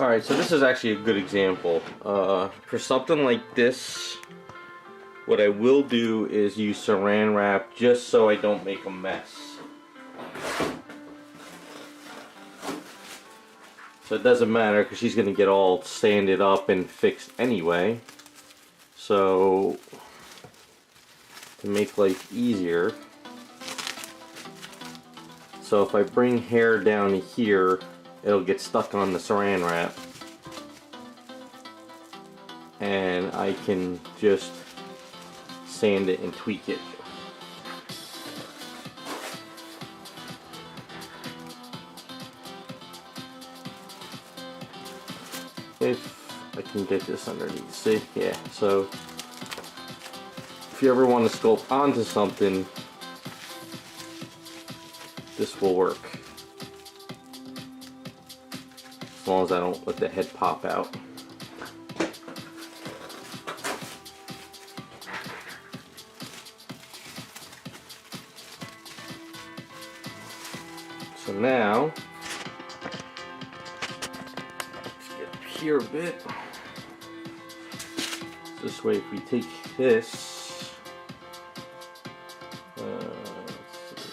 Alright, so this is actually a good example. For something like this, what I will do is use saran wrap just so I don't make a mess. So it doesn't matter because she's going to get all sanded up and fixed anyway. So to make life easier, so if I bring hair down here, it'll get stuck on the saran wrap, and I can just sand it and tweak it. If I can get this underneath, see? Yeah, so if you ever want to sculpt onto something, this will work. As long as I don't let the head pop out. So now, let's get up here a bit. This way, if we take this, let's see.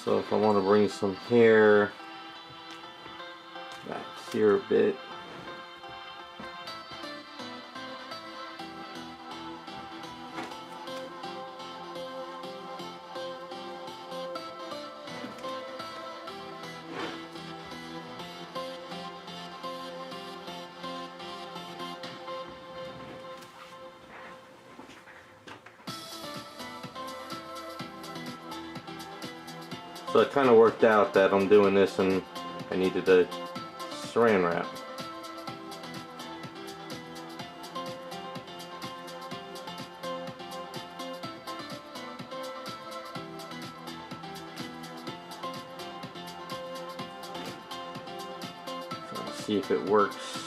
So if I want to bring some hair back here a bit, so it kind of worked out that I'm doing this and I needed a saran wrap. So let's see if it works.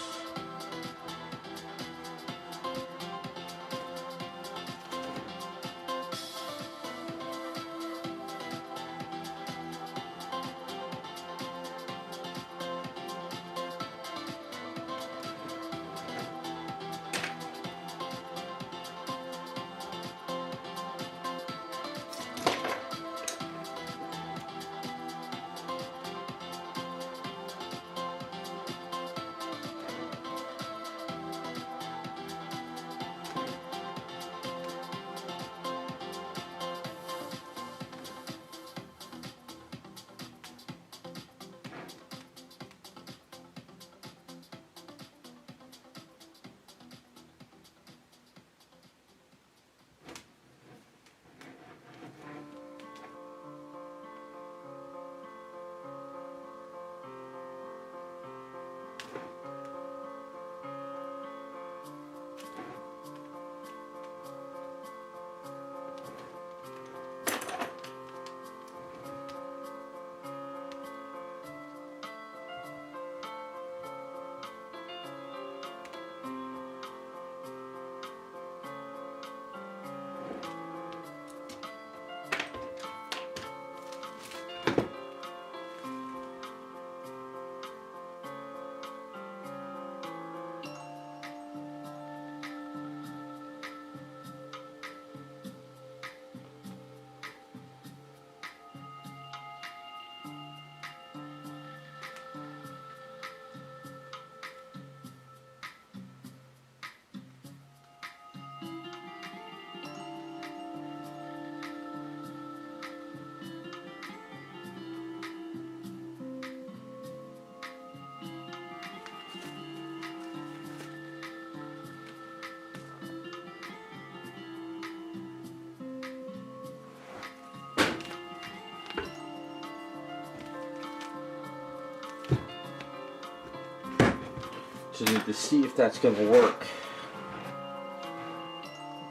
Just need to see if that's going to work.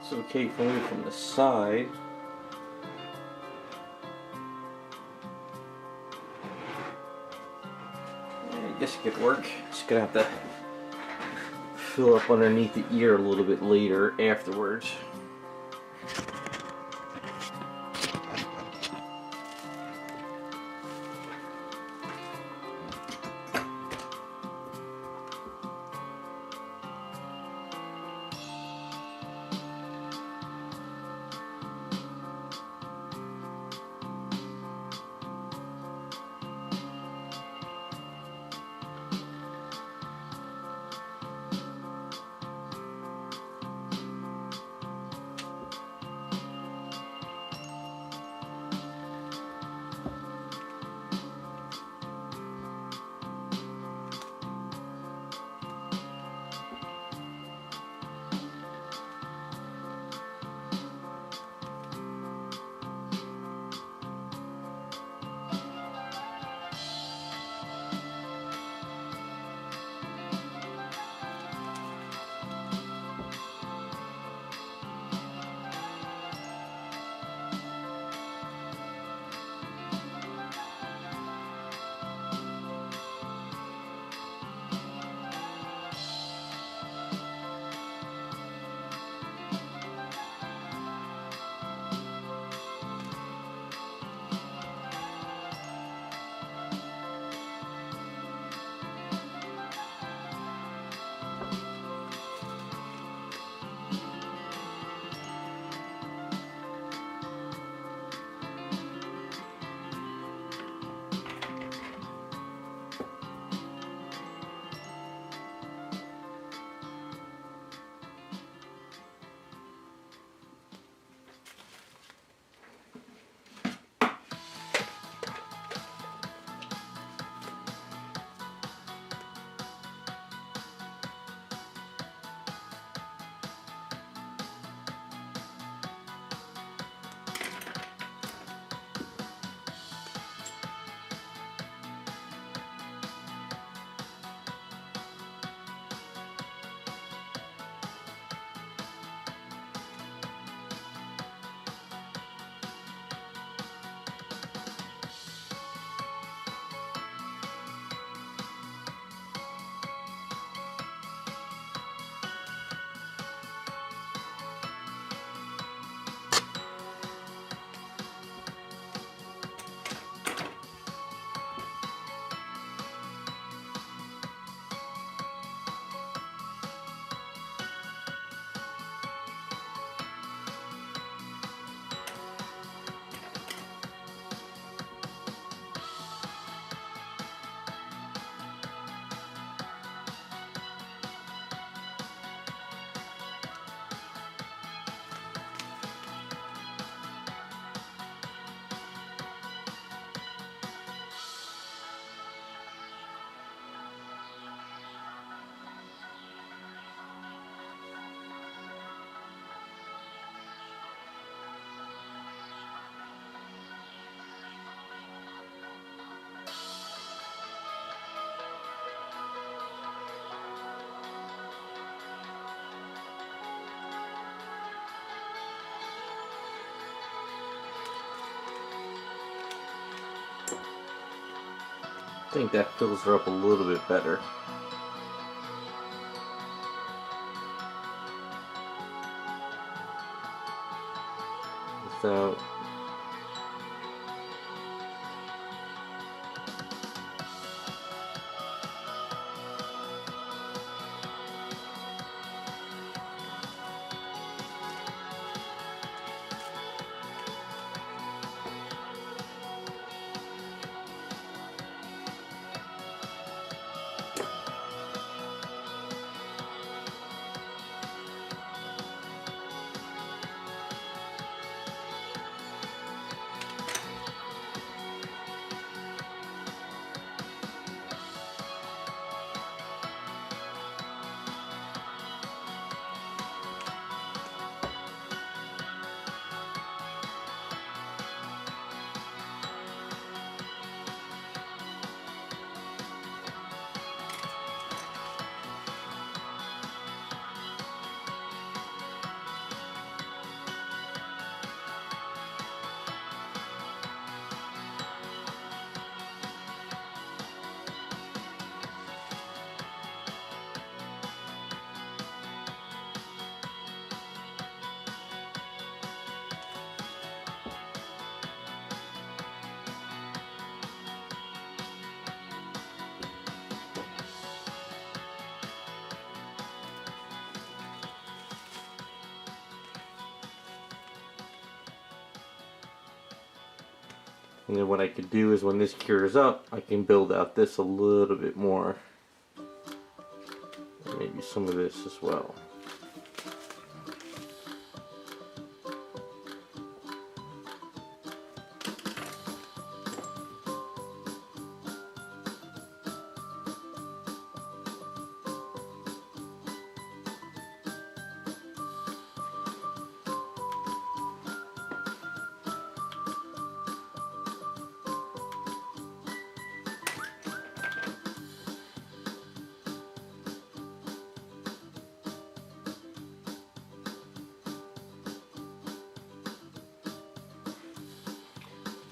It's okay for me from the side. I guess it could work. Just gonna have to fill up underneath the ear a little bit later afterwards. think that fills her up a little bit better. So and then what I could do is when this cures up, I can build out this a little bit more. And maybe some of this as well.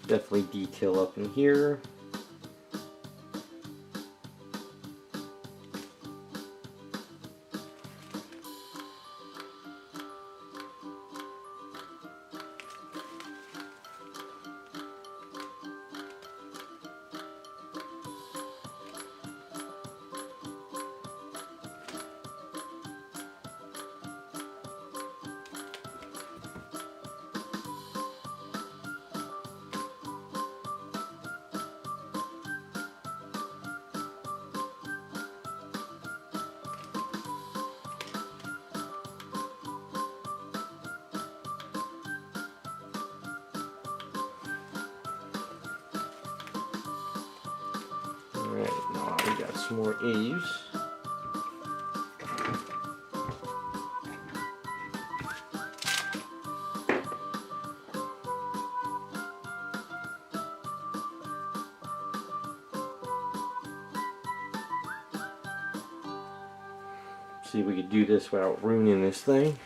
Definitely detail up in here. Alright, now we got some more Aves. See if we could do this without ruining this thing.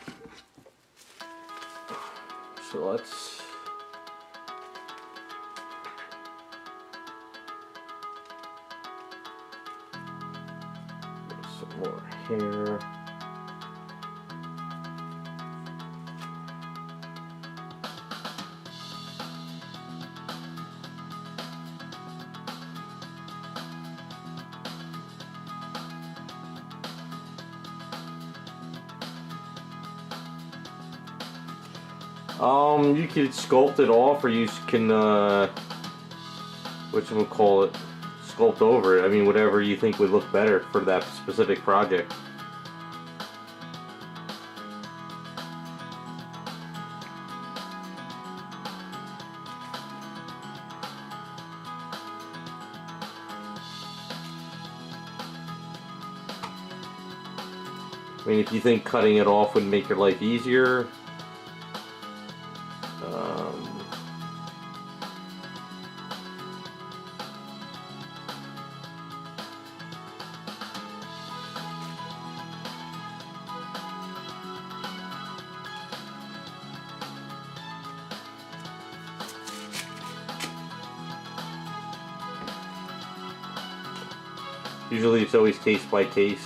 So let's get some more hair. You could sculpt it off, or you can, whatchamacallit, sculpt over it. I mean, whatever you think would look better for that specific project. I mean, if you think cutting it off would make your life easier, Usually it's always case by case.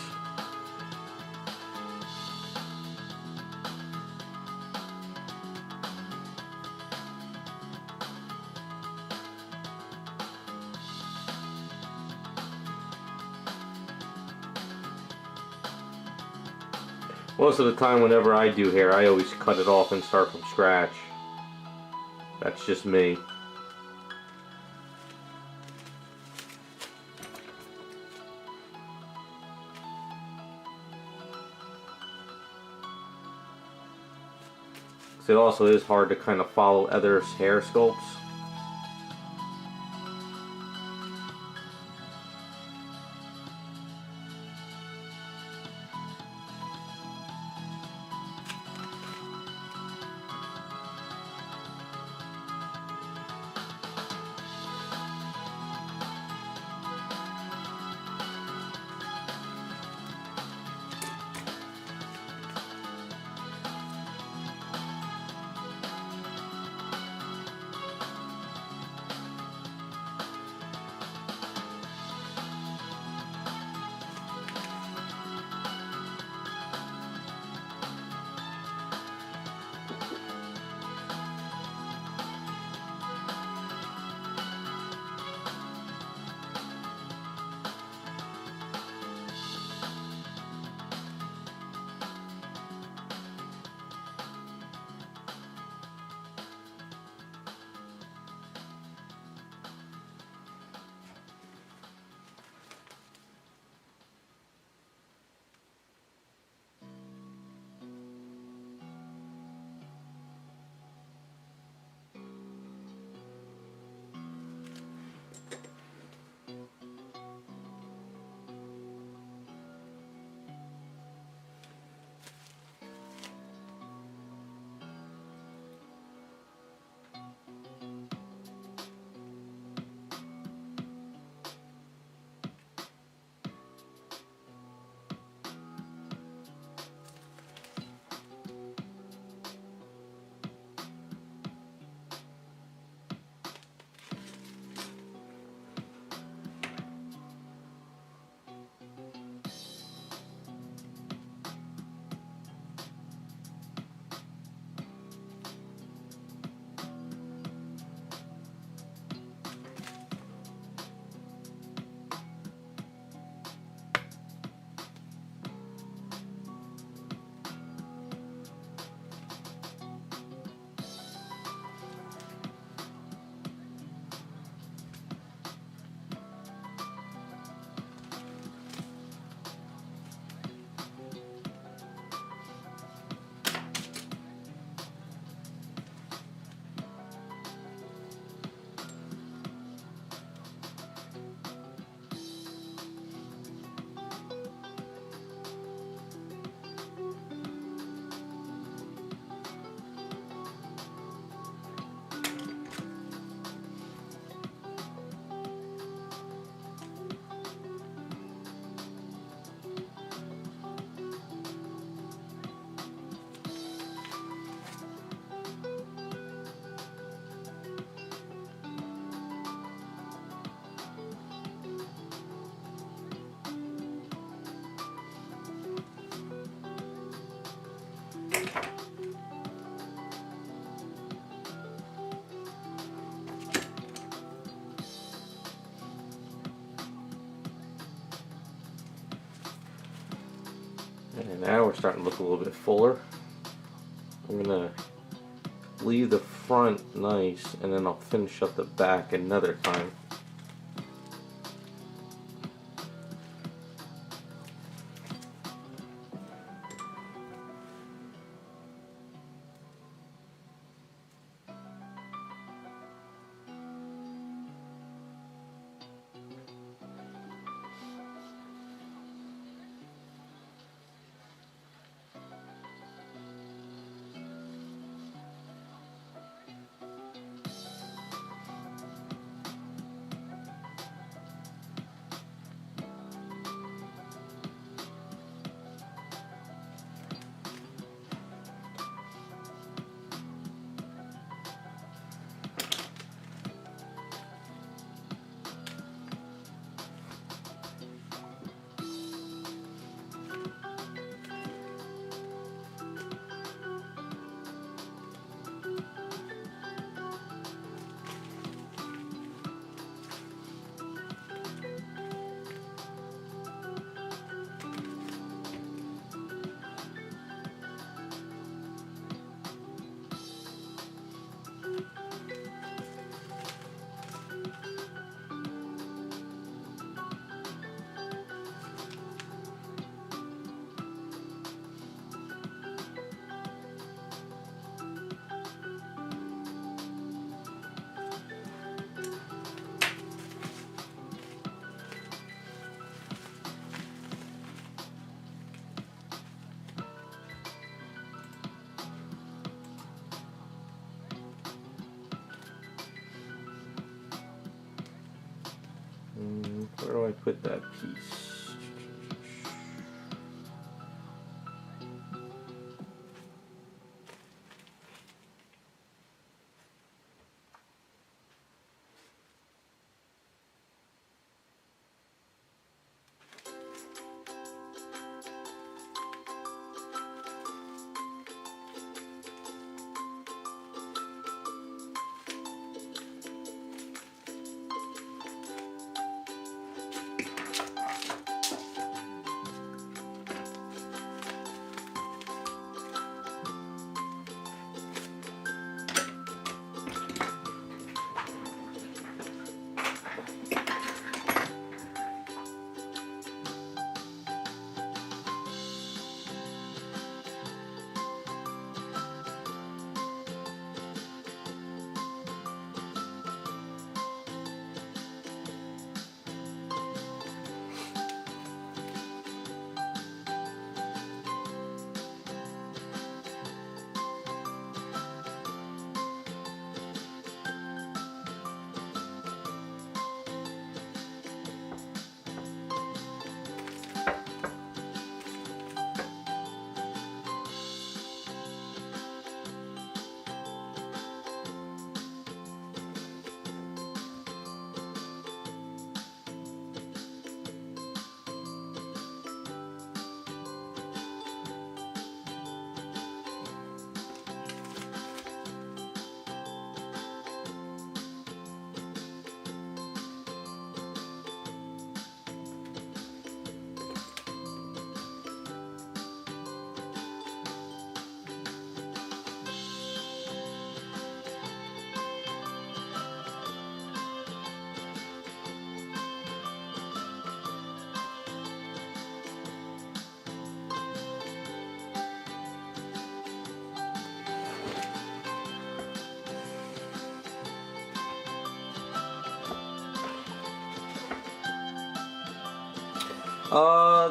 Most of the time whenever I do hair, I always cut it off and start from scratch. That's just me. So it also is hard to kind of follow others' hair sculpts. And now we're starting to look a little bit fuller. I'm gonna leave the front nice, and then I'll finish up the back another time. Where do I put that piece?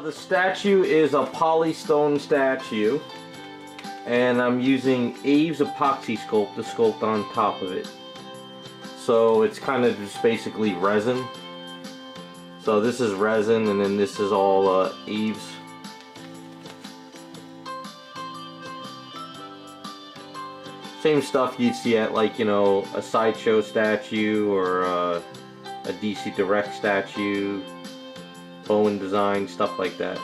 The statue is a polystone statue, and I'm using Aves Epoxy Sculpt to sculpt on top of it. So it's kind of just basically resin. So this is resin, and then this is all Aves. Same stuff you'd see at, like, you know, a sideshow statue or a DC Direct statue, Bowen design, stuff like that.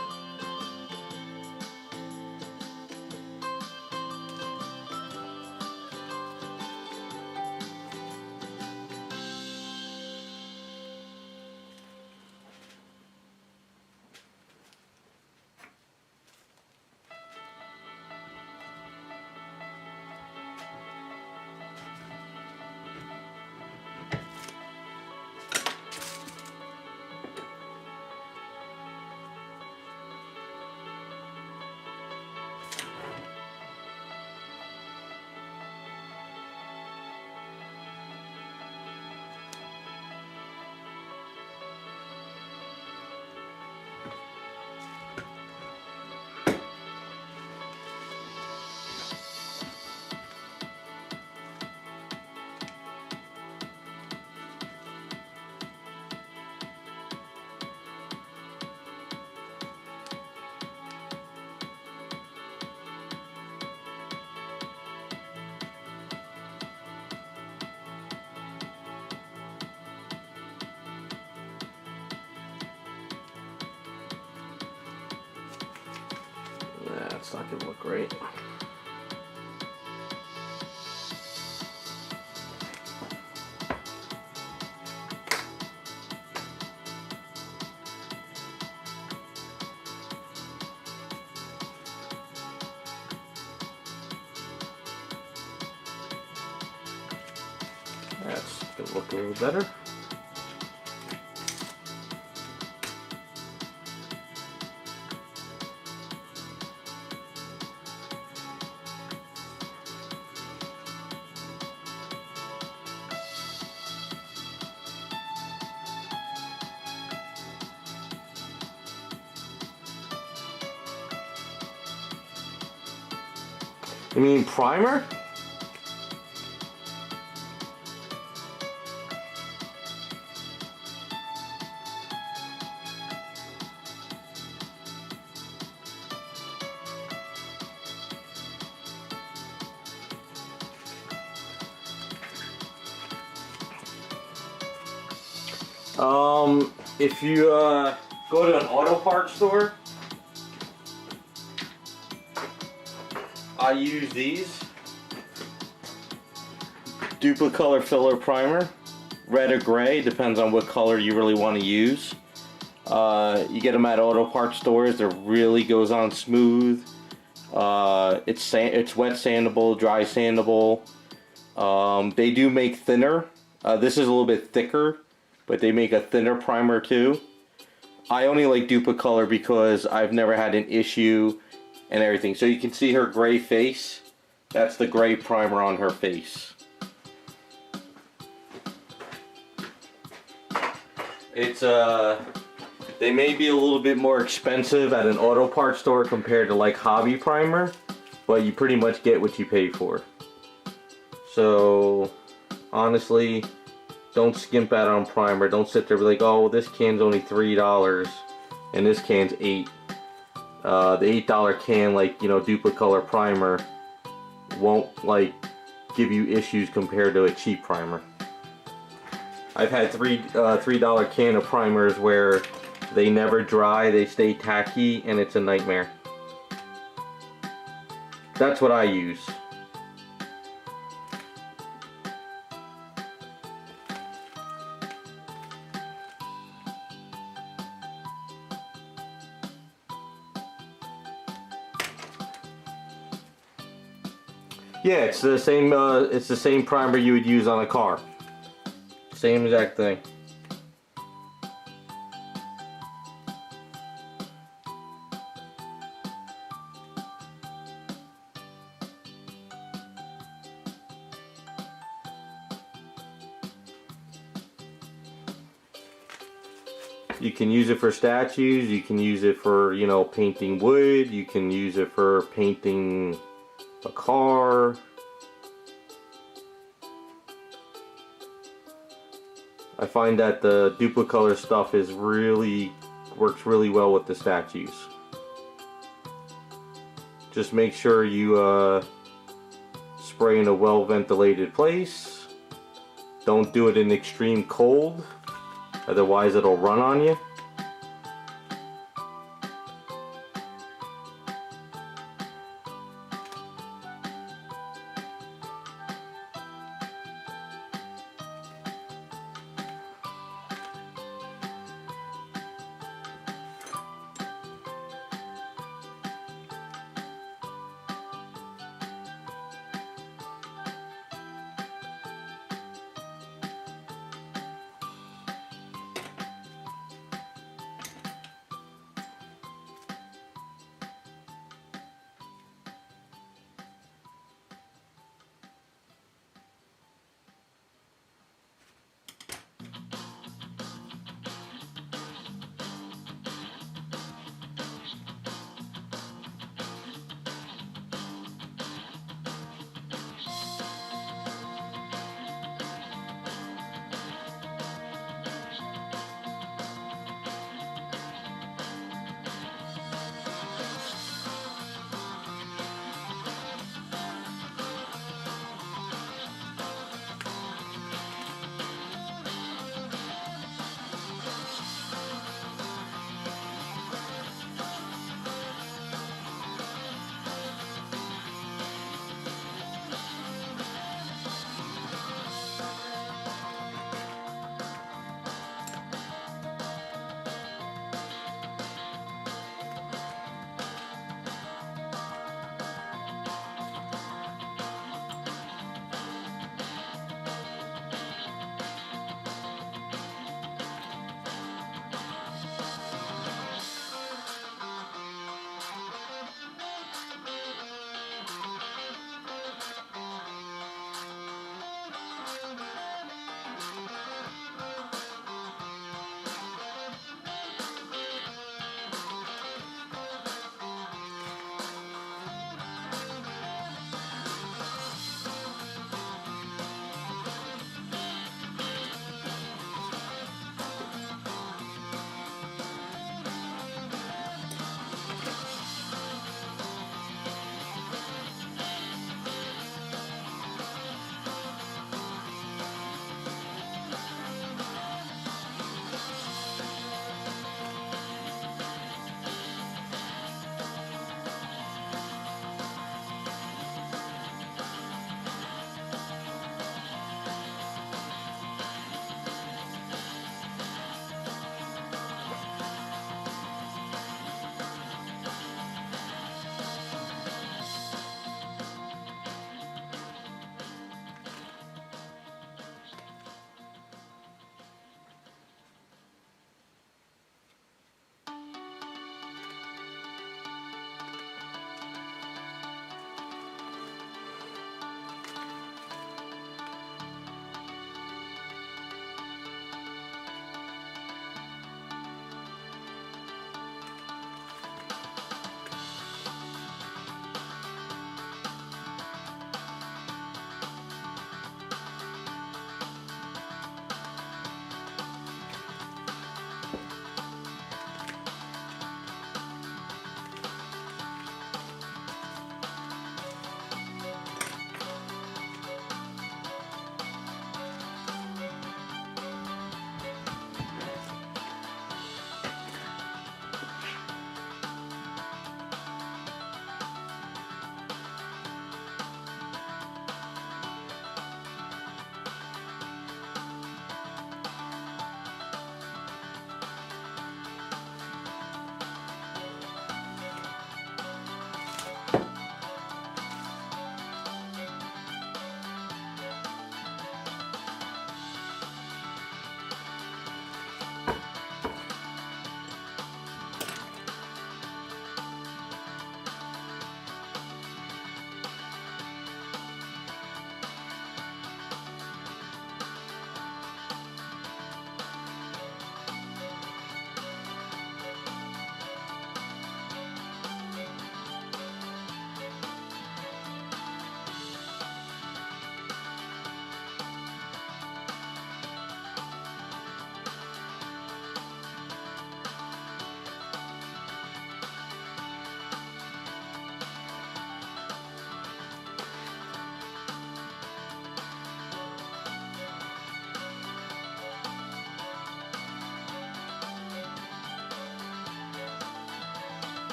It's not going to look great. That's going to look a little better. You mean primer? If you go to an auto parts store, I use these. Duplicolor filler primer, red or gray, depends on what color you really want to use. You get them at auto parts stores. They're really goes on smooth. It's wet sandable, dry sandable. They do make thinner. This is a little bit thicker, but they make a thinner primer too. I only like Duplicolor because I've never had an issue and everything. So you can see her gray face. That's the gray primer on her face. It's they may be a little bit more expensive at an auto parts store compared to like hobby primer, but you pretty much get what you pay for. So honestly, don't skimp out on primer. Don't sit there and be like, oh, this can's only $3 and this can's $8. The $8 can, like, you know, Duplicolor primer won't like give you issues compared to a cheap primer. I've had $3 can of primers where they never dry, they stay tacky, and it's a nightmare. That's what I use. Yeah, it's the same primer you would use on a car. Same exact thing. You can use it for statues, you can use it for, you know, painting wood, you can use it for painting a car. I find that the Duplicolor stuff works really well with the statues. Just make sure you spray in a well ventilated place. Don't do it in extreme cold, otherwise it'll run on you.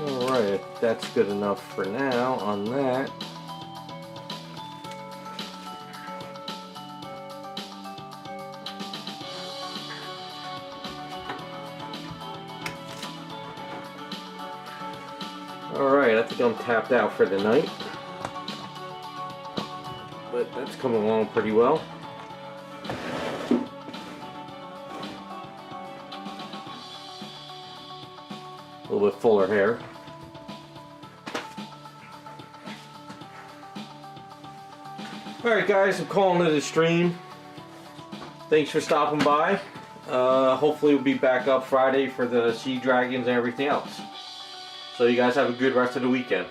Alright, that's good enough for now on that. Alright, I think I'm tapped out for the night. But that's coming along pretty well. A little bit fuller hair. Alright guys, I'm calling it a stream. Thanks for stopping by. Hopefully we'll be back up Friday for the Sea Dragons and everything else. So you guys have a good rest of the weekend.